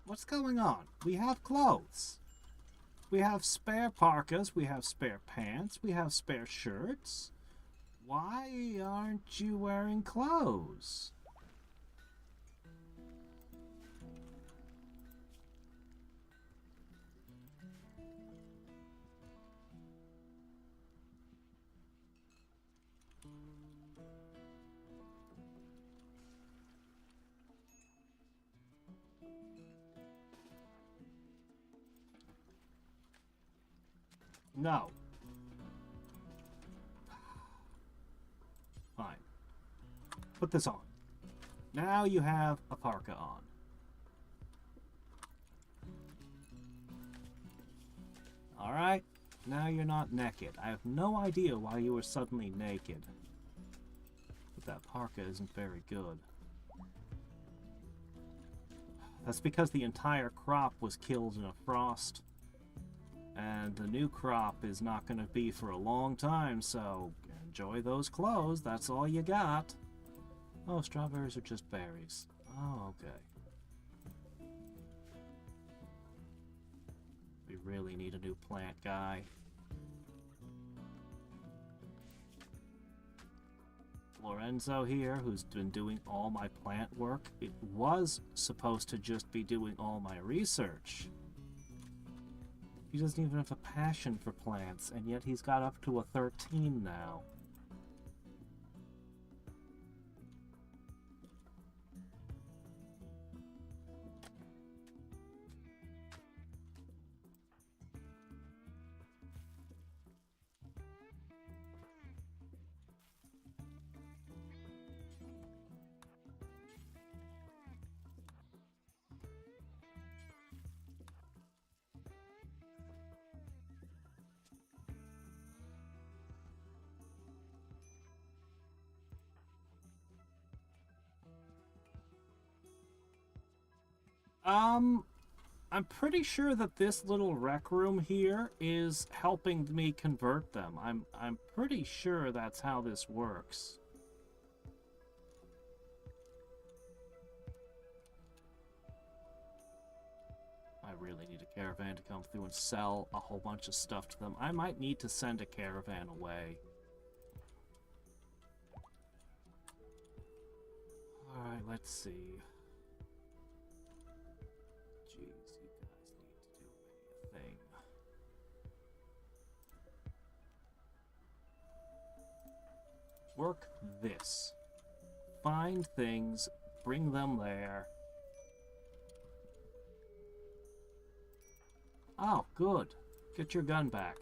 What's going on? We have clothes. We have spare parkas, we have spare pants, we have spare shirts. Why aren't you wearing clothes? No. Fine. Put this on. Now you have a parka on. Alright, now you're not naked. I have no idea why you were suddenly naked. But that parka isn't very good. That's because the entire crop was killed in a frost. And the new crop is not going to be for a long time, so enjoy those clothes. That's all you got. Oh, strawberries are just berries. Oh, okay. We really need a new plant guy. Lorenzo here, who's been doing all my plant work. It was supposed to just be doing all my research. He doesn't even have a passion for plants, and yet he's got up to a 13 now. I'm pretty sure that this little rec room here is helping me convert them. I'm pretty sure that's how this works. I really need a caravan to come through and sell a whole bunch of stuff to them. I might need to send a caravan away. Alright, let's see. Work this. Find things, bring them there. Oh, good. Get your gun back.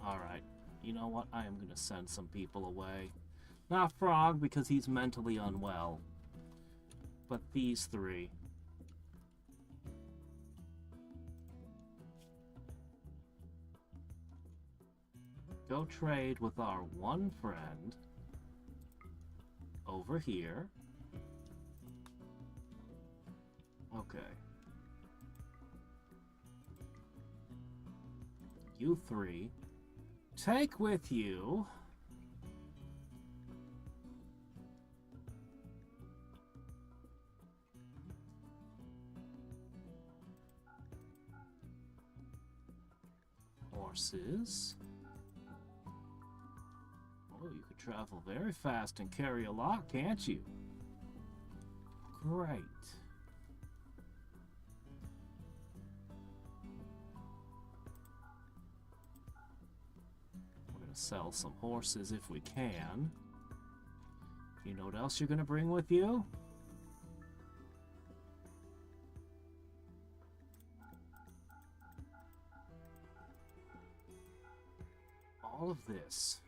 Alright, you know what? I am going to send some people away. Not Frog, because he's mentally unwell. But these three. Go trade with our one friend over here. Okay. You three take with you horses. Oh, you could travel very fast and carry a lot, can't you? Great. We're gonna sell some horses if we can. You know what else you're gonna bring with you? All of this.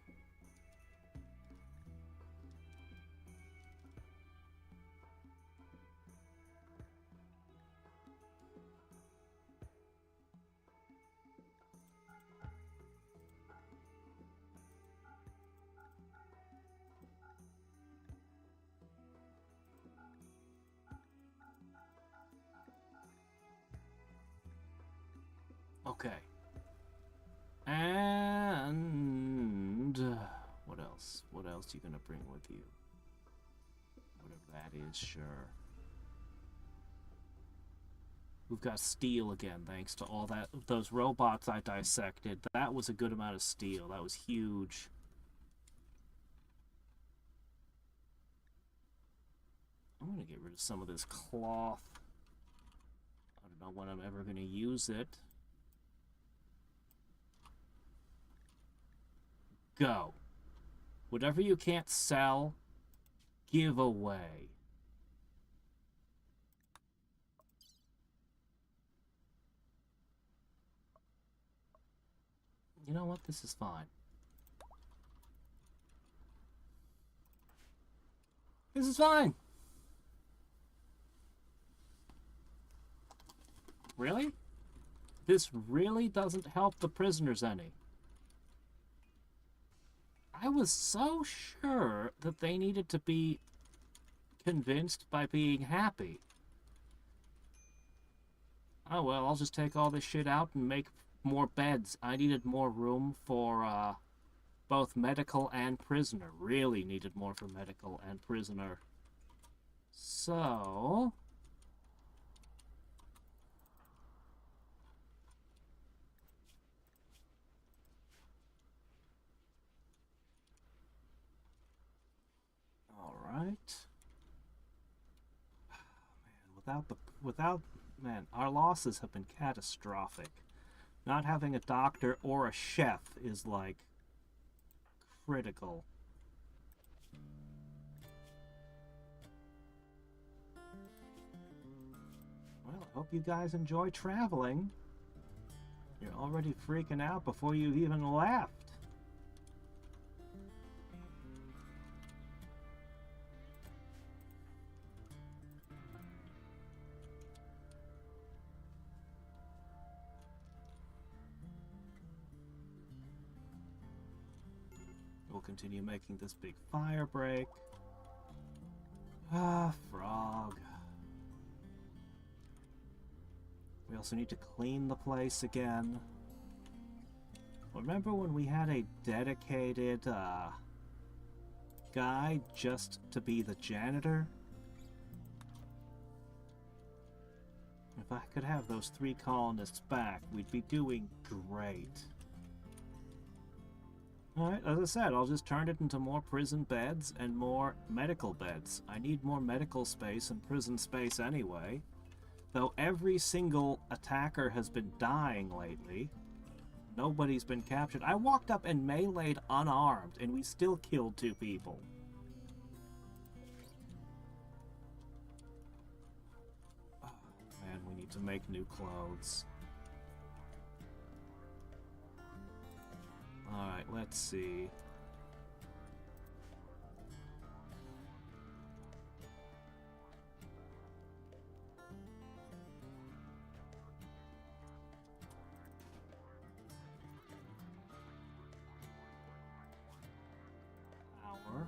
Okay. And what else? What else are you gonna bring with you? Whatever that is, sure. We've got steel again, thanks to all that those robots I dissected. That was a good amount of steel. That was huge. I'm gonna get rid of some of this cloth. I don't know when I'm ever gonna use it. Go. Whatever you can't sell, give away. You know what? This is fine. This is fine. Really? This really doesn't help the prisoners any. I was so sure that they needed to be convinced by being happy. Oh well, I'll just take all this shit out and make more beds. I needed more room for both medical and prisoner. Really needed more for medical and prisoner. So... Alright. Man, man, our losses have been catastrophic. Not having a doctor or a chef is, like, critical. Well, I hope you guys enjoy traveling. You're already freaking out before you've even left. We'll continue making this big fire break. Ah, frog. We also need to clean the place again. Remember when we had a dedicated guy just to be the janitor? If I could have those 3 colonists back, we'd be doing great. Alright, as I said, I'll just turn it into more prison beds and more medical beds. I need more medical space and prison space anyway. Though every single attacker has been dying lately. Nobody's been captured. I walked up and meleeed unarmed, and we still killed 2 people. Oh, man, we need to make new clothes. Alright, let's see. Power.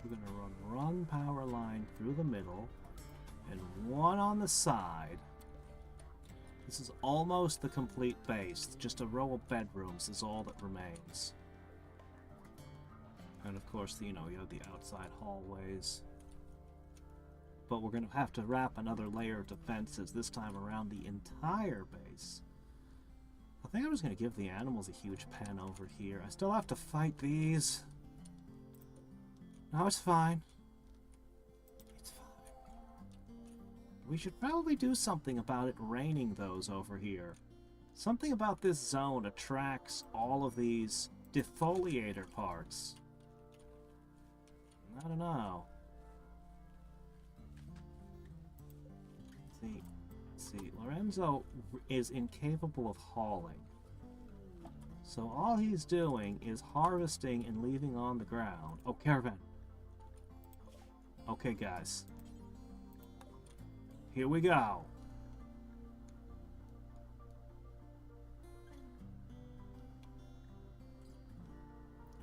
We're gonna run power line through the middle and one on the side. This is almost the complete base. Just a row of bedrooms is all that remains. And of course, you know, you have the outside hallways. But we're going to have to wrap another layer of defenses, this time around the entire base. I think I'm just going to give the animals a huge pen over here. I still have to fight these. No, it's fine. It's fine. We should probably do something about it raining those over here. Something about this zone attracts all of these defoliator parts. I don't know. See, Lorenzo is incapable of hauling. So all he's doing is harvesting and leaving on the ground. Oh, caravan. Okay, guys. Here we go.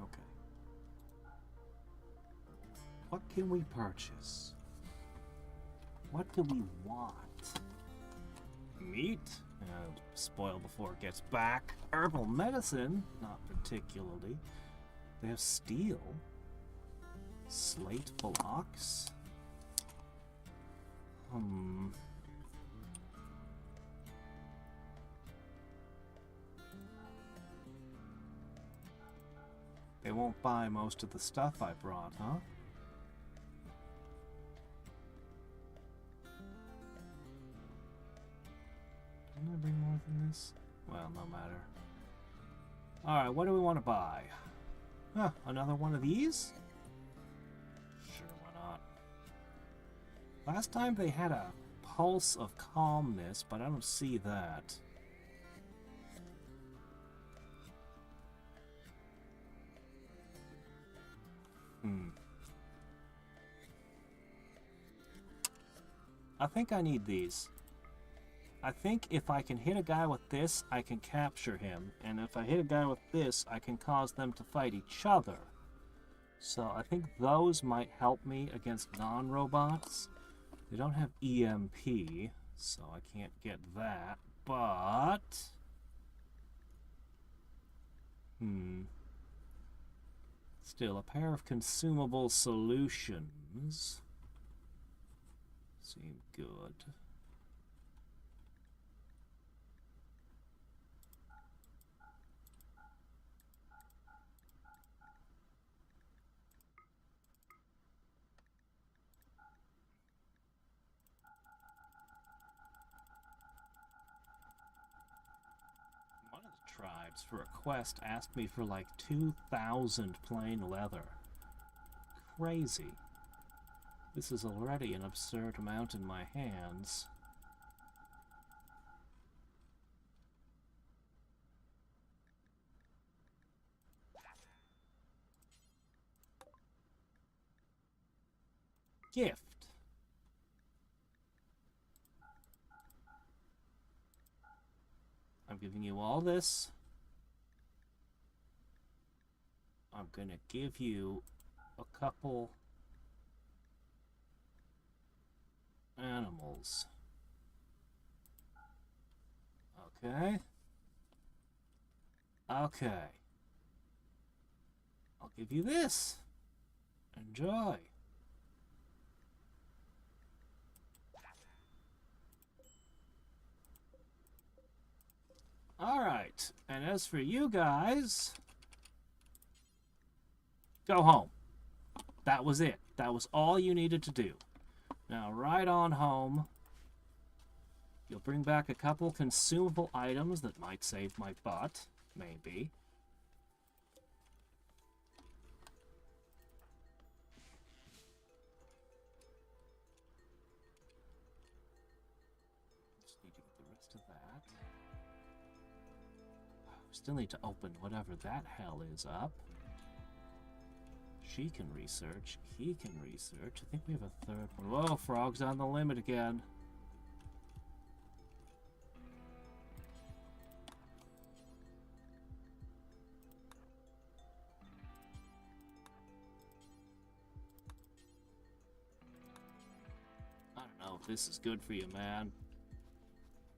Okay. What can we purchase? What do we want? Meat? Spoil before it gets back. Herbal medicine? Not particularly. They have steel. Slate blocks? They won't buy most of the stuff I brought, huh? Didn't I bring more than this? Well, no matter. Alright, what do we want to buy? Huh, another one of these? Sure, why not? Last time they had a pulse of calmness, but I don't see that. I think I need these. I think if I can hit a guy with this, I can capture him. And if I hit a guy with this, I can cause them to fight each other. So I think those might help me against non-robots. They don't have EMP, so I can't get that. But... still, a pair of consumable solutions seem good. One of the tribes for a quest asked me for like 2,000 plain leather. Crazy. This is already an absurd amount in my hands. Gift. I'm giving you all this. I'm gonna give you a couple animals. Okay. Okay. I'll give you this. Enjoy. Alright, and as for you guys, go home. That was it. That was all you needed to do. Now, right on home. You'll bring back a couple consumable items that might save my butt. Maybe. Just need to get the rest of that. Still need to open whatever that hell is up. She can research. He can research. I think we have a third one. Whoa, frog's on the limit again. I don't know if this is good for you, man.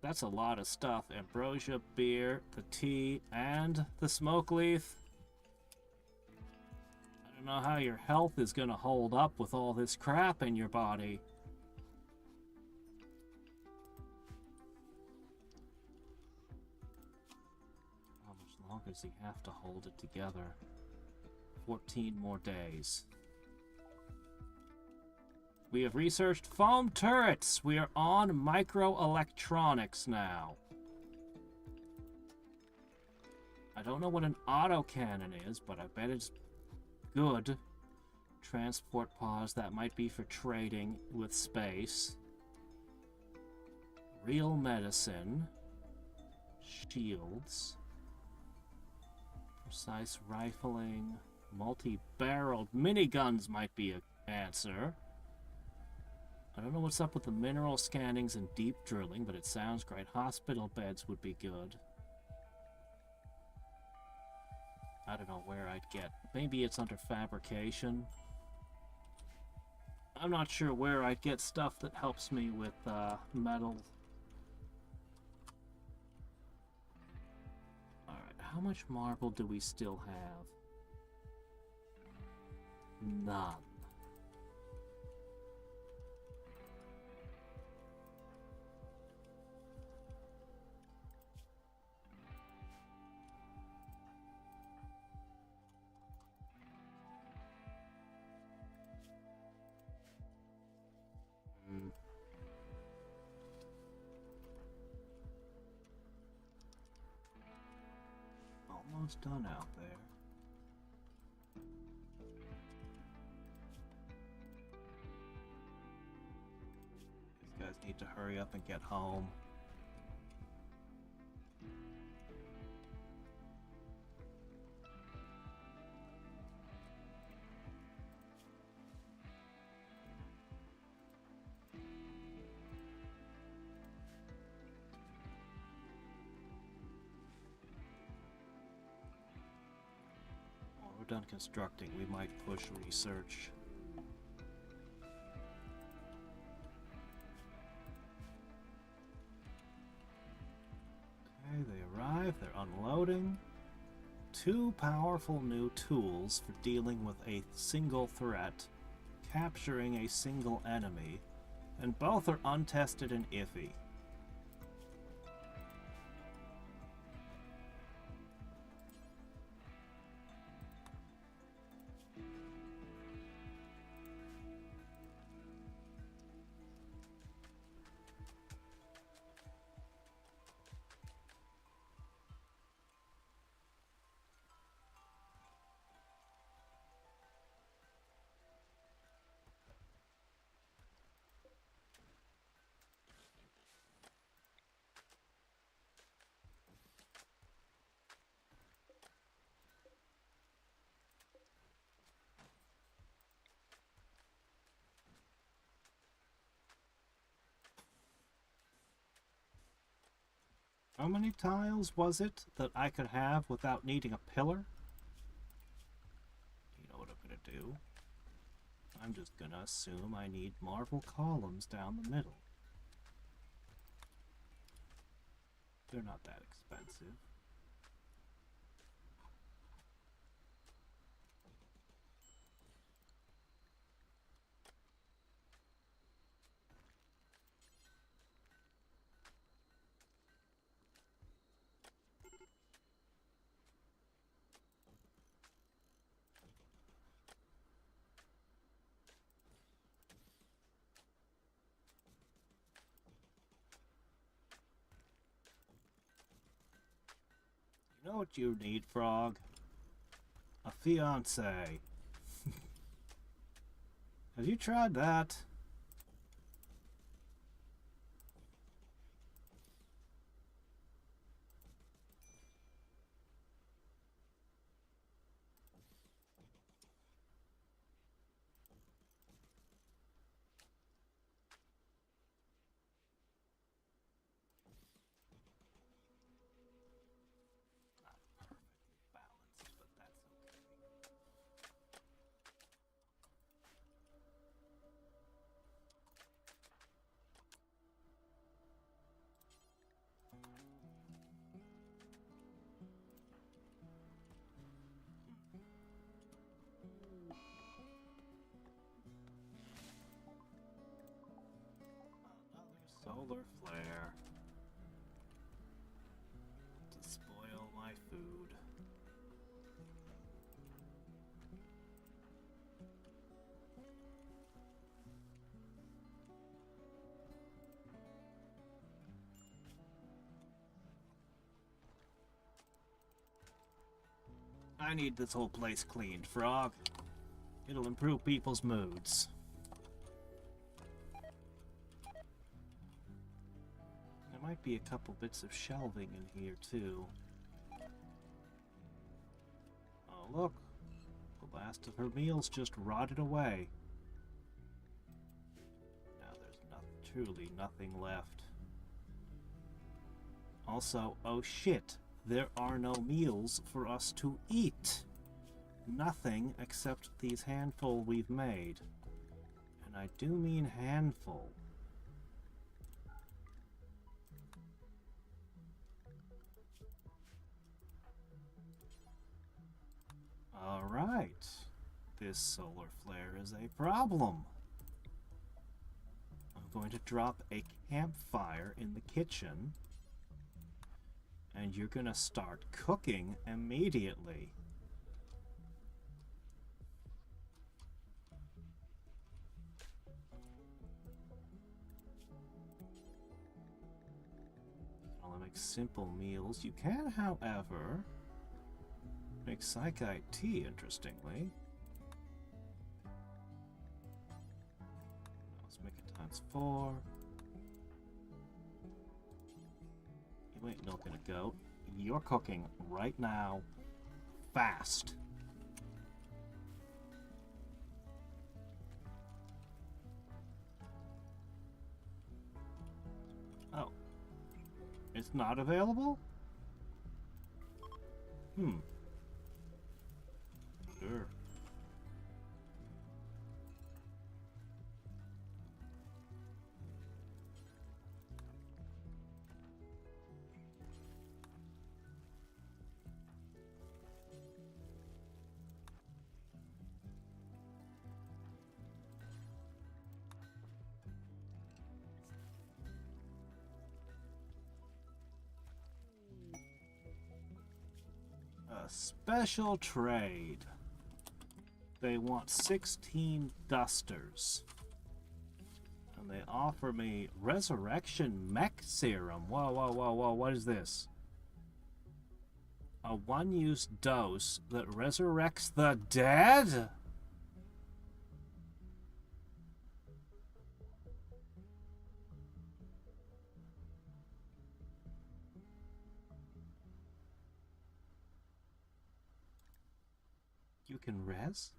That's a lot of stuff. Ambrosia, beer, the tea, and the smoke leaf. I don't know how your health is gonna hold up with all this crap in your body. How much longer does he have to hold it together? 14 more days. We have researched foam turrets. We are on microelectronics now. I don't know what an autocannon is, but I bet it's good. Transport pods, that might be for trading with space. Real medicine. Shields. Precise rifling. Multi-barreled miniguns might be an answer. I don't know what's up with the mineral scannings and deep drilling, but it sounds great. Hospital beds would be good. I don't know where I'd get. Maybe it's under fabrication. I'm not sure where I'd get stuff that helps me with metal. Alright, how much marble do we still have? None. Almost done out there. These guys need to hurry up and get home. Done constructing, we might push research. Okay, they arrive, they're unloading. 2 powerful new tools for dealing with a single threat, capturing a single enemy, and both are untested and iffy. How many tiles was it that I could have without needing a pillar? You know what I'm gonna do? I'm just gonna assume I need marble columns down the middle. They're not that expensive. You know what you need, Frog? A fiancé. Have you tried that? solar flare to spoil my food. I need this whole place cleaned, Frog. It'll improve people's moods. There might be a couple bits of shelving in here, too. Oh, look. The last of her meals just rotted away. Now there's truly nothing left. Also, oh shit, there are no meals for us to eat. Nothing except these handful we've made. And I do mean handful. Alright. This solar flare is a problem. I'm going to drop a campfire in the kitchen. And you're gonna start cooking immediately. I'll make simple meals. You can, however, make psychite tea, interestingly. Let's make it ×4. You ain't milking a goat. You're cooking right now. Fast. Oh. It's not available? Sure. A special trade. They want 16 dusters. And they offer me resurrection mech serum. Whoa, whoa, whoa, whoa, what is this? A one-use dose that resurrects the dead? You can res?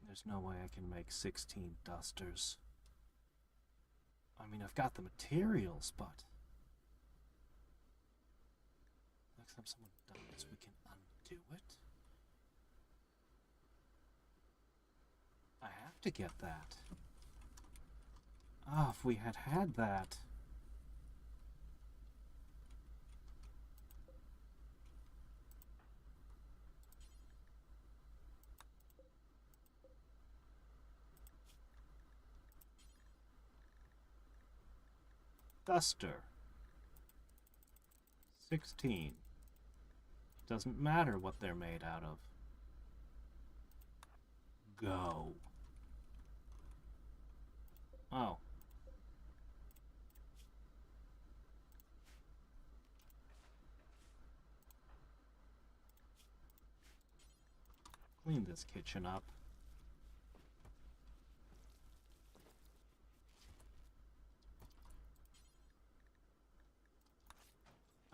There's no way I can make 16 dusters. I mean, I've got the materials, but next time someone dies, we can undo it. I have to get that. Ah, if we had had that. Duster. 16. Doesn't matter what they're made out of. Go. Oh. Clean this kitchen up.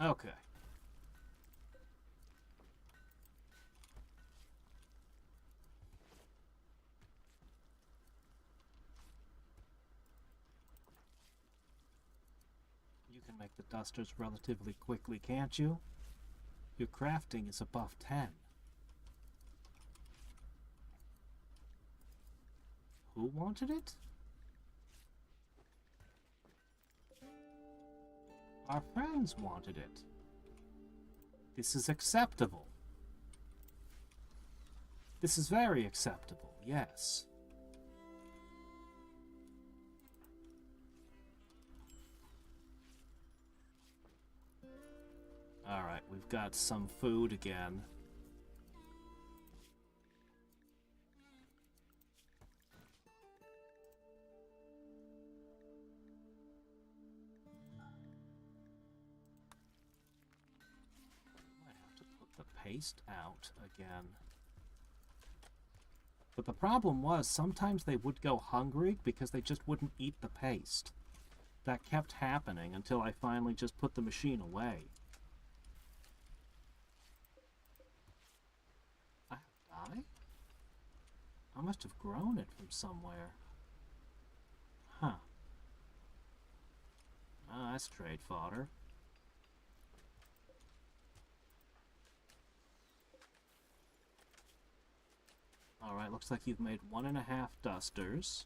Okay. You can make the dusters relatively quickly, can't you? Your crafting is above 10. Who wanted it? Our friends wanted it. This is acceptable. This is very acceptable, yes. Alright, we've got some food again. Might have to put the paste out again. But the problem was, sometimes they would go hungry because they just wouldn't eat the paste. That kept happening until I finally just put the machine away. I have dye? I must have grown it from somewhere. Huh. Ah, that's trade fodder. Alright, looks like you've made 1.5 dusters.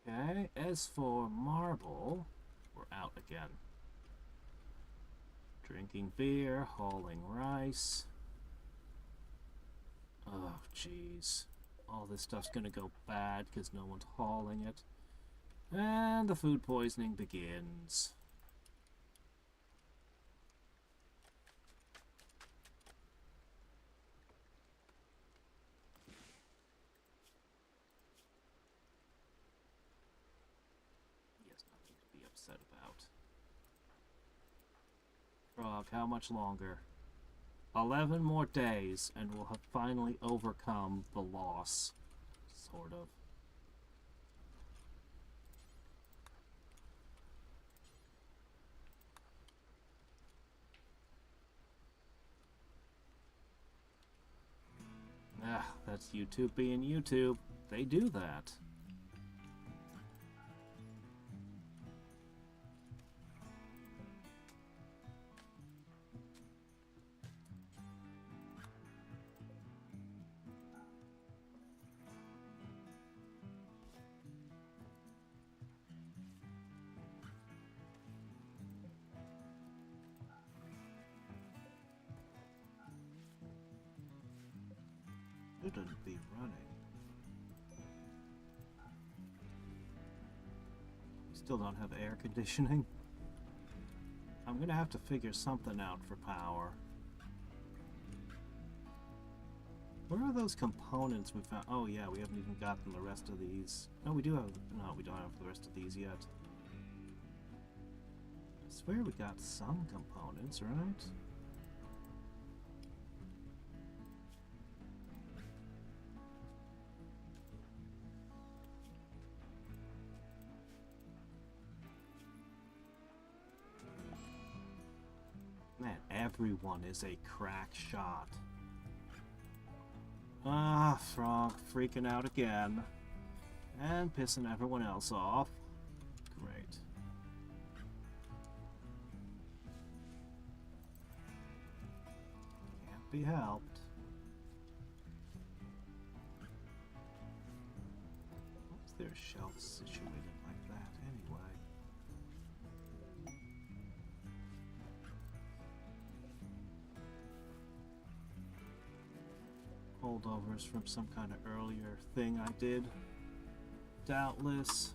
Okay, as for marble, we're out again. Drinking beer, hauling rice. Oh, jeez. All this stuff's gonna go bad because no one's hauling it. And the food poisoning begins. Yes, nothing to be upset about. Frog, how much longer? 11 more days, and we'll have finally overcome the loss. Sort of. Ah, that's YouTube being YouTube. They do that. Shouldn't be running. We still don't have air conditioning. I'm gonna have to figure something out for power. Where are those components we found? Oh yeah, we haven't even gotten the rest of these. No, we do have. No, we don't have the rest of these yet. I swear we got some components, right? Man, everyone is a crack shot. Ah, Frog freaking out again. And pissing everyone else off. Great. Can't be helped. What's their shelf situated like that anyway? Holdovers from some kind of earlier thing I did. Doubtless.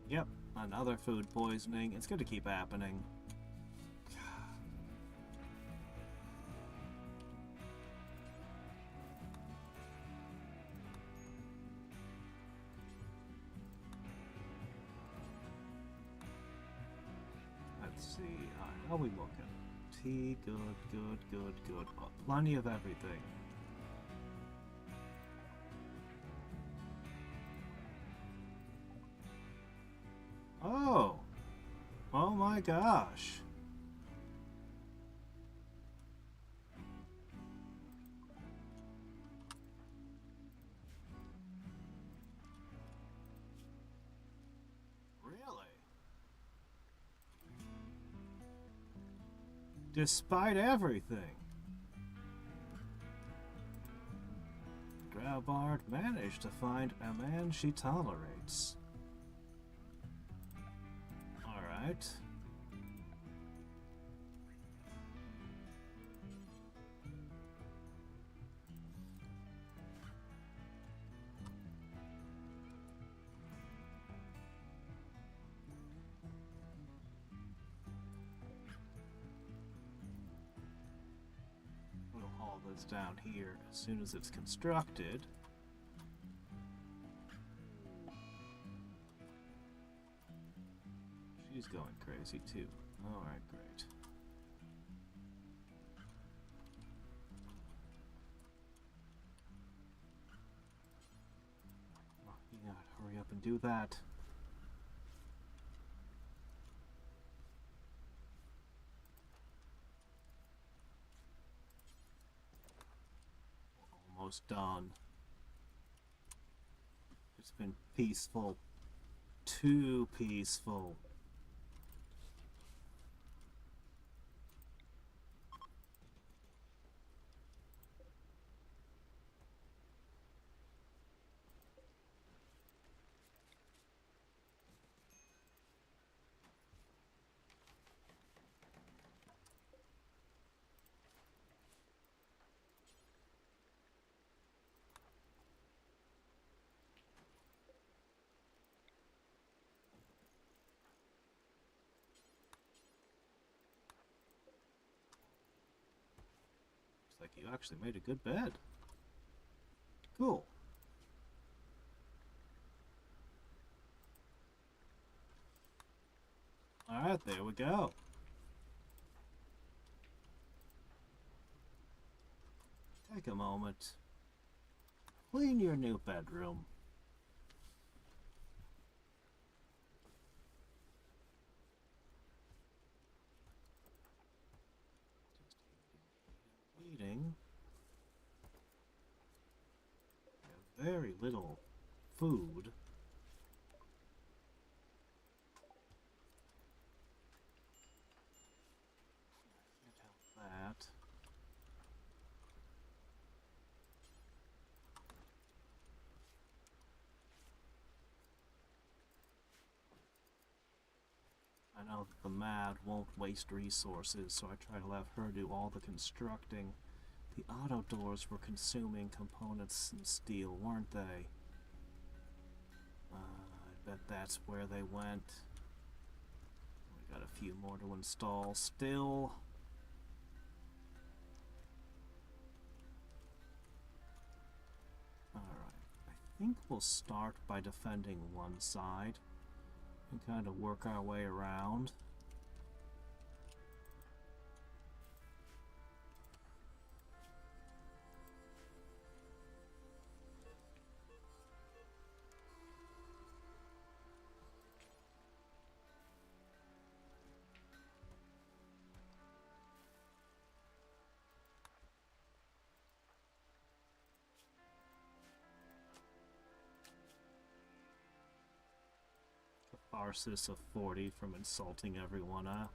Yep, another food poisoning. It's going to keep happening. Let's see, how are we looking? Tea, good, good, good, good. Oh, plenty of everything. Oh! Oh my gosh! Really? Despite everything. Bard managed to find a man she tolerates. Alright. We'll haul this down here as soon as it's constructed. She's going crazy too. Alright, great. Oh, you gotta hurry up and do that. Almost done. It's been peaceful. Too peaceful. Looks like you actually made a good bed. Cool. Alright, there we go. Take a moment. Clean your new bedroom. Eating. Very little food. Can't help that. I know that the Mad won't waste resources, so I try to let her do all the constructing. The auto doors were consuming components and steel, weren't they? I bet that's where they went. We got a few more to install still. Alright, I think we'll start by defending one side and kind of work our way around. Catharsis of 40 from insulting everyone, huh?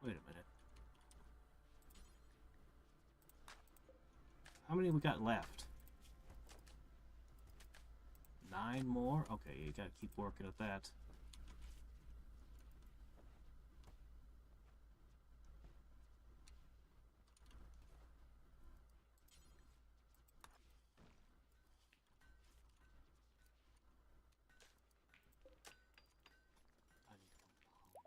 Wait a minute. How many we got left? 9 more? Okay, you gotta keep working at that. I need components.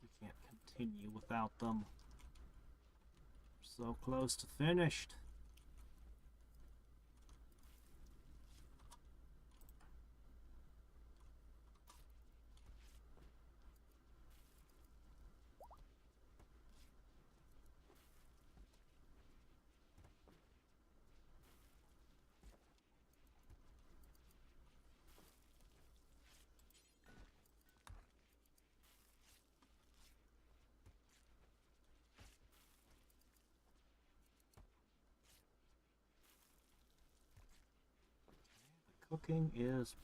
We can't continue without them. We're so close to finished. Cooking is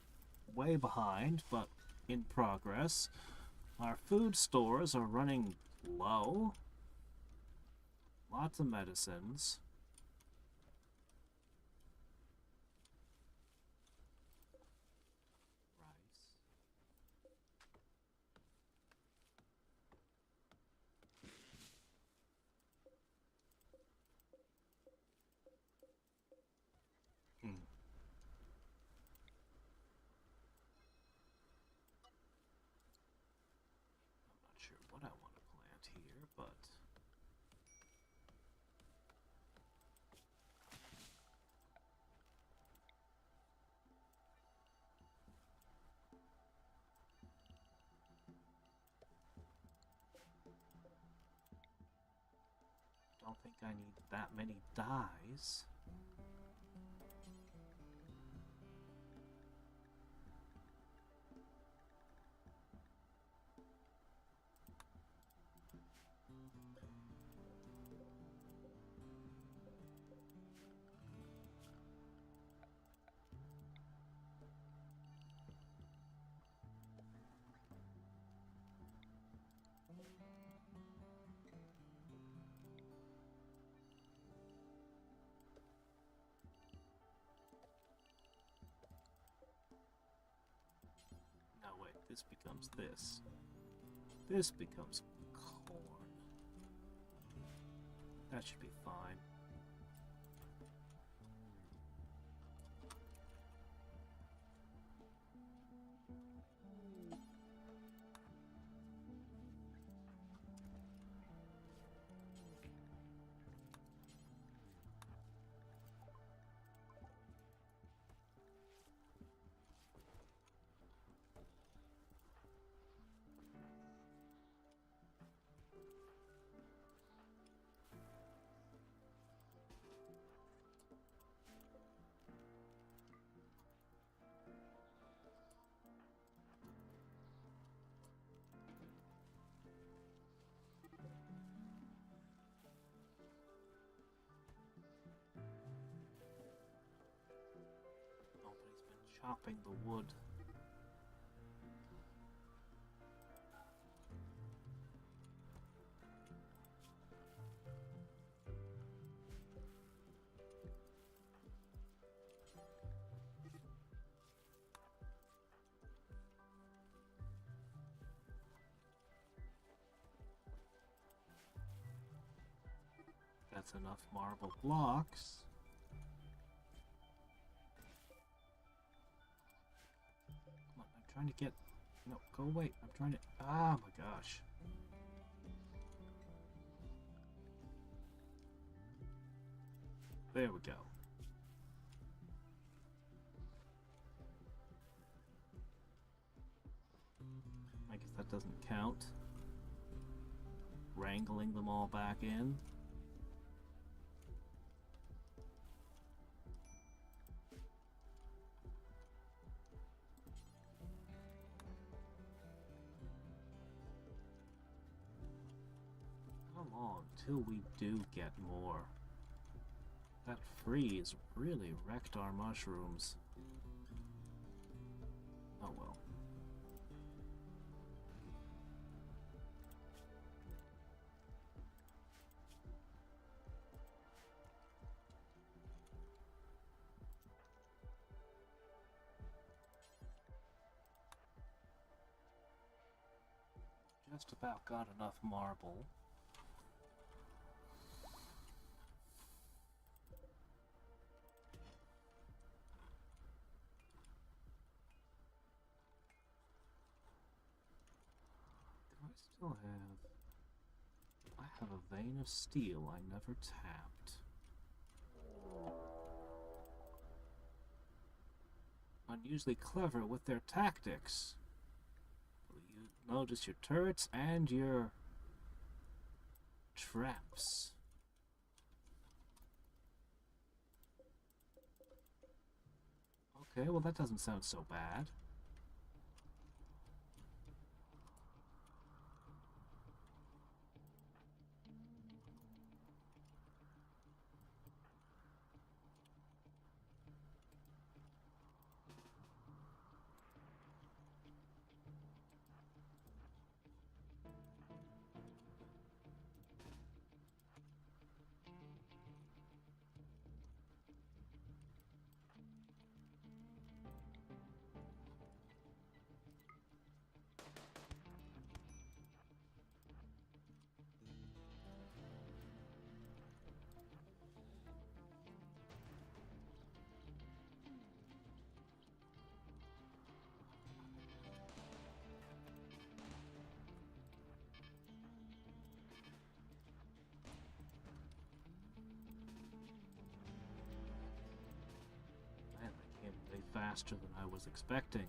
way behind, but in progress. Our food stores are running low. Lots of medicines. Rice. Hmm. I'm not sure what I want to plant here, but I don't think I need that many dyes. Now wait, this becomes this. This becomes corn. That should be fine. Nobody's been chopping the wood. That's enough marble blocks. Come on, I'm trying to get... No, go away. I'm trying to... Ah, my gosh. There we go. I guess that doesn't count. Wrangling them all back in. How long till we do get more? That freeze really wrecked our mushrooms. Oh well. Just about got enough marble. Do I still have... I have a vein of steel I never tapped. Unusually clever with their tactics. You notice your turrets and your traps. Okay, well that doesn't sound so bad. faster than I was expecting.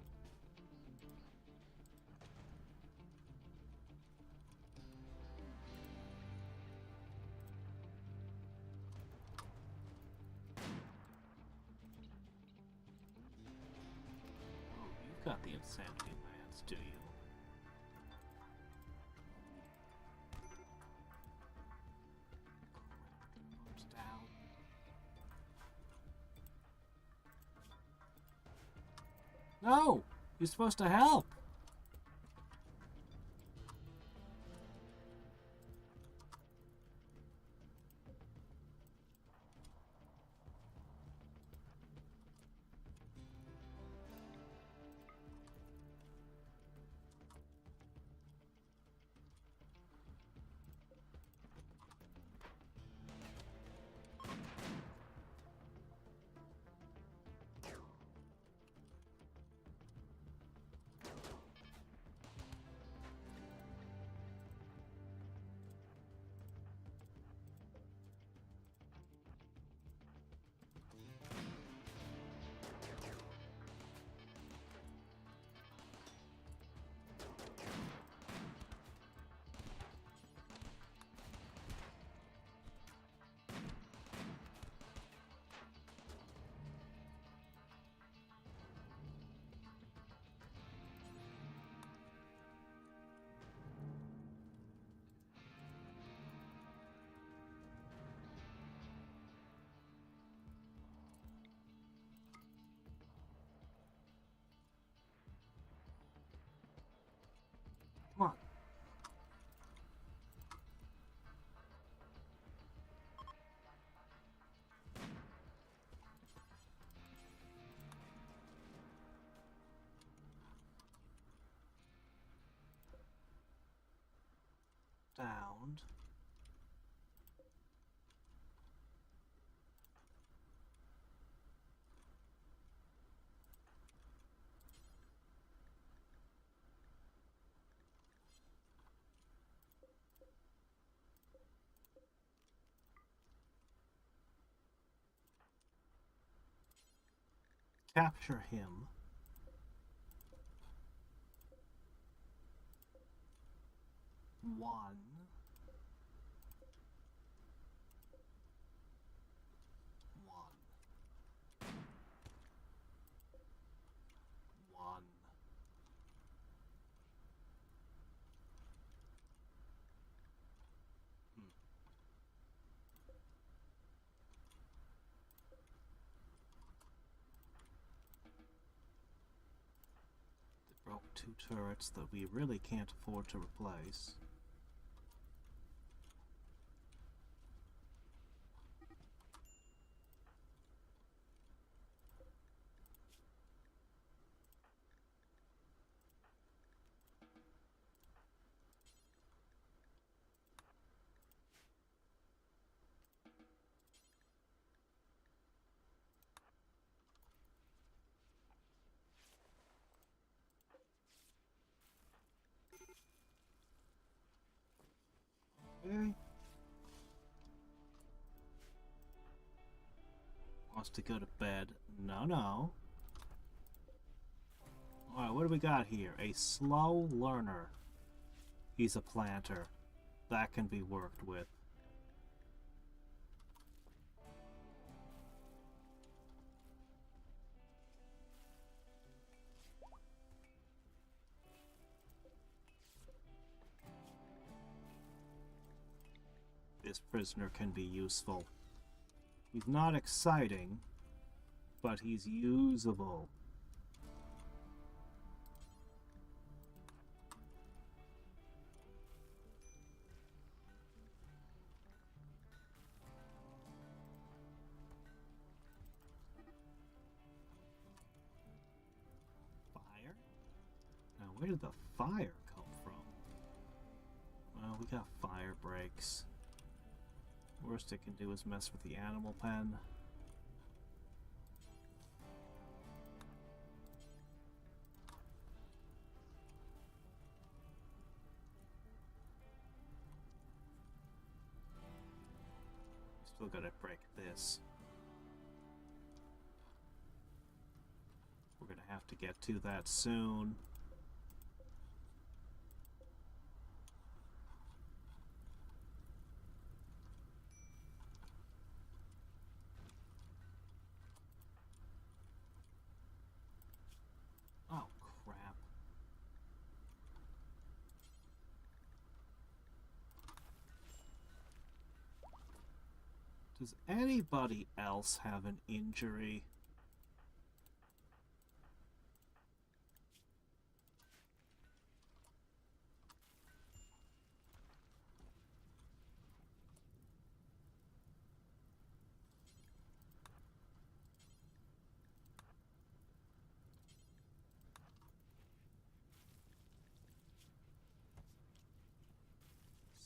Oh, you've got the insanity lance, do you? Down. No! You're supposed to help! Come on. Downed. Capture him. One. One. They broke two turrets that we really can't afford to replace. Okay. Wants to go to bed. No, no. Alright, what do we got here? A slow learner. He's a planter. That can be worked with. This prisoner can be useful. He's not exciting, but he's usable. Fire? Now, where did the fire come from? Well, we got fire breaks. Worst it can do is mess with the animal pen. Still gotta break this. have to get to that soon. Oh, crap. Does anybody else have an injury?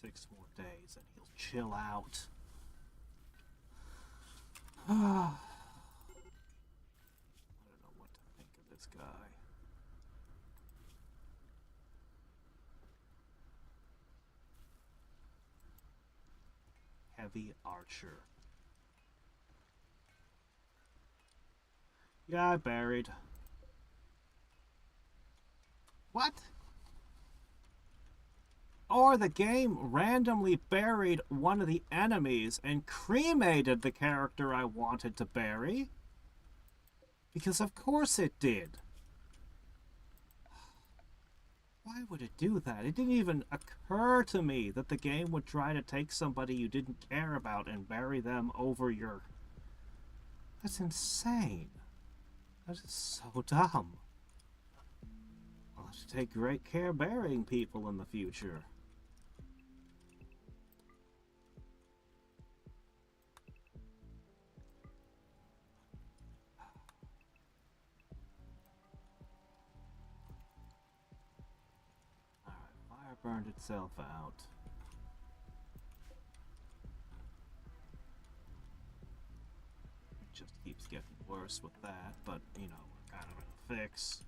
Six more days and he'll chill out. I don't know what to think of this guy. Heavy archer. Yeah, I buried. What? Or the game randomly buried one of the enemies and cremated the character I wanted to bury. Because of course it did. Why would it do that? It didn't even occur to me that the game would try to take somebody you didn't care about and bury them over your... That's insane. That is so dumb. I'll have to take great care burying people in the future. Burned itself out. It just keeps getting worse with that, but you know, we're kind of in a fix.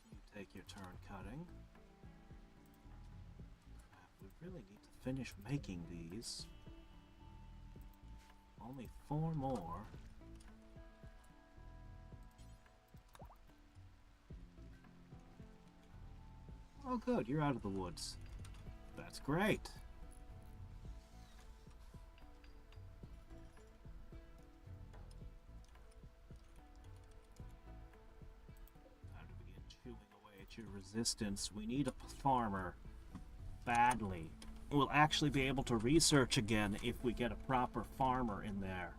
You take your turn cutting. We really need to finish making these. Only 4 more. Oh good, you're out of the woods. That's great. Time to begin chewing away at your resistance. We need a farmer. Badly. We'll actually be able to research again if we get a proper farmer in there.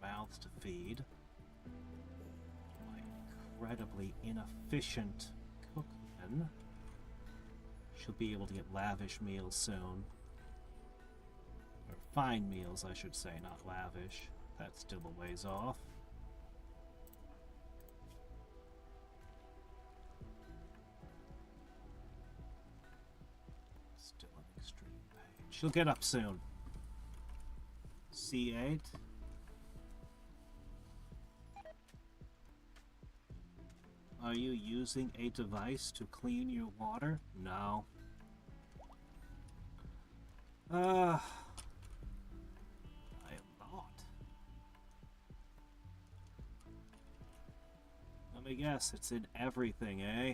Mouths to feed. My incredibly inefficient cookman should be able to get lavish meals soon. Or fine meals, I should say, not lavish. That's still a ways off. Still in extreme pain. She'll get up soon. C8. Are you using a device to clean your water? No. I am not. Let me guess, it's in everything, eh?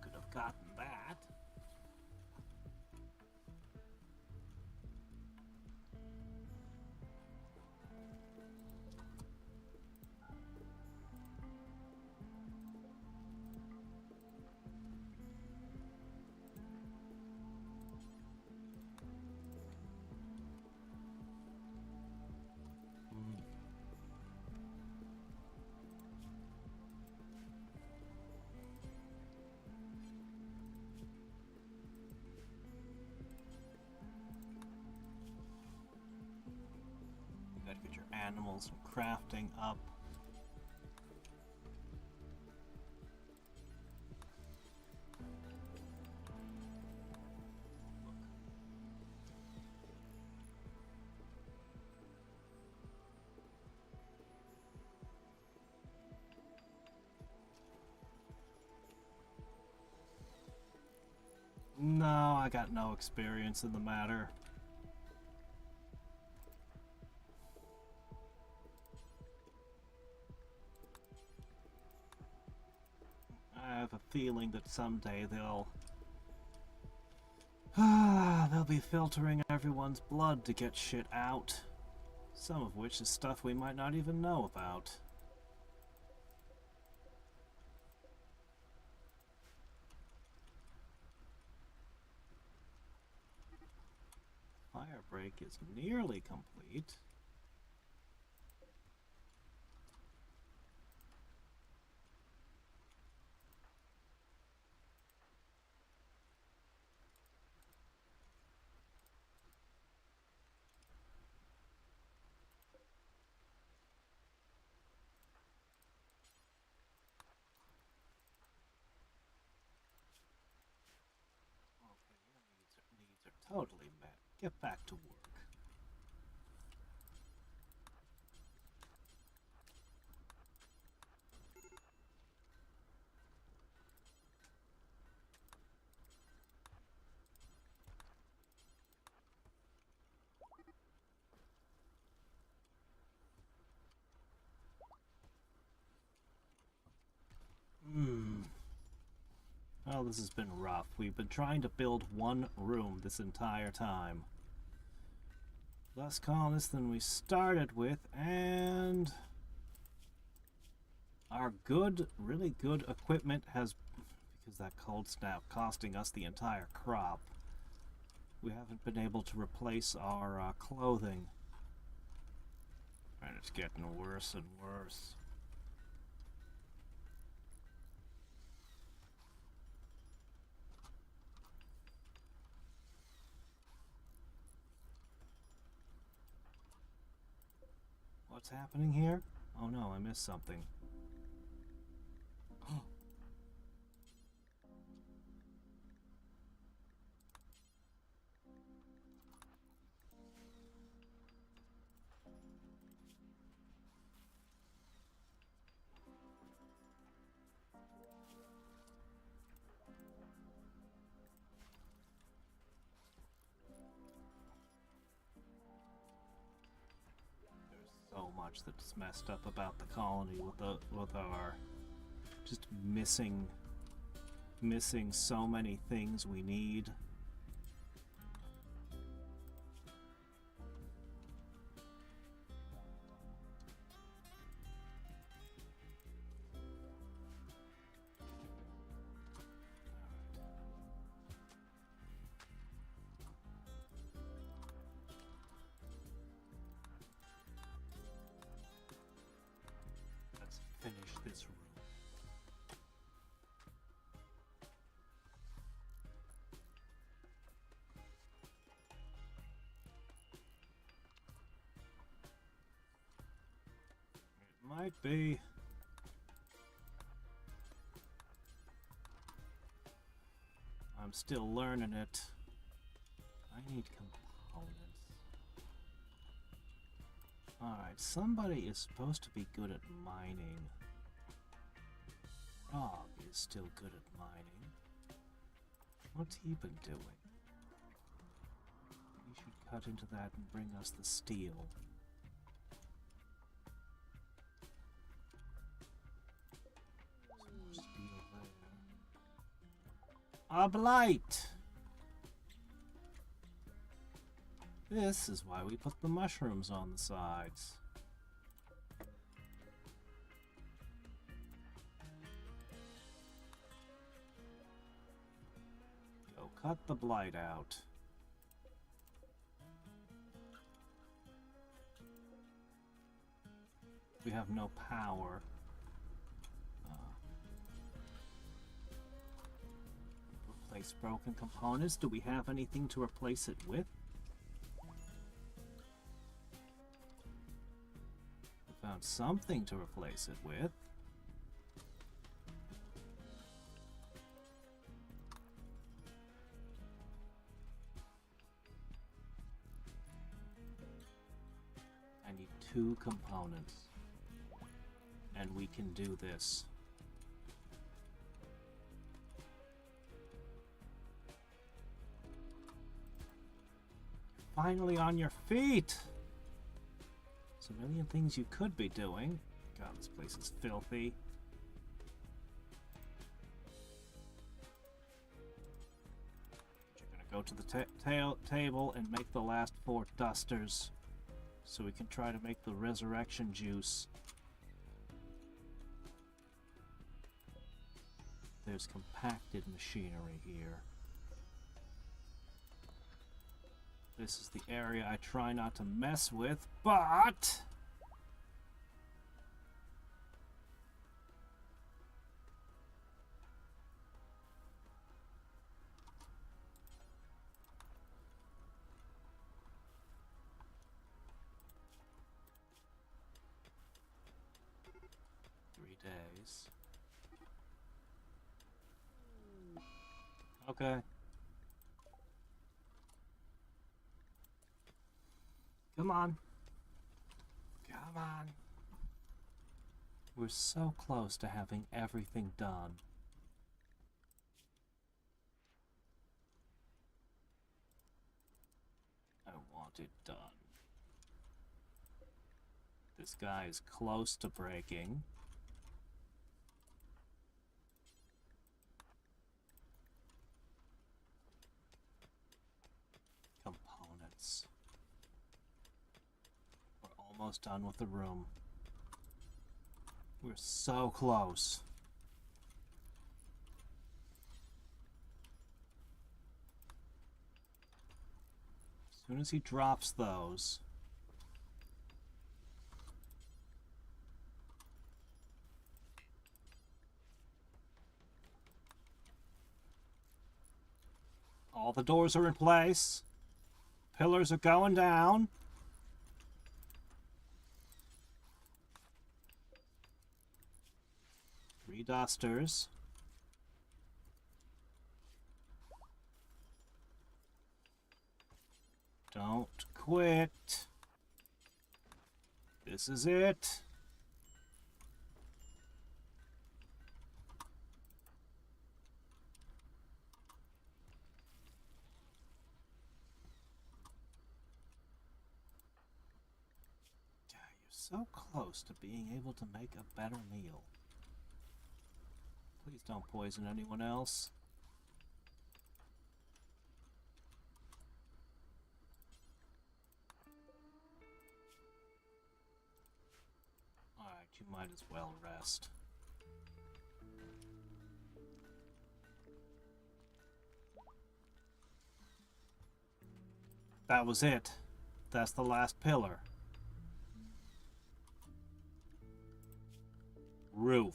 Could have gotten that. animals and crafting up. No, I got no experience in the matter. I have a feeling that someday they'll be filtering everyone's blood to get shit out. Some of which is stuff we might not even know about. Fire break is nearly complete. Needs are totally met. Get back to work. Well, this has been rough. We've been trying to build one room this entire time. Less colonists than we started with, and our good, really good equipment has, because that cold snap costing us the entire crop, we haven't been able to replace our clothing. And it's getting worse and worse. What's happening here? Oh no, I missed something. So much that's messed up about the colony with our just missing so many things we need. Finish this room. It might be. I'm still learning it. I need components. Alright, somebody is supposed to be good at mining. Rob is still good at mining. What's he been doing? He should cut into that and bring us the steel. Some steel there. A blight! This is why we put the mushrooms on the sides. Go cut the blight out. We have no power. Replace broken components. Do we have anything to replace it with? Found something to replace it with. I need 2 components. And we can do this. Finally on your feet! There's a million things you could be doing. God, this place is filthy. You're gonna go to the table and make the last 4 dusters so we can try to make the resurrection juice. There's compacted machinery here. This is the area I try not to mess with, but... days. Okay. Come on. Come on. We're so close to having everything done. I want it done. This guy is close to breaking. Components. We're almost done with the room. We're so close. As soon as he drops those, all the doors are in place. Pillars are going down. Three dusters. Don't quit. This is it. So close to being able to make a better meal. Please don't poison anyone else. Alright, you might as well rest. That was it. That's the last pillar. Roof.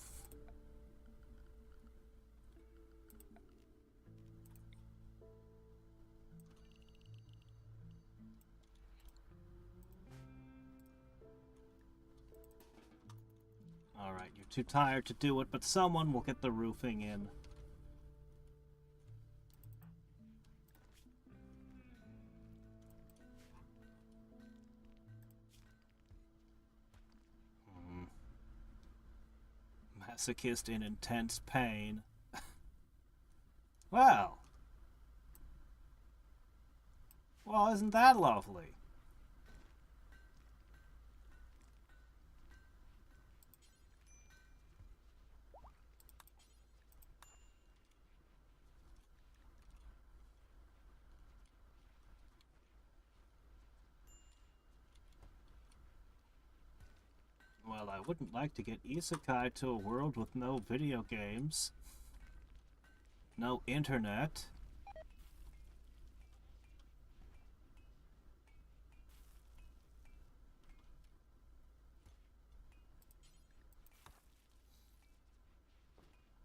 Alright, you're too tired to do it, but someone will get the roofing in. Masochist in intense pain. Well, isn't that lovely? Well, I wouldn't like to get isekai to a world with no video games. No internet.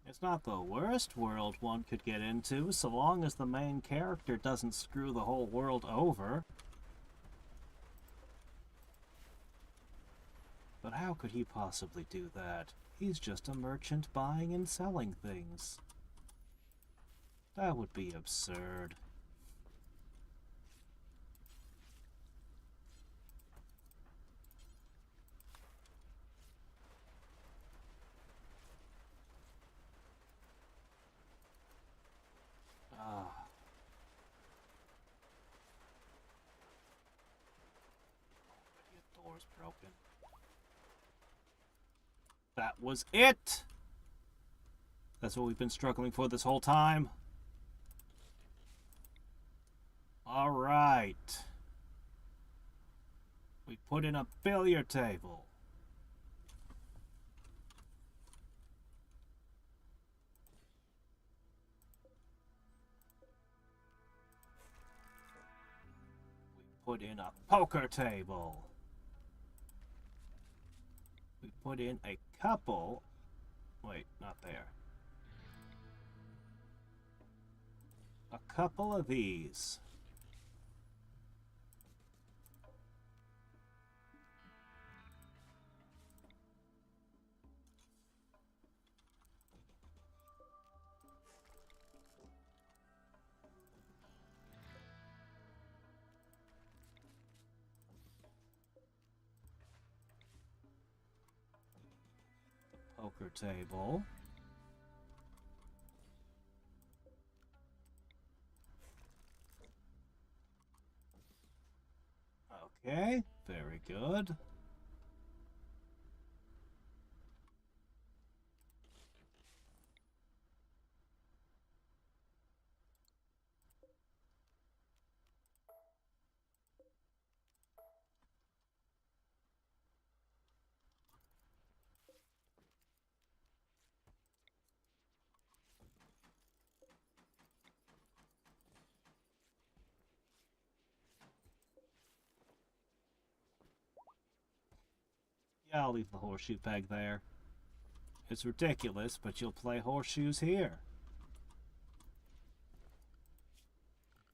It's not the worst world one could get into, so long as the main character doesn't screw the whole world over. But how could he possibly do that? He's just a merchant buying and selling things. That would be absurd. Ah. The door's broken. That was it! That's what we've been struggling for this whole time. Alright. We put in a billiard table. We put in a poker table. We put in a couple. Wait, not there. A couple of these. Poker table. Okay, very good. Yeah, I'll leave the horseshoe peg there. It's ridiculous, but you'll play horseshoes here.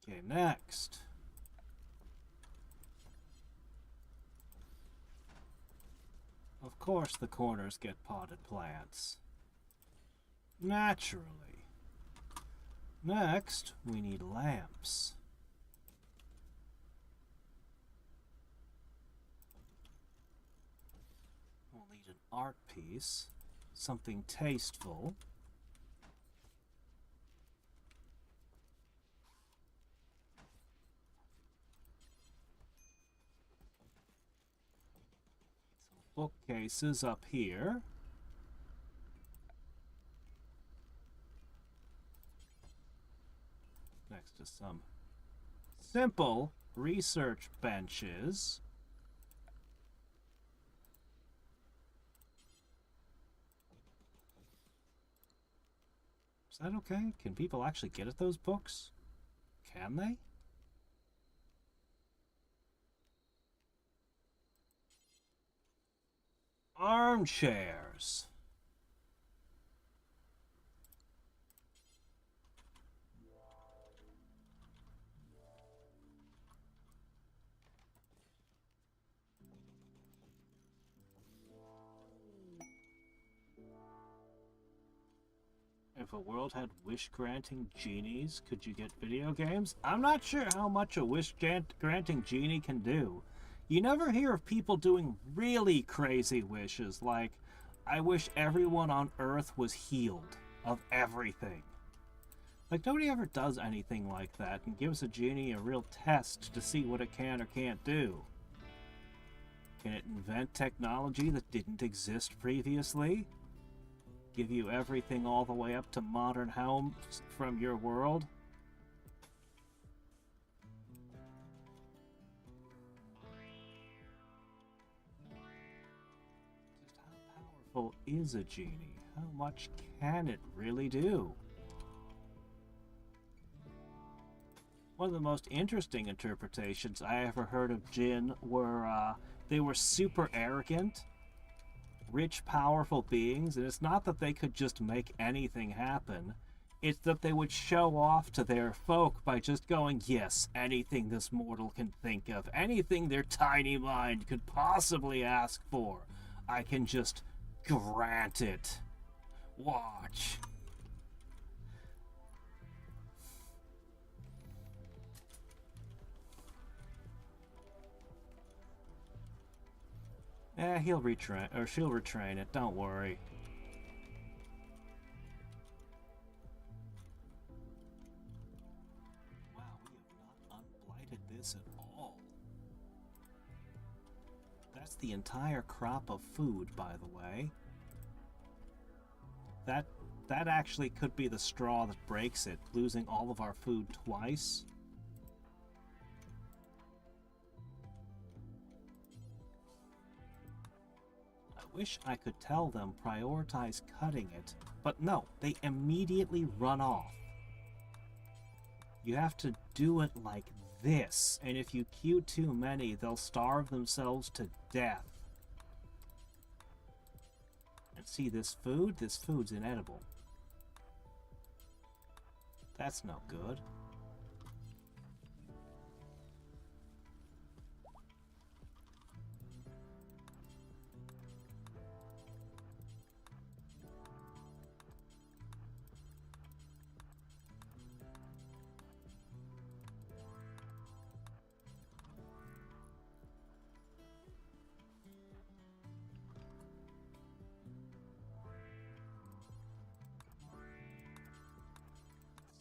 Okay, next. Of course the corners get potted plants. Naturally. Next, we need lamps. We'll need an art piece, something tasteful. Some bookcases up here. Next to some simple research benches. Is that okay? Can people actually get at those books? Can they? Armchairs. If a world had wish-granting genies, could you get video games? I'm not sure how much a wish-granting genie can do. You never hear of people doing really crazy wishes, like, I wish everyone on Earth was healed of everything. Like, nobody ever does anything like that and gives a genie a real test to see what it can or can't do. Can it invent technology that didn't exist previously? Give you everything all the way up to modern homes from your world? Just how powerful is a genie? How much can it really do? One of the most interesting interpretations I ever heard of Jinn were they were super arrogant, rich, powerful beings, and it's not that they could just make anything happen. It's that they would show off to their folk by just going, yes, anything this mortal can think of, anything their tiny mind could possibly ask for, I can just grant it. Watch. He'll retrain, or she'll retrain it, don't worry. Wow, we have not unblighted this at all. That's the entire crop of food, by the way. That actually could be the straw that breaks it, losing all of our food twice. I wish I could tell them prioritize cutting it, but no, they immediately run off. You have to do it like this, and if you queue too many, they'll starve themselves to death. And see this food? This food's inedible. That's no good.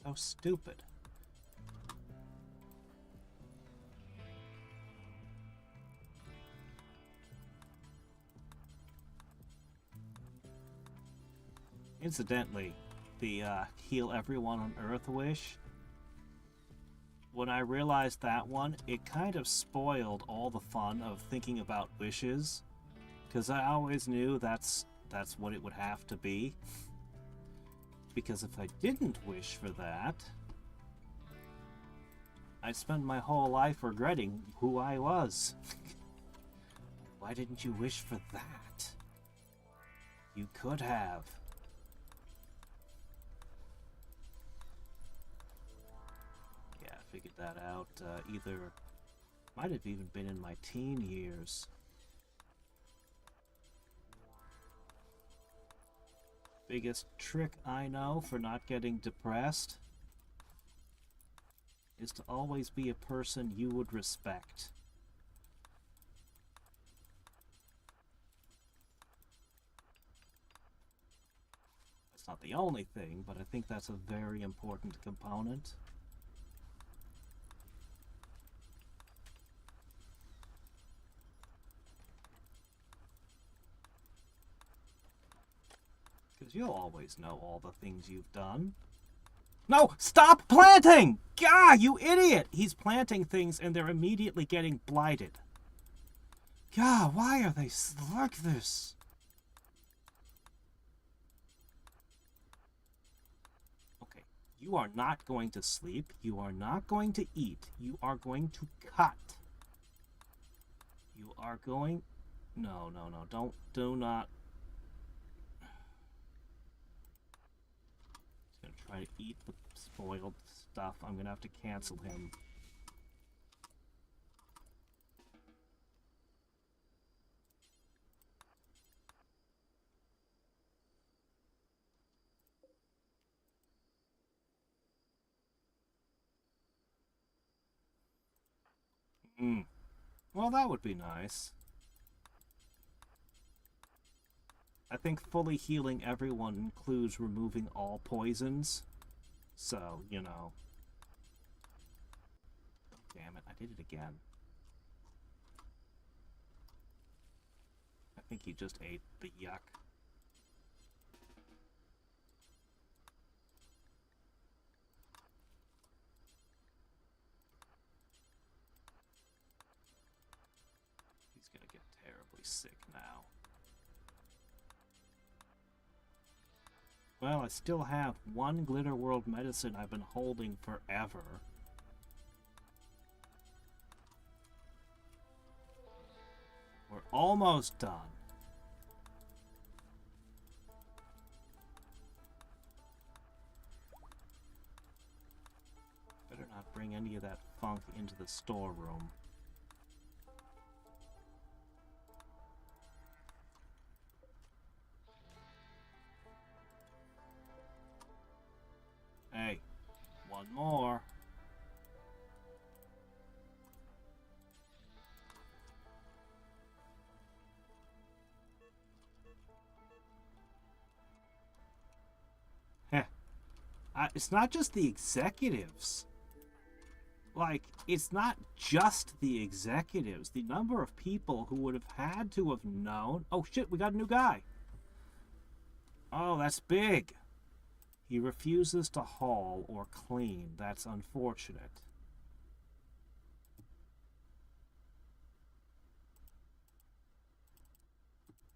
So stupid. Incidentally, the heal everyone on Earth wish, when I realized that one, it kind of spoiled all the fun of thinking about wishes, because I always knew that's what it would have to be. Because if I didn't wish for that, I'd spend my whole life regretting who I was. Why didn't you wish for that? You could have. Yeah, I figured that out. Either might have even been in my teen years. Biggest trick I know for not getting depressed is to always be a person you would respect. That's not the only thing, but I think that's a very important component. Because you'll always know all the things you've done. No! Stop planting! Gah, you idiot! He's planting things and they're immediately getting blighted. Gah, why are they like this? Okay, you are not going to sleep. You are not going to eat. You are going to cut. You are going... No, do not... Try to eat the spoiled stuff. I'm gonna have to cancel him. Well, that would be nice. I think fully healing everyone includes removing all poisons. So, you know. Damn it, I did it again. I think he just ate the yuck. He's gonna get terribly sick now. Well, I still have one Glitter World medicine I've been holding forever. We're almost done. Better not bring any of that funk into the storeroom. it's not just the executives. Like, it's not just the executives. The number of people who would have had to have known... Oh, shit, we got a new guy. Oh, that's big. He refuses to haul or clean. That's unfortunate.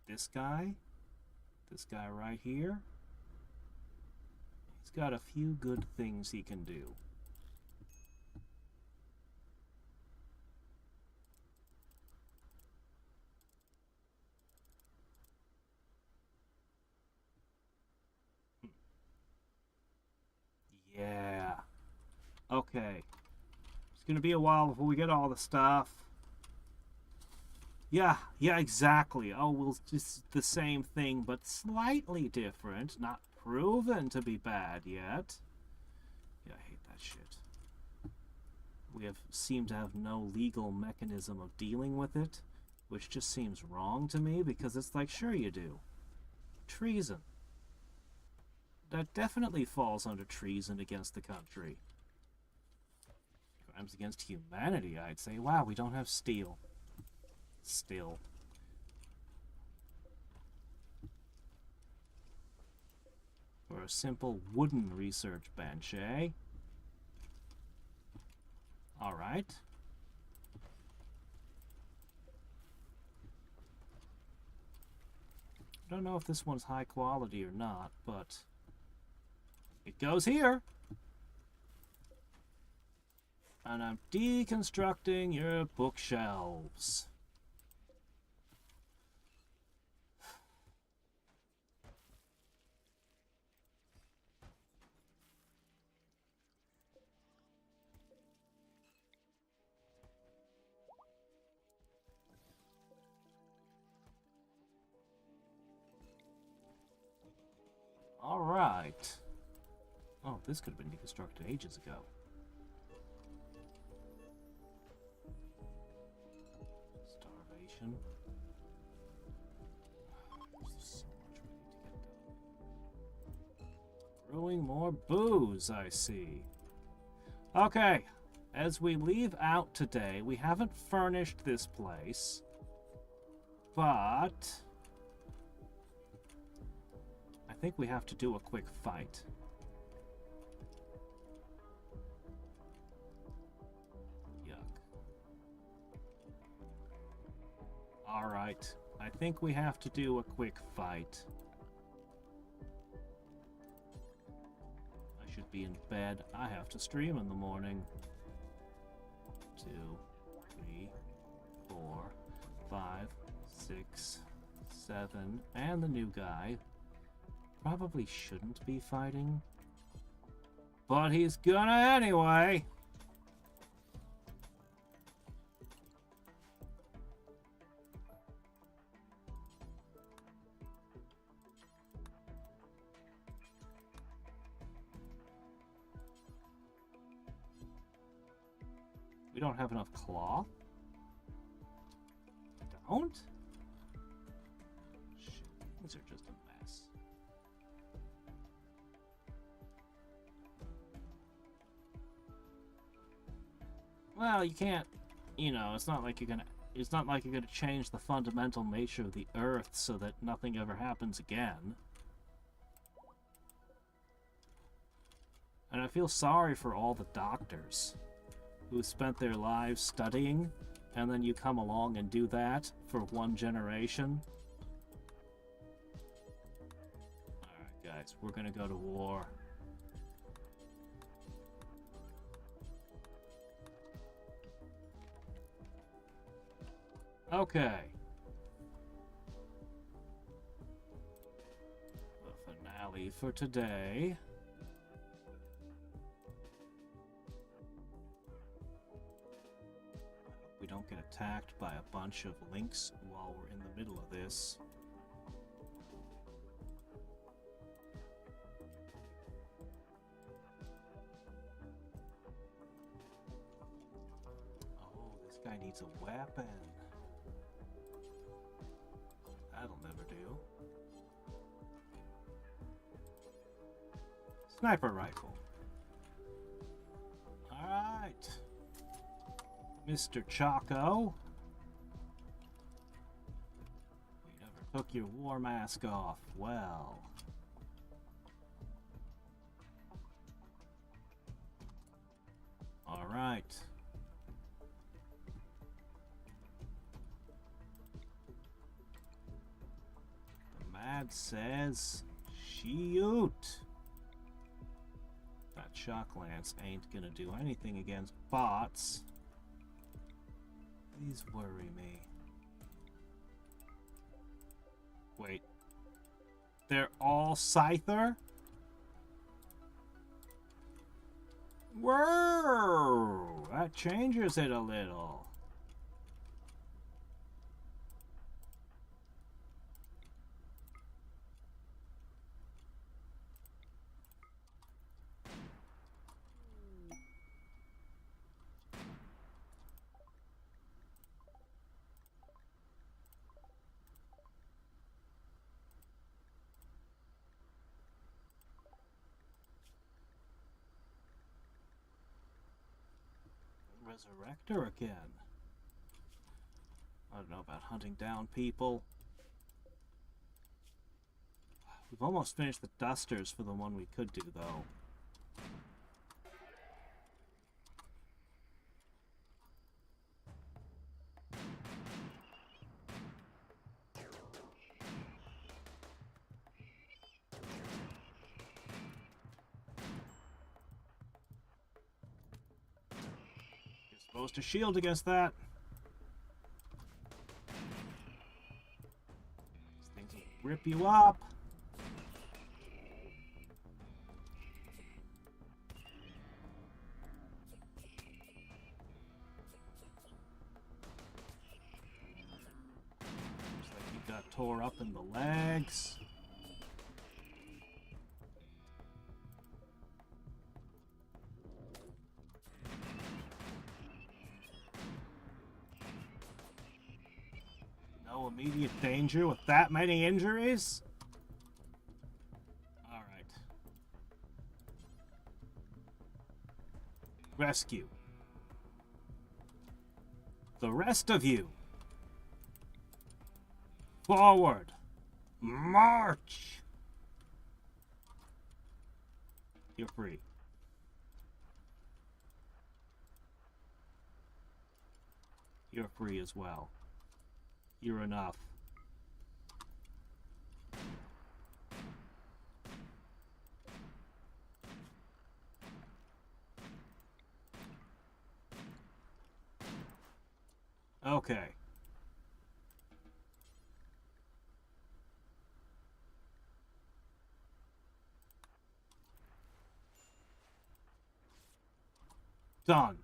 This guy right here, he's got a few good things he can do. Yeah. Okay. It's gonna be a while before we get all the stuff. Yeah, exactly. Oh, well, just the same thing, but slightly different. Not proven to be bad yet. Yeah, I hate that shit. We seem to have no legal mechanism of dealing with it, which just seems wrong to me, because it's like, sure you do. Treason. That definitely falls under treason against the country. Crimes against humanity, I'd say. Wow, we don't have steel. Still. For a simple wooden research bench, eh? Alright. I don't know if this one's high quality or not, but it goes here. And I'm deconstructing your bookshelves. Alright. Oh, this could have been deconstructed ages ago. Starvation. There's so much we need to get done. Brewing more booze, I see. Okay. As we leave out today, we haven't furnished this place, but I think we have to do a quick fight. Yuck. Alright, I think we have to do a quick fight. I should be in bed. I have to stream in the morning. 2, 3, 4, 5, 6, 7, and the new guy. Probably shouldn't be fighting, but he's gonna anyway. We don't have enough cloth? Don't? Shit, things are just a mess. Well, you can't, you know, it's not like you're gonna change the fundamental nature of the Earth so that nothing ever happens again. And I feel sorry for all the doctors who spent their lives studying, and then you come along and do that for one generation. Alright, guys, we're gonna go to war. Okay. The finale for today. We don't get attacked by a bunch of links while we're in the middle of this. Oh, this guy needs a weapon. That'll never do. Sniper rifle. Mr. Choco. You never took your war mask off. Well. All right. The Mad says, shoot. That shock lance ain't gonna do anything against bots. These worry me. Wait. They're all Scyther? Whoa! That changes it a little. Resurrector again. I don't know about hunting down people. We've almost finished the dusters for the one we could do, though. Supposed to shield against that. These things will rip you up. Looks like he got tore up in the legs. No immediate danger with that many injuries? Alright. Rescue. The rest of you. Forward. March! You're free. You're free as well. You're enough. Okay. Done.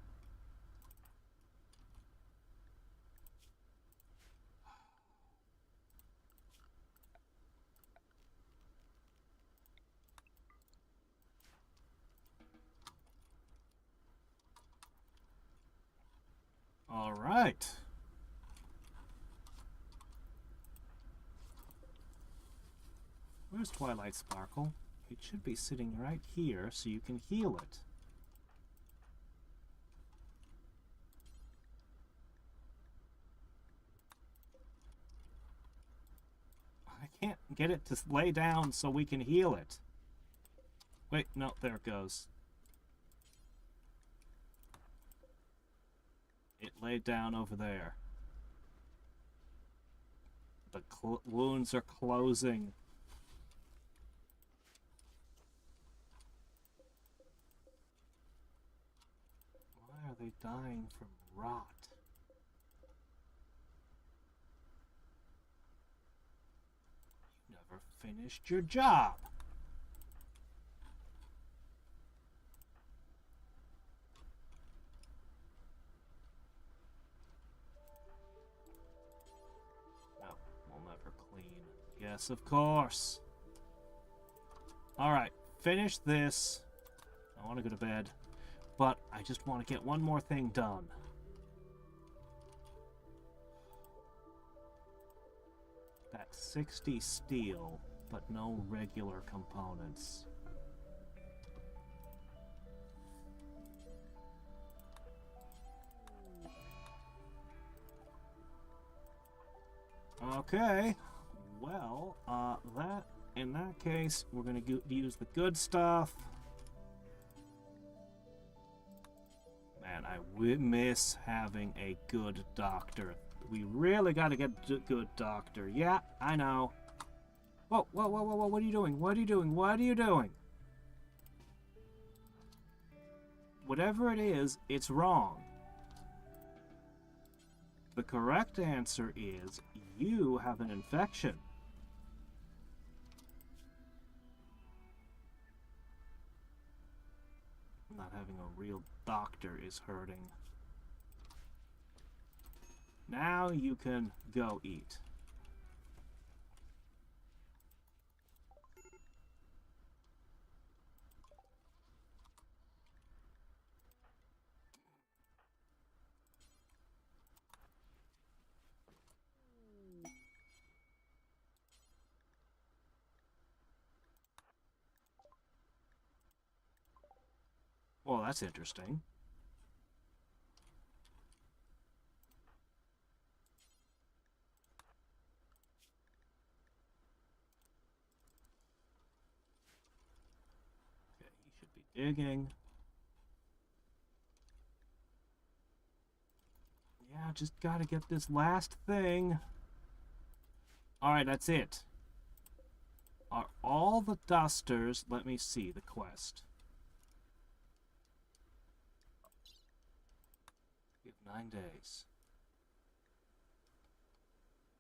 All right. Where's Twilight Sparkle? It should be sitting right here so you can heal it. I can't get it to lay down so we can heal it. Wait, no, there it goes. It laid down over there. The wounds are closing. Why are they dying from rot? You never finished your job. Yes, of course. Alright, finish this. I want to go to bed, but I just want to get one more thing done. That's 60 steel, but no regular components. Okay. Well, in that case, we're gonna use the good stuff. Man, I miss having a good doctor. We really gotta get a good doctor. Yeah, I know. Whoa, whoa, whoa, whoa, whoa, what are you doing? What are you doing? What are you doing? Whatever it is, it's wrong. The correct answer is you have an infection. Not having a real doctor is hurting. Now you can go eat. Well, that's interesting. Okay, he should be digging. Yeah, just gotta get this last thing. Alright, that's it. Are all the dusters... Let me see the quest. You have 9 days.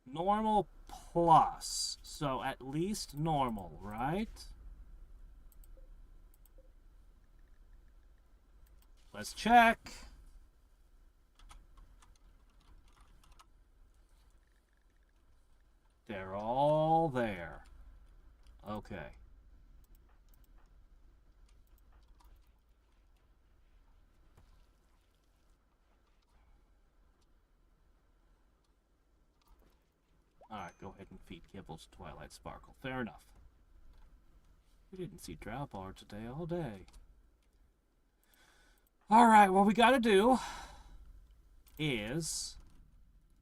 Normal plus. So at least normal, right? Let's check. They're all there. Okay. Alright, go ahead and feed Kibbles Twilight Sparkle. Fair enough. We didn't see Drowbar today all day. Alright, what we gotta do is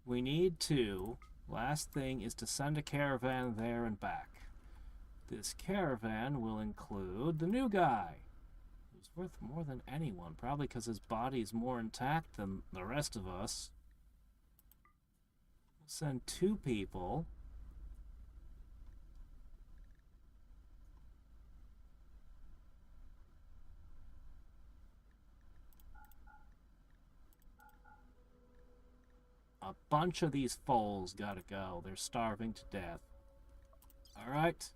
we need to... Last thing is to send a caravan there and back. This caravan will include the new guy, who's worth more than anyone, probably because his body's more intact than the rest of us. We'll send 2 people. A bunch of these foals gotta go. They're starving to death. Alright.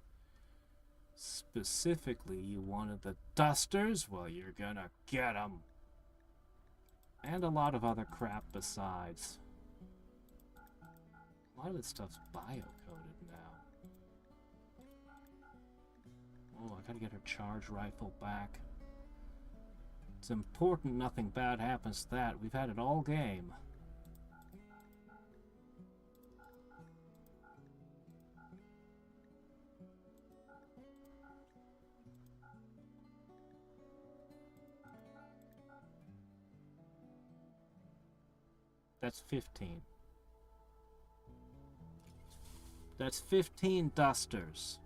Specifically, you wanted the dusters? Well, you're gonna get them. And a lot of other crap besides. A lot of this stuff's bio-coded now. Oh, I gotta get her charge rifle back. It's important nothing bad happens to that. We've had it all game. That's 15. That's 15 dusters.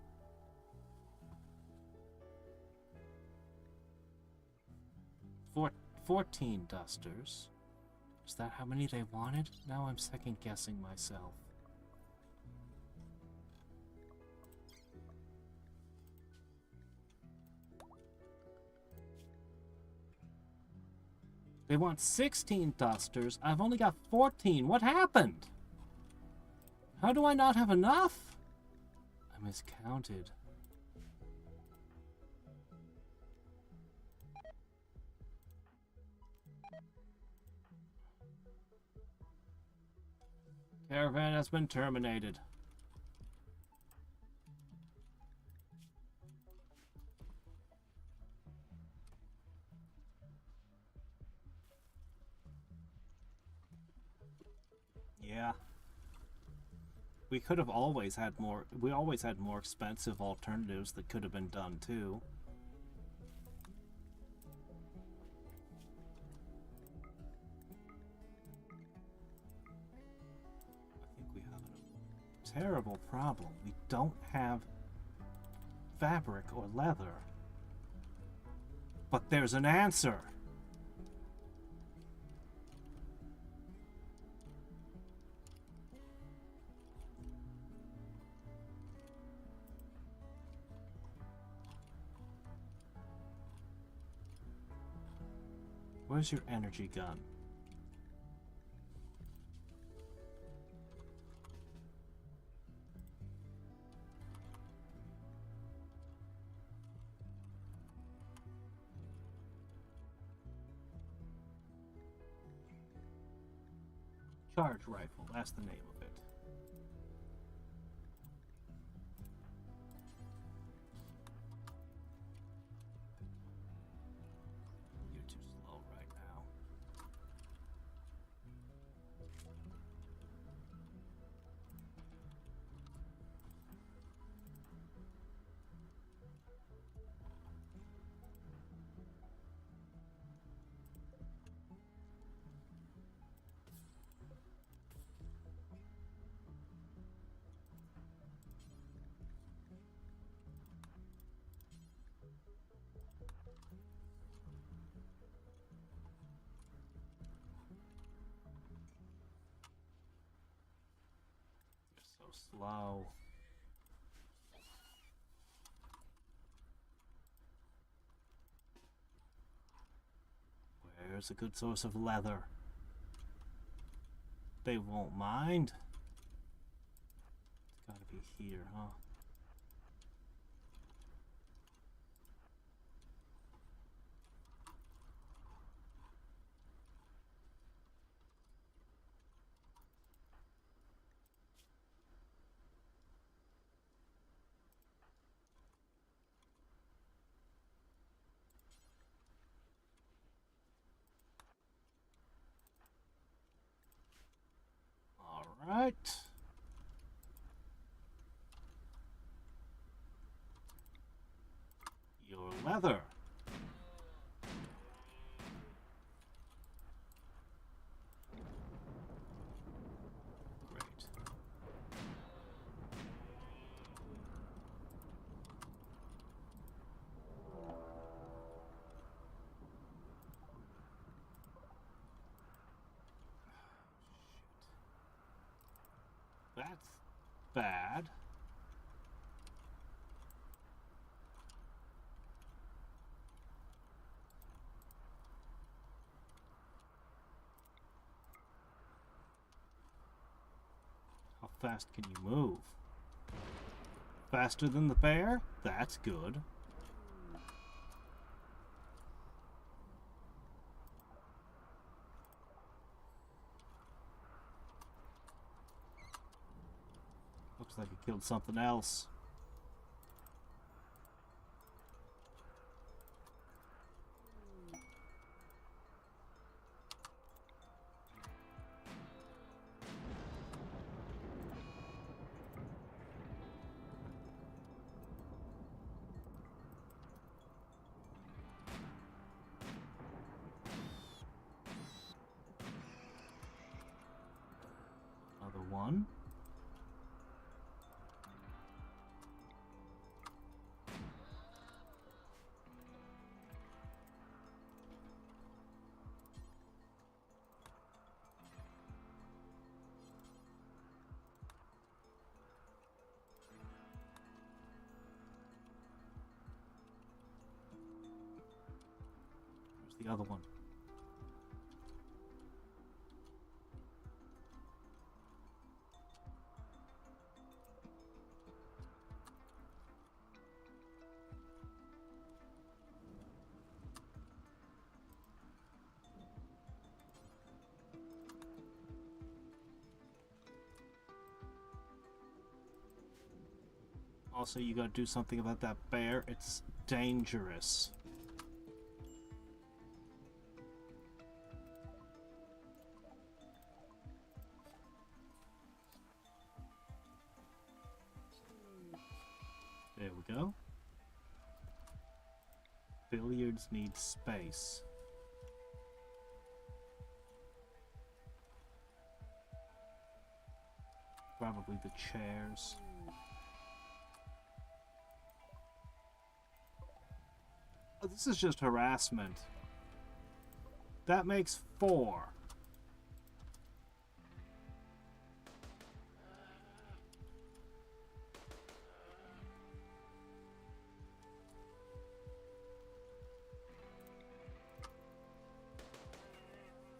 For 14 dusters. Is that how many they wanted? Now I'm second guessing myself. They want 16 dusters. I've only got 14. What happened? How do I not have enough? I miscounted. Caravan has been terminated. Yeah. We could have always had more... We always had more expensive alternatives that could have been done, too. I think we have enough terrible problem. We don't have fabric or leather. But there's an answer. Where's your energy gun? Charge rifle, that's the name of it. You're too slow right now. You're so slow. Where's a good source of leather? They won't mind. It's gotta be here, huh? All right. Your leather. Great. That's bad. How fast can you move? Faster than the bear? That's good. Looks like he killed something else. Another one. Where's the other one? Also, you gotta do something about that bear. It's dangerous. There we go. Billiards need space. Probably the chairs. Oh, this is just harassment. That makes 4.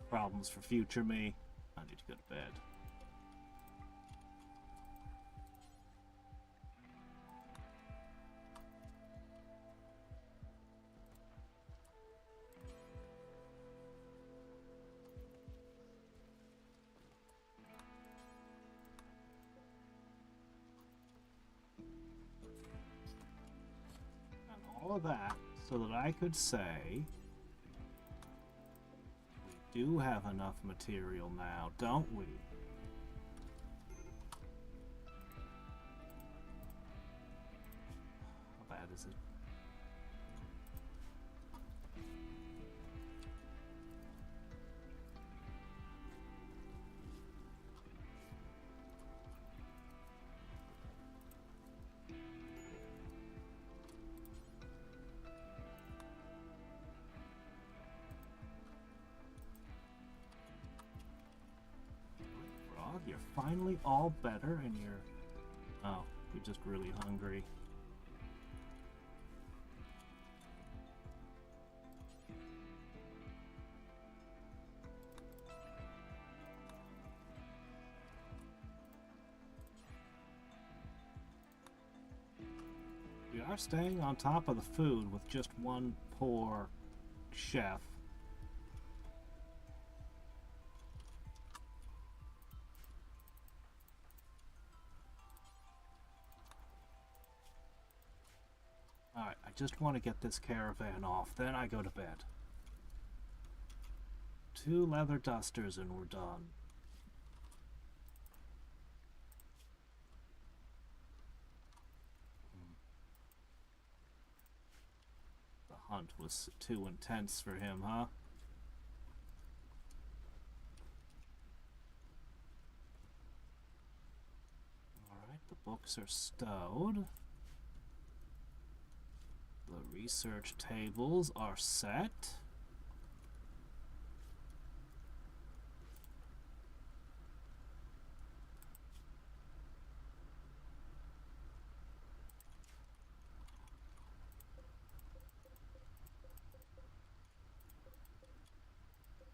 Problems for future me. I need to go to bed. And all of that so that I could say we do have enough material now, don't we? How bad is it? Frog, you're finally all better and you're... Oh, you're just really hungry. We are staying on top of the food with just one poor chef. Alright, I just want to get this caravan off, then I go to bed. 2 leather dusters and we're done. The hunt was too intense for him, huh? Alright, the books are stowed. The research tables are set.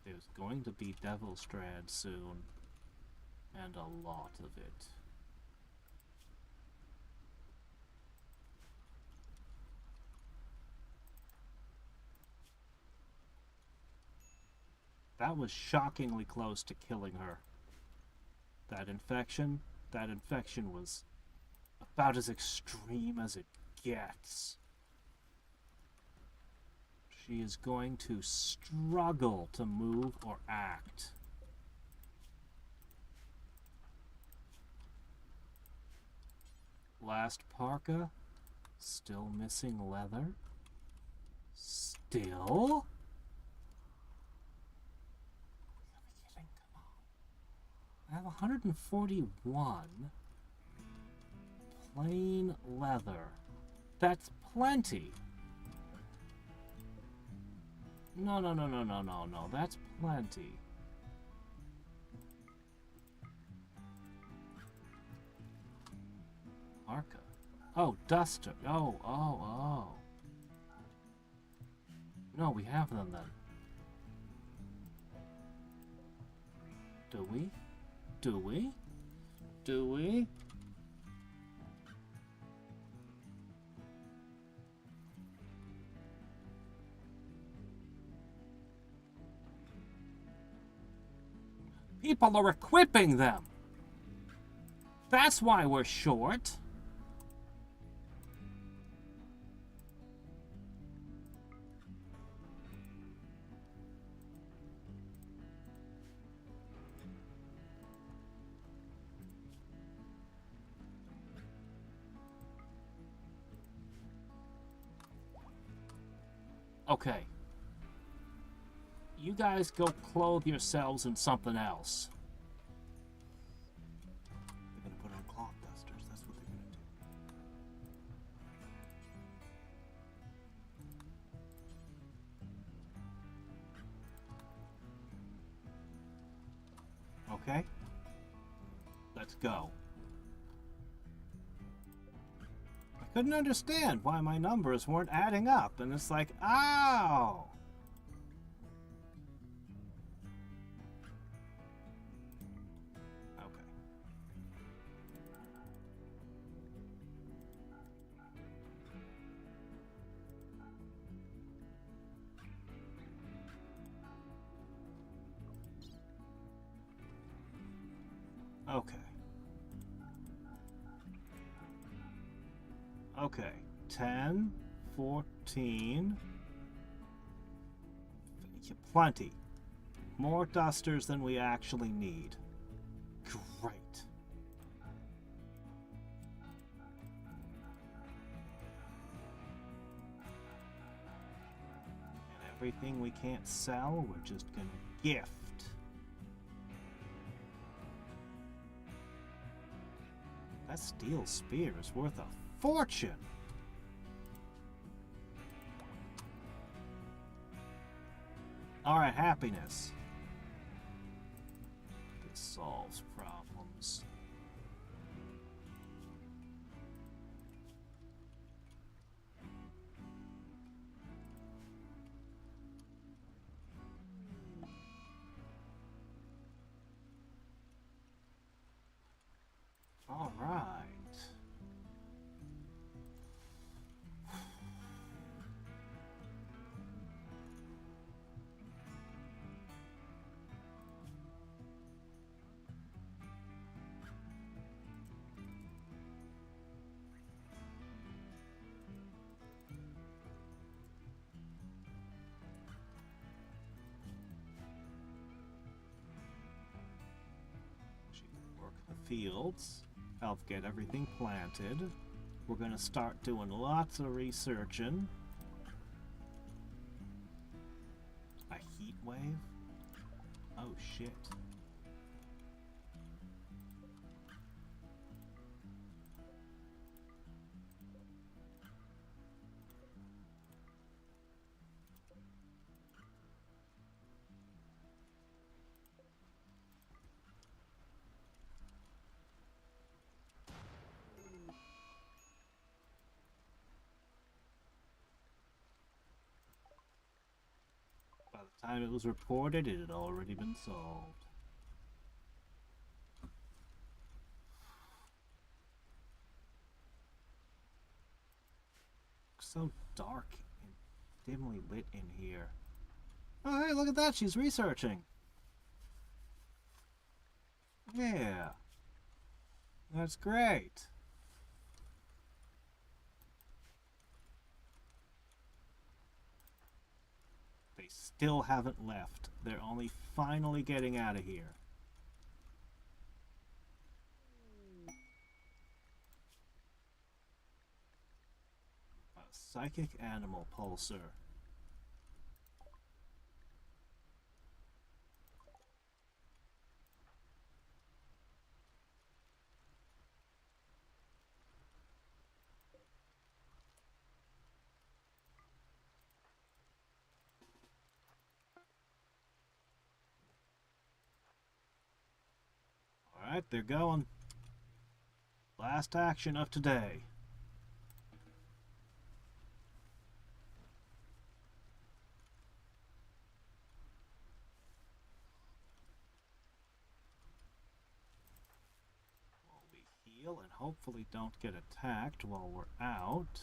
There's going to be Devilstrad soon, and a lot of it. That was shockingly close to killing her. That infection was about as extreme as it gets. She is going to struggle to move or act. Last parka, still missing leather. Still? I have 141 plain leather. That's plenty. No, that's plenty. Arca. Oh, duster. Oh. No, we have them then. Do we? Do we? Do we? People are equipping them. That's why we're short. Okay. You guys go clothe yourselves in something else. They're gonna Okay? Let's go. I couldn't understand why my numbers weren't adding up, and it's like, ow! Okay. Okay. Okay. 10, 14. Plenty. More dusters than we actually need. Great. And everything we can't sell, we're just gonna gift. That steel spear is worth a fortune. Alright, happiness. This solves problems. Alright. She can work the fields, help get everything planted. We're gonna start doing lots of researching. A heat wave? Oh shit. By the time it was reported, it had already been solved. So dark and dimly lit in here. Oh, hey, look at that. She's researching. Yeah. That's great. They still haven't left. They're only finally getting out of here. A psychic animal pulsar. Alright, they're going. Last action of today. While we heal and hopefully don't get attacked while we're out.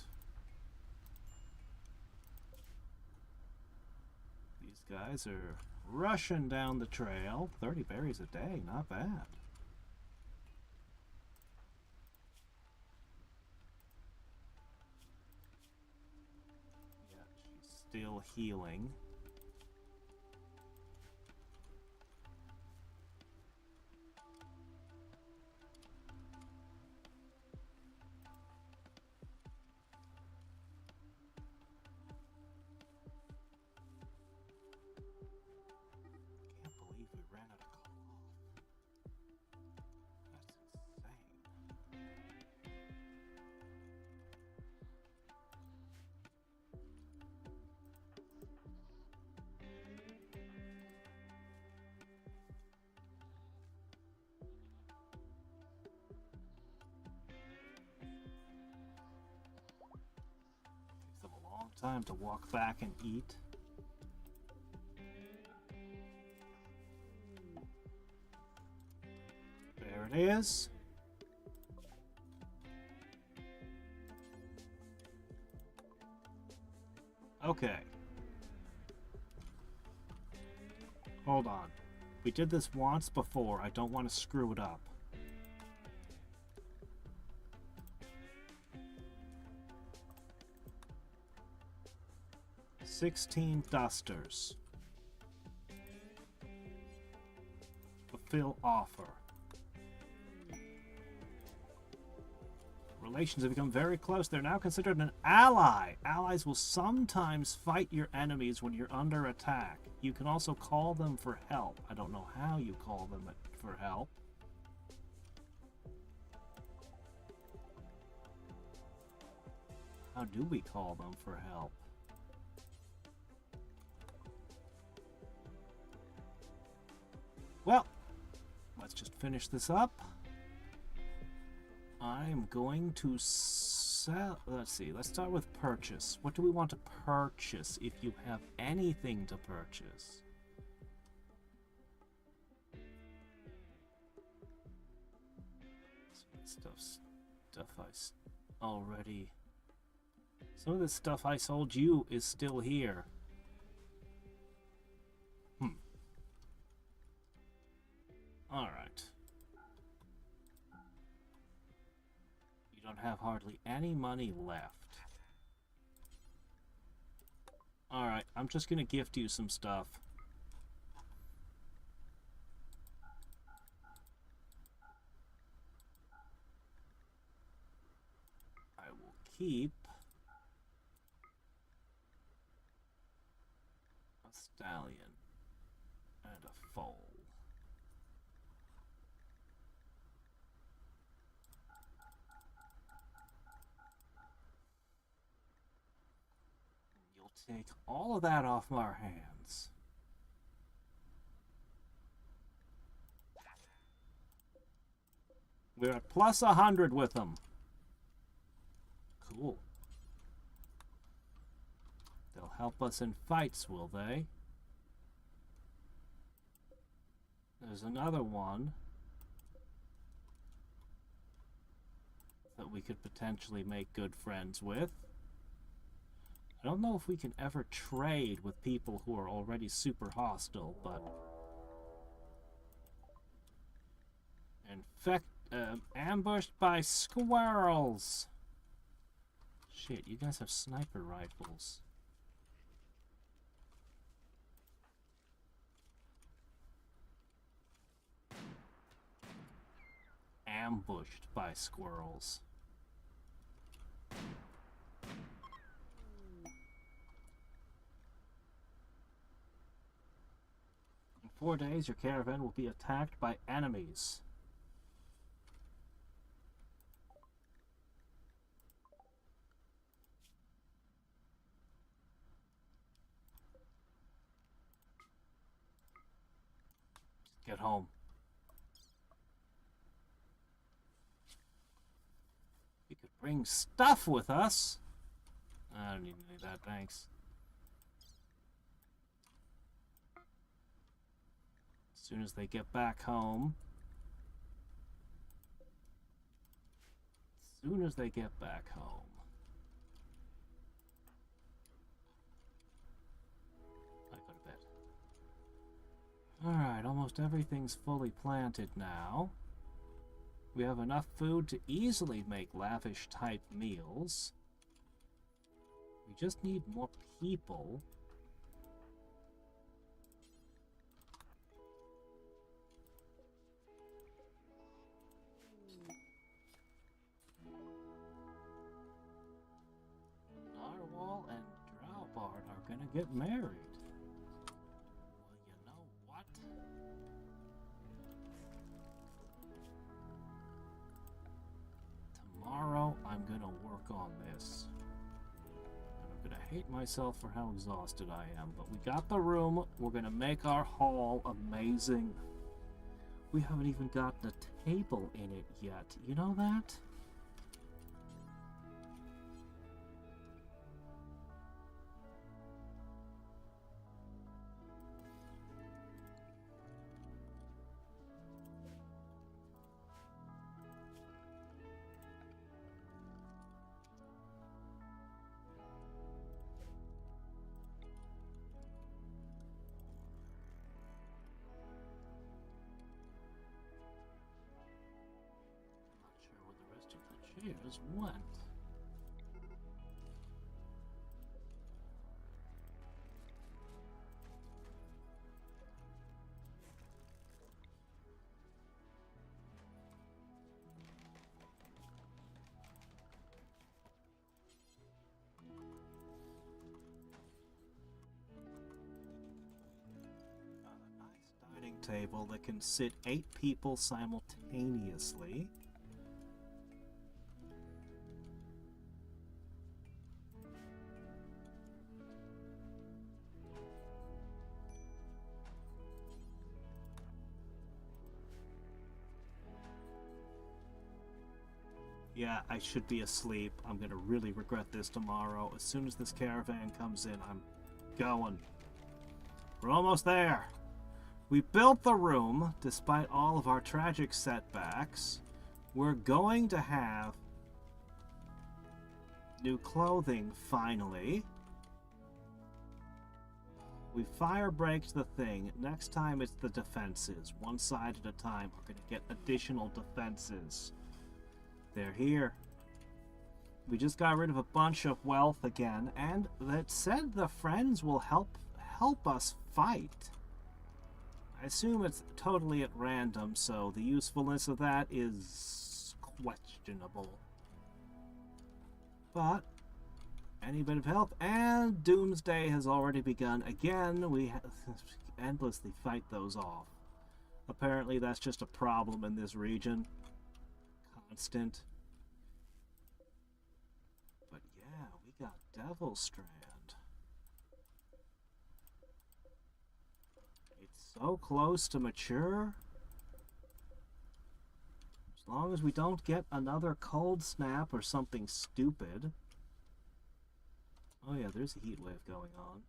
These guys are rushing down the trail. 30 berries a day, not bad. Still healing. Can't believe we ran out of cloth. That's insane. time to walk back and eat. There it is. Okay. Hold on. We did this once before. I don't want to screw it up. 16 dusters. Fulfill offer. Relations have become very close. They're now considered an ally. Allies will sometimes fight your enemies when you're under attack. You can also call them for help. I don't know how you call them for help. How do we call them for help? Well, let's just finish this up. I'm going to sell... Let's see, let's start with purchase. What do we want to purchase if you have anything to purchase? Stuff I already... Some of the stuff I sold you is still here. Alright. You don't have hardly any money left. Alright, I'm just gonna gift you some stuff. I will keep a stallion and a foal. Take all of that off our hands. We're at plus 100 with them. Cool. They'll help us in fights, will they? There's another one that we could potentially make good friends with. I don't know if we can ever trade with people who are already super hostile, but... ambushed by squirrels! Shit, you guys have sniper rifles. Ambushed by squirrels. In 4 days, your caravan will be attacked by enemies. Get home. We could bring stuff with us. I don't need any of that, thanks. As soon as they get back home. As soon as they get back home. I go to bed. Alright, almost everything's fully planted now. We have enough food to easily make lavish type meals. We just need more people. Narwhal and Drowbard are gonna get married. Well, you know what? Tomorrow, I'm gonna work on this. And I'm gonna hate myself for how exhausted I am, but we got the room. We're gonna make our hall amazing. We haven't even gotten a table in it yet. You know that? Here's one. Table that can sit 8 people simultaneously. Yeah, I should be asleep. I'm gonna really regret this tomorrow. As soon as this caravan comes in, I'm going. We're almost there. We built the room, despite all of our tragic setbacks. We're going to have new clothing, finally. We fire-braked the thing. Next time it's the defenses. One side at a time. We're going to get additional defenses. They're here. We just got rid of a bunch of wealth again, and that said the friends will help us fight. I assume it's totally at random, so the usefulness of that is questionable. But any bit of help, and Doomsday has already begun. Again, we endlessly fight those off. Apparently that's just a problem in this region. Constant. But yeah, we got Devil Strand. So close to mature. As long as we don't get another cold snap or something stupid. Oh yeah, there's a heat wave going on.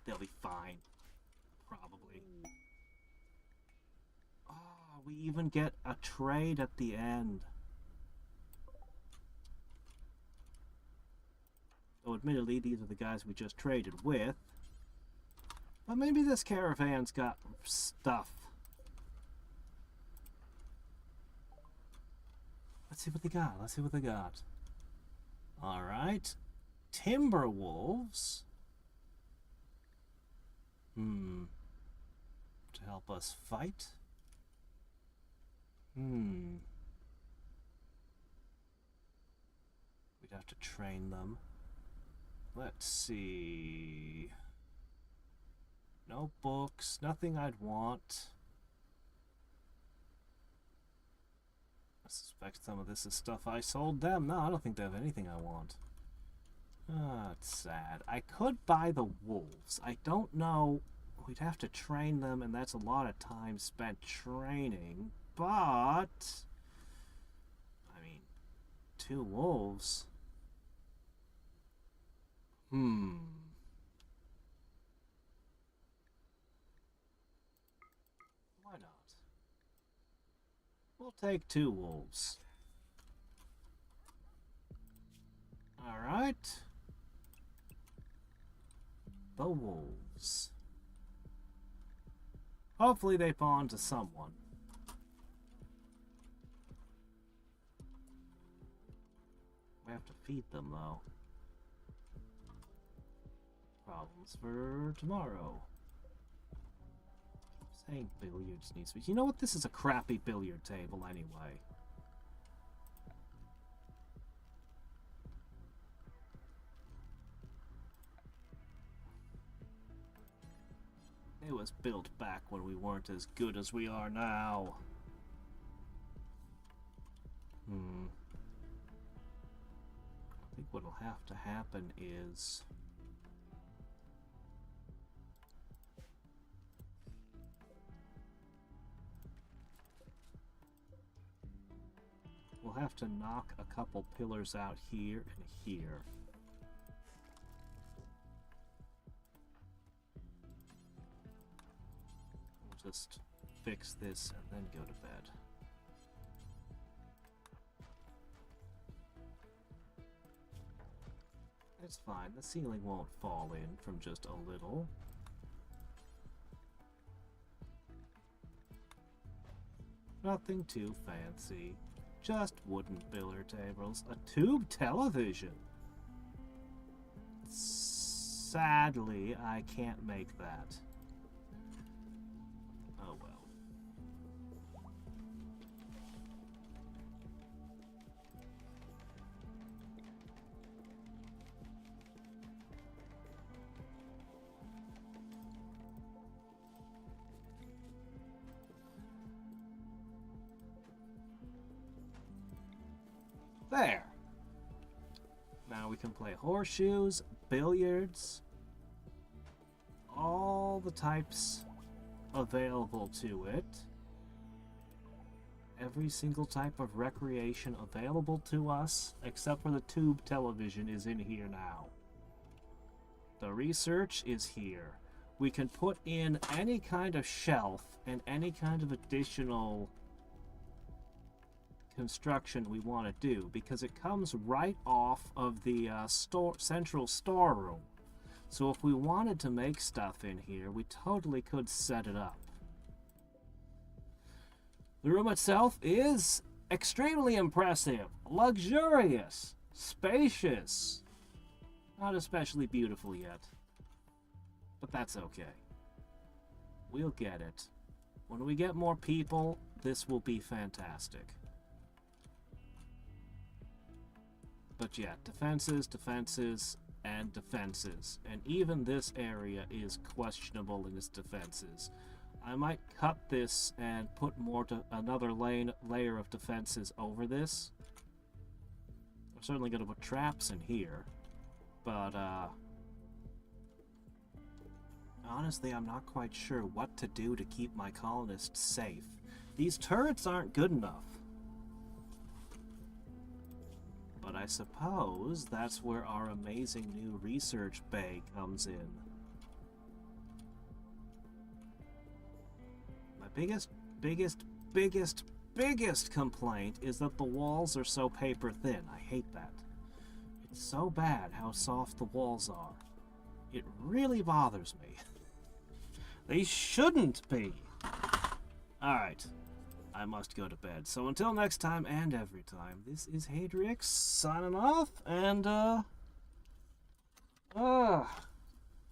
They'll be fine. Probably. Oh, we even get a trade at the end. So admittedly, these are the guys we just traded with. But maybe this caravan's got stuff. Let's see what they got. Let's see what they got. Alright. Timberwolves. To help us fight. We'd have to train them. Let's see. No books, nothing I'd want. I suspect some of this is stuff I sold them. No, I don't think they have anything I want. Ah, it's sad. I could buy the wolves. I don't know. We'd have to train them, and that's a lot of time spent training. But I mean, 2 wolves. Why not? We'll take 2 wolves. Alright. The wolves. Hopefully they pawn to someone. We have to feed them, though. Problems for tomorrow. I'm saying billiards needs to be... You know what? This is a crappy billiard table anyway. It was built back when we weren't as good as we are now. I think what'll have to happen is... we'll have to knock a couple pillars out here and here. We'll just fix this and then go to bed. It's fine. The ceiling won't fall in from just a little. Nothing too fancy. Just wooden billiard tables. A tube television. Sadly, I can't make that. Oh well. There. Now we can play horseshoes, billiards, all the types available to it. Every single type of recreation available to us, except for the tube television, is in here now. The research is here. We can put in any kind of shelf and any kind of additional construction we want to do, because it comes right off of the central storeroom. So if we wanted to make stuff in here, we totally could set it up. The room itself is extremely impressive, luxurious, spacious. Not especially beautiful yet, but that's okay. We'll get it. When we get more people, this will be fantastic. But yeah, defenses, defenses, and defenses. And even this area is questionable in its defenses. I might cut this and put another layer of defenses over this. I'm certainly going to put traps in here. But, honestly, I'm not quite sure what to do to keep my colonists safe. These turrets aren't good enough. But I suppose that's where our amazing new research bay comes in. My biggest complaint is that the walls are so paper thin. I hate that. It's so bad how soft the walls are. It really bothers me. They shouldn't be. Alright. I must go to bed. So until next time and every time, this is Hadrix signing off, and I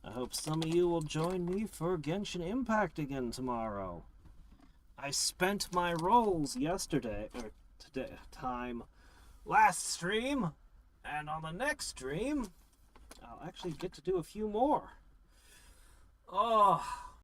hope some of you will join me for Genshin Impact again tomorrow. I spent my rolls last stream, and on the next stream, I'll actually get to do a few more. Oh.